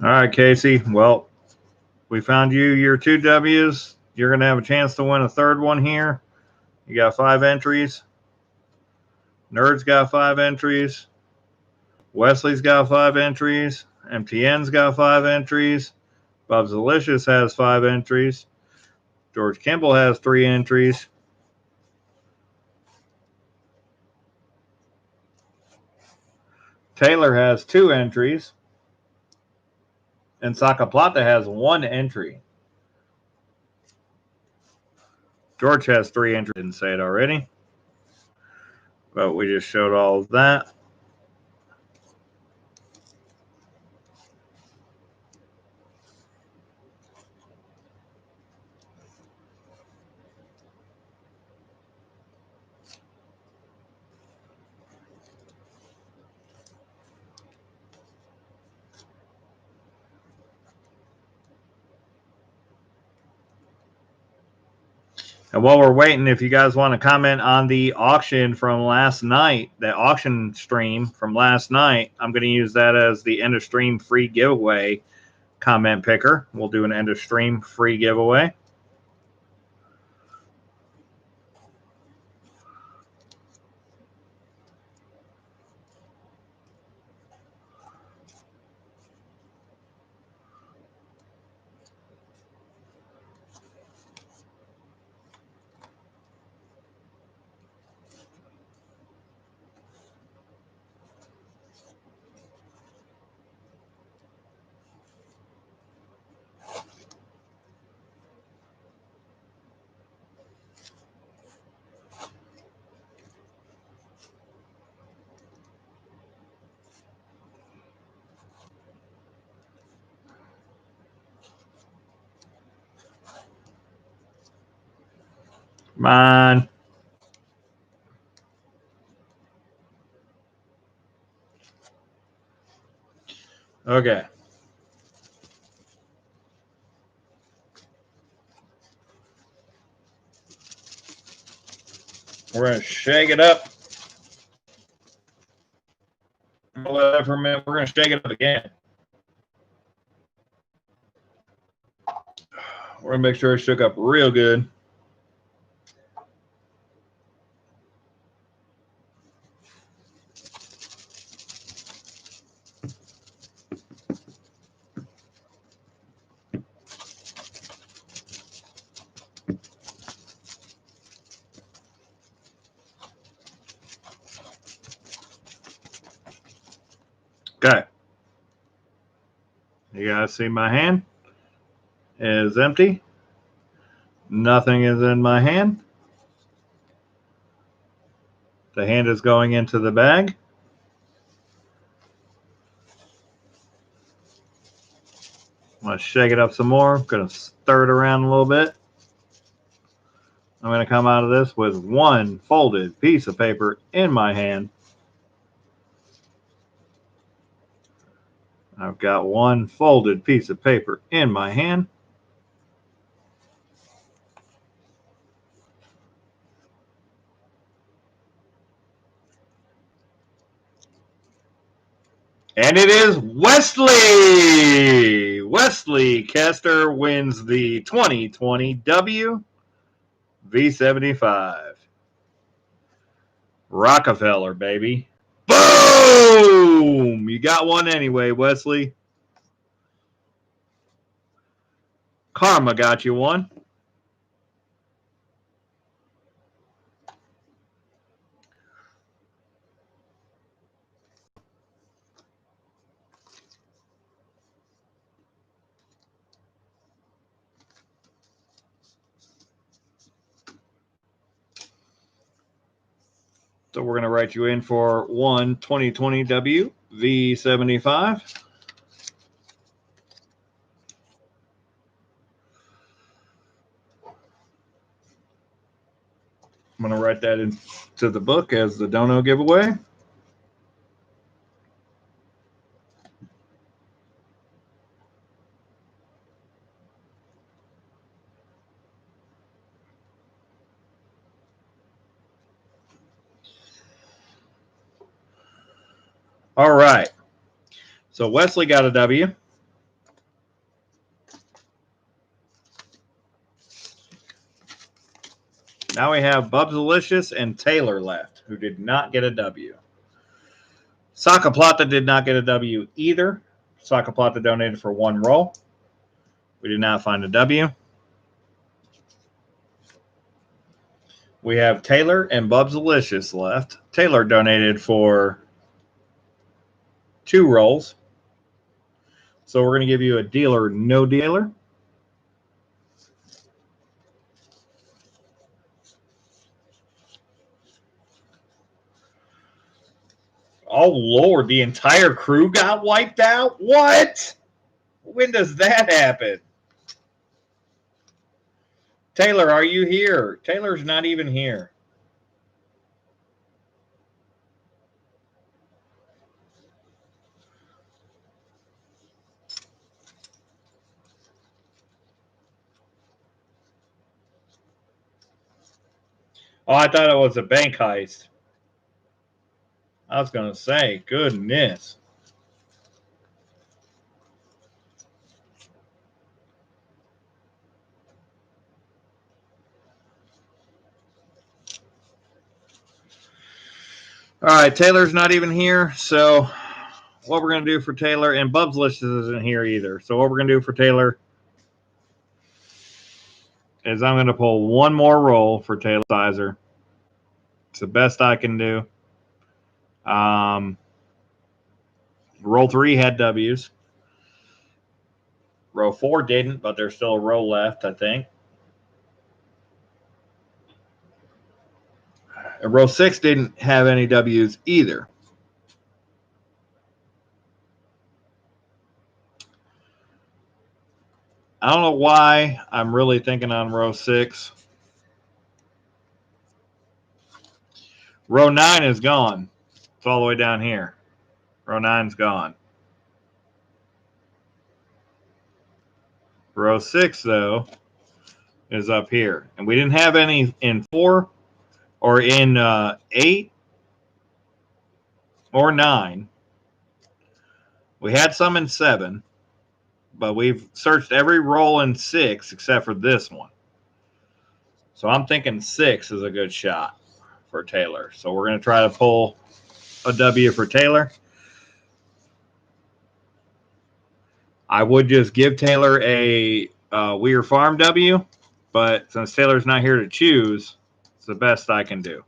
All right, Casey. Well, we found you your 2 W's. You're going to have a chance to win a third one here. You got 5 entries. Nerd's got 5 entries. Wesley's got 5 entries. MTN's got 5 entries. Bubsalicious has 5 entries. George Kimball has 3 entries. Taylor has 2 entries. And Saka Plata has 1 entry. George has 3 entries. Didn't say it already. But we just showed all of that. And while we're waiting, if you guys want to comment on the auction from last night, the auction stream from last night, I'm going to use that as the end of stream free giveaway comment picker. We'll do an end of stream free giveaway. Come on. Okay. We're going to shake it up. For a minute. We're going to shake it up again. We're going to make sure it shook up real good. Okay. You guys see my hand is empty. Nothing is in my hand. The hand is going into the bag. I'm going to shake it up some more. I'm going to stir it around a little bit. I'm going to come out of this with 1 folded piece of paper in my hand. I've got 1 folded piece of paper in my hand. And it is Wesley! Wesley Kester wins the 2020 W V75. Rockefeller, baby. Boom! You got one anyway, Wesley. Karma got you one. So we're going to write you in for 2020 W V75. I'm going to write that into the book as the dono giveaway. All right. So Wesley got a W. Now we have Bubsalicious and Taylor left, who did not get a W. Saka Plata did not get a W either. Saka Plata donated for 1 roll. We did not find a W. We have Taylor and Bubsalicious left. Taylor donated for 2 rolls. So we're going to give you a dealer, no dealer. Oh, Lord, the entire crew got wiped out? What? When does that happen? Taylor, are you here? Taylor's not even here. Oh, I thought it was a bank heist. I was going to say, goodness. All right, Taylor's not even here, so what we're going to do for Taylor, and Bubsalicious isn't here either. So what we're going to do for Taylor is I'm going to pull one more roll for Taylor Sizer. It's the best I can do. Roll 3 had W's. Row 4 didn't, but there's still a row left, I think. And row 6 didn't have any W's either. I don't know why I'm really thinking on row 6. Row 9 is gone. It's all the way down here. Row 9's gone. Row 6, though, is up here. And we didn't have any in 4 or in 8 or 9. We had some in 7, but we've searched every roll in 6 except for this one. So I'm thinking 6 is a good shot for Taylor. So we're going to try to pull a W for Taylor. I would just give Taylor a Weir Farm W, but since Taylor's not here to choose, it's the best I can do.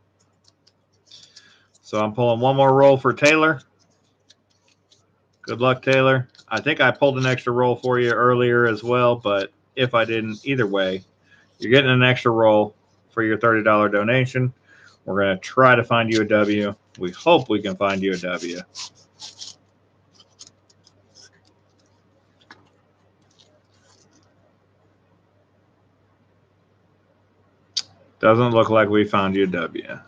So I'm pulling one more roll for Taylor. Good luck, Taylor. I think I pulled an extra roll for you earlier as well, but if I didn't, either way, you're getting an extra roll for your $30 donation. We're going to try to find you a W. We hope we can find you a W. Doesn't look like we found you a W.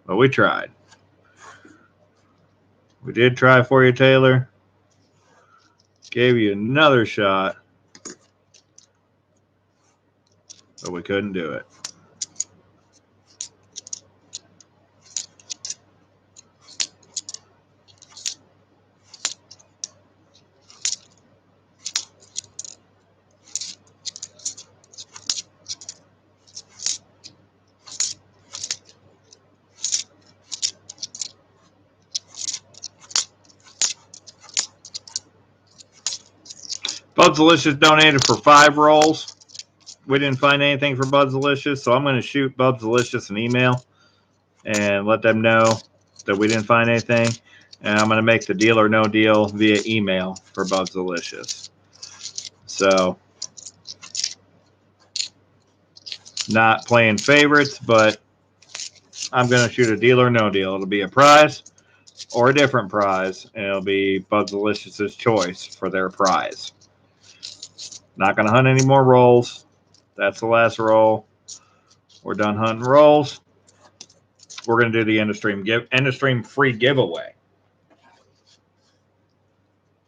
But we tried. We did try for you, Taylor. Gave you another shot. But we couldn't do it. Bubsalicious donated for 5 rolls. We didn't find anything for Bubsalicious, so I'm going to shoot Bubsalicious an email and let them know that we didn't find anything. And I'm going to make the deal or no deal via email for Bubsalicious. So, not playing favorites, but I'm going to shoot a deal or no deal. It'll be a prize or a different prize, and it'll be Bubsalicious's choice for their prize. Not going to hunt any more rolls. That's the last roll. We're done hunting rolls. We're going to do the end of stream free giveaway.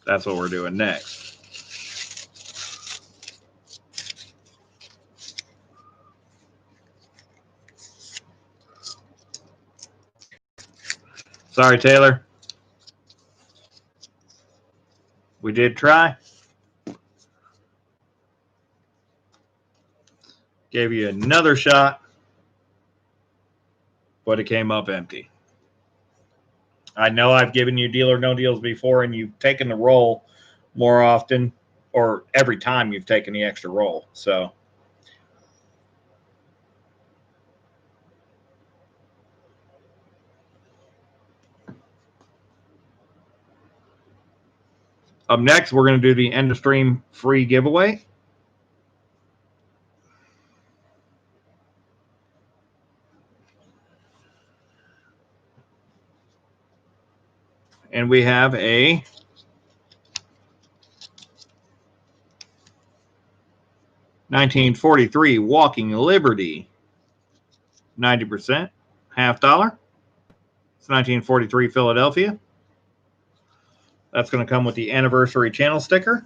That's what we're doing next. Sorry, Taylor. We did try. Gave you another shot, but it came up empty. I know I've given you deal or no deals before, and you've taken the roll more often, or every time you've taken the extra roll. So Up next, we're going to do the end of stream free giveaway. And we have a $1943 Walking Liberty, 90%, $50. It's 1943 Philadelphia. That's going to come with the anniversary channel sticker.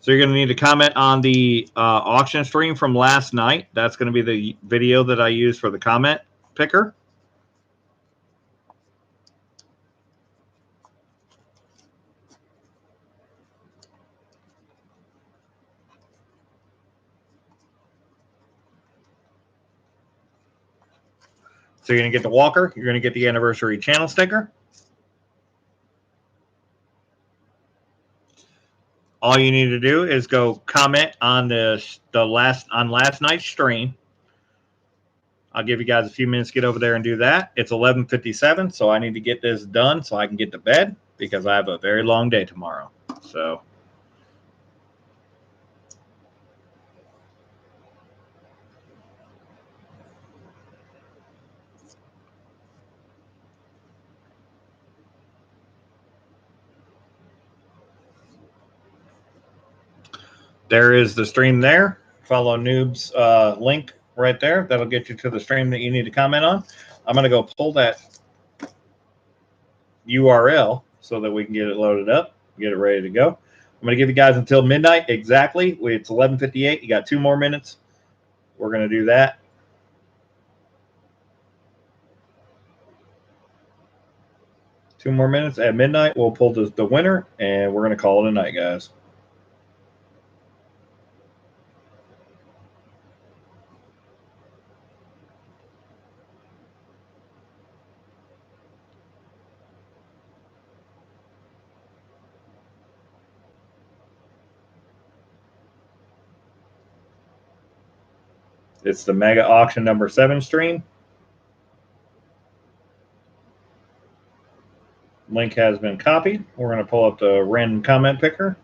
So you're going to need to comment on the auction stream from last night. That's going to be the video that I used for the comment picker. So you're going to get the Walker. You're going to get the anniversary channel sticker. All you need to do is go comment on last night's stream. I'll give you guys a few minutes to get over there and do that. It's 11:57, so I need to get this done so I can get to bed because I have a very long day tomorrow. So there is the stream there. Follow Noob's link right there. That'll get you to the stream that you need to comment on. I'm going to go pull that URL so that we can get it loaded up, get it ready to go. I'm going to give you guys until midnight exactly. It's 11:58. You got 2 more minutes. We're going to do that. Two more minutes. At midnight, we'll pull the winner, and we're going to call it a night, guys. It's the Mega Auction number 7 stream. Link has been copied. We're going to pull up the random comment picker.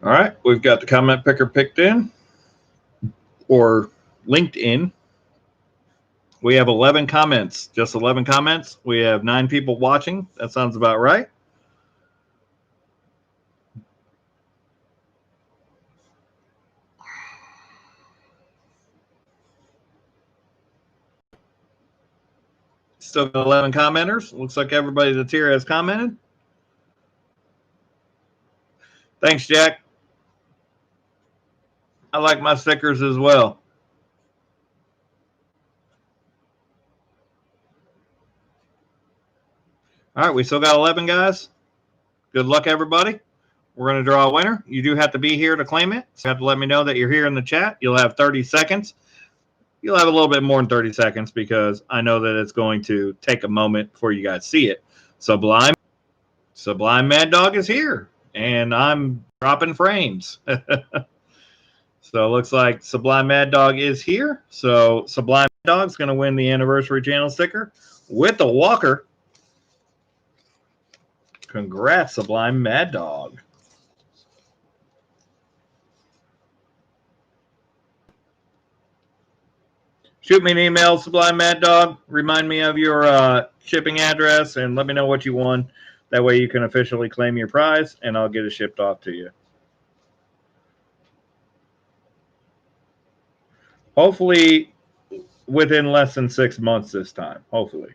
All right, we've got the comment picker picked in or linked in. We have 11 comments, just 11 comments. We have 9 people watching. That sounds about right. Still got 11 commenters. Looks like everybody that's here has commented. Thanks, Jack. I like my stickers as well. All right, we still got 11 guys. Good luck, everybody. We're going to draw a winner. You do have to be here to claim it. So you have to let me know that you're here in the chat. You'll have 30 seconds. You'll have a little bit more than 30 seconds because I know that it's going to take a moment before you guys see it. Sublime Mad Dog is here, and I'm dropping frames. So it looks like Sublime Mad Dog is here. So Sublime Mad Dog's going to win the anniversary channel sticker with the Walker. Congrats, Sublime Mad Dog. Shoot me an email, Sublime Mad Dog. Remind me of your shipping address and let me know what you won. That way you can officially claim your prize, and I'll get it shipped off to you. Hopefully within less than 6 months this time. Hopefully.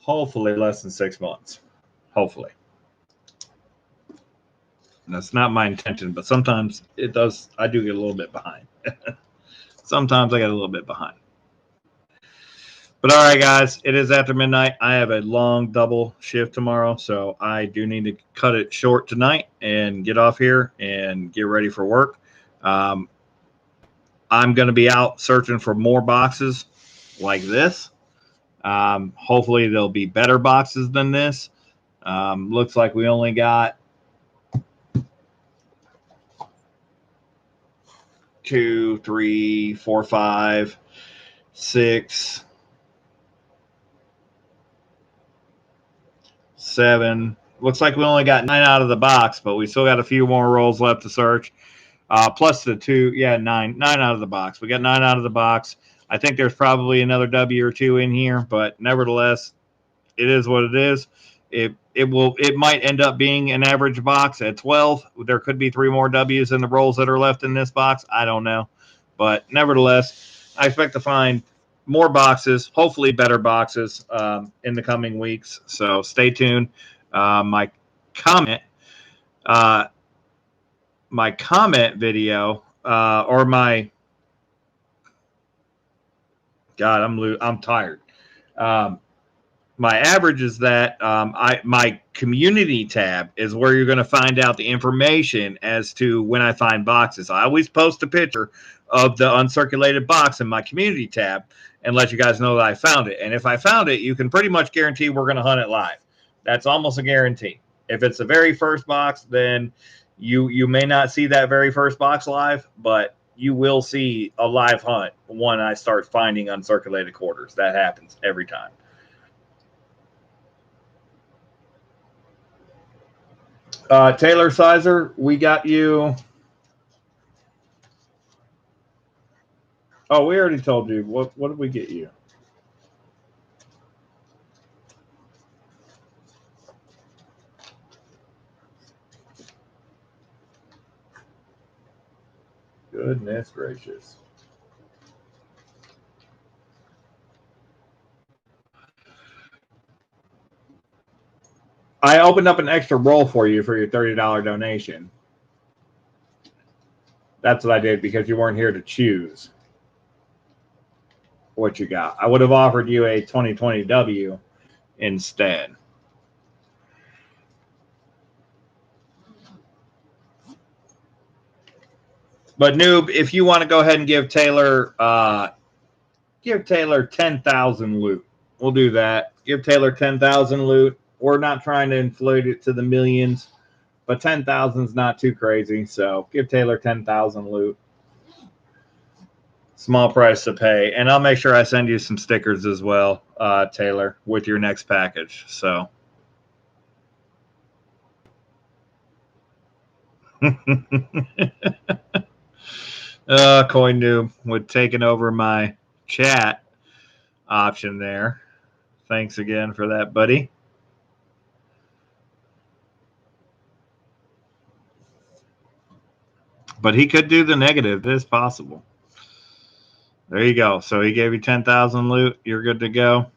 Hopefully less than 6 months. Hopefully. And that's not my intention, but sometimes it does. I do get a little bit behind. Sometimes I get a little bit behind. But all right, guys, it is after midnight. I have a long double shift tomorrow, so I do need to cut it short tonight and get off here and get ready for work. I'm going to be out searching for more boxes like this. Hopefully, there'll be better boxes than this. Looks like we only got 2, 3, 4, 5, 6, 7. Looks like we only got 9 out of the box, but we still got a few more rolls left to search. Plus the 2, yeah, 9 out of the box. We got 9 out of the box. I think there's probably another W or 2 in here, but nevertheless, it is what it is. It might end up being an average box at 12. There could be 3 more W's in the rolls that are left in this box. I don't know, but nevertheless, I expect to find more boxes, hopefully better boxes, in the coming weeks. So stay tuned. My comment video or my God, I'm tired. My average is that my community tab is where you're going to find out the information as to when I find boxes. I always post a picture of the uncirculated box in my community tab and let you guys know that I found it. And if I found it, you can pretty much guarantee we're going to hunt it live. That's almost a guarantee. If it's the very first box, then you may not see that very first box live, but you will see a live hunt when I start finding uncirculated quarters. That happens every time. Taylor Sizer, we got you. Oh, we already told you. What did we get you? Goodness gracious. I opened up an extra roll for you for your $30 donation. That's what I did because you weren't here to choose what you got. I would have offered you a 2020 W instead. But Noob, if you want to go ahead and give Taylor 10,000 loot, we'll do that. Give Taylor 10,000 loot. We're not trying to inflate it to the millions, but 10,000 is not too crazy. So give Taylor 10,000 loot. Small price to pay, and I'll make sure I send you some stickers as well, Taylor, with your next package. So. Coin Noob with taking over my chat option there. Thanks again for that, buddy. But he could do the negative. It is possible. There you go. So he gave you 10,000 loot. You're good to go.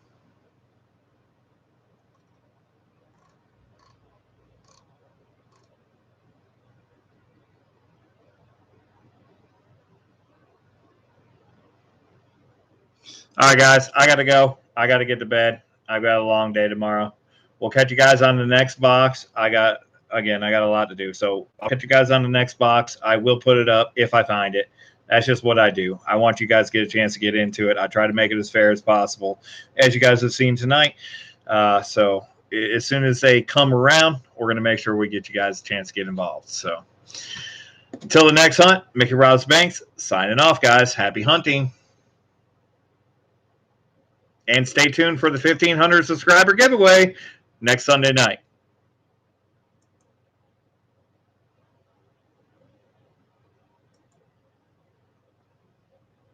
All right, guys. I got to go. I got to get to bed. I've got a long day tomorrow. We'll catch you guys on the next box. I got a lot to do. So I'll catch you guys on the next box. I will put it up if I find it. That's just what I do. I want you guys to get a chance to get into it. I try to make it as fair as possible, as you guys have seen tonight. So as soon as they come around, we're going to make sure we get you guys a chance to get involved. So until the next hunt, Mickey Rouse Banks signing off, guys. Happy hunting. And stay tuned for the 1,500 subscriber giveaway next Sunday night.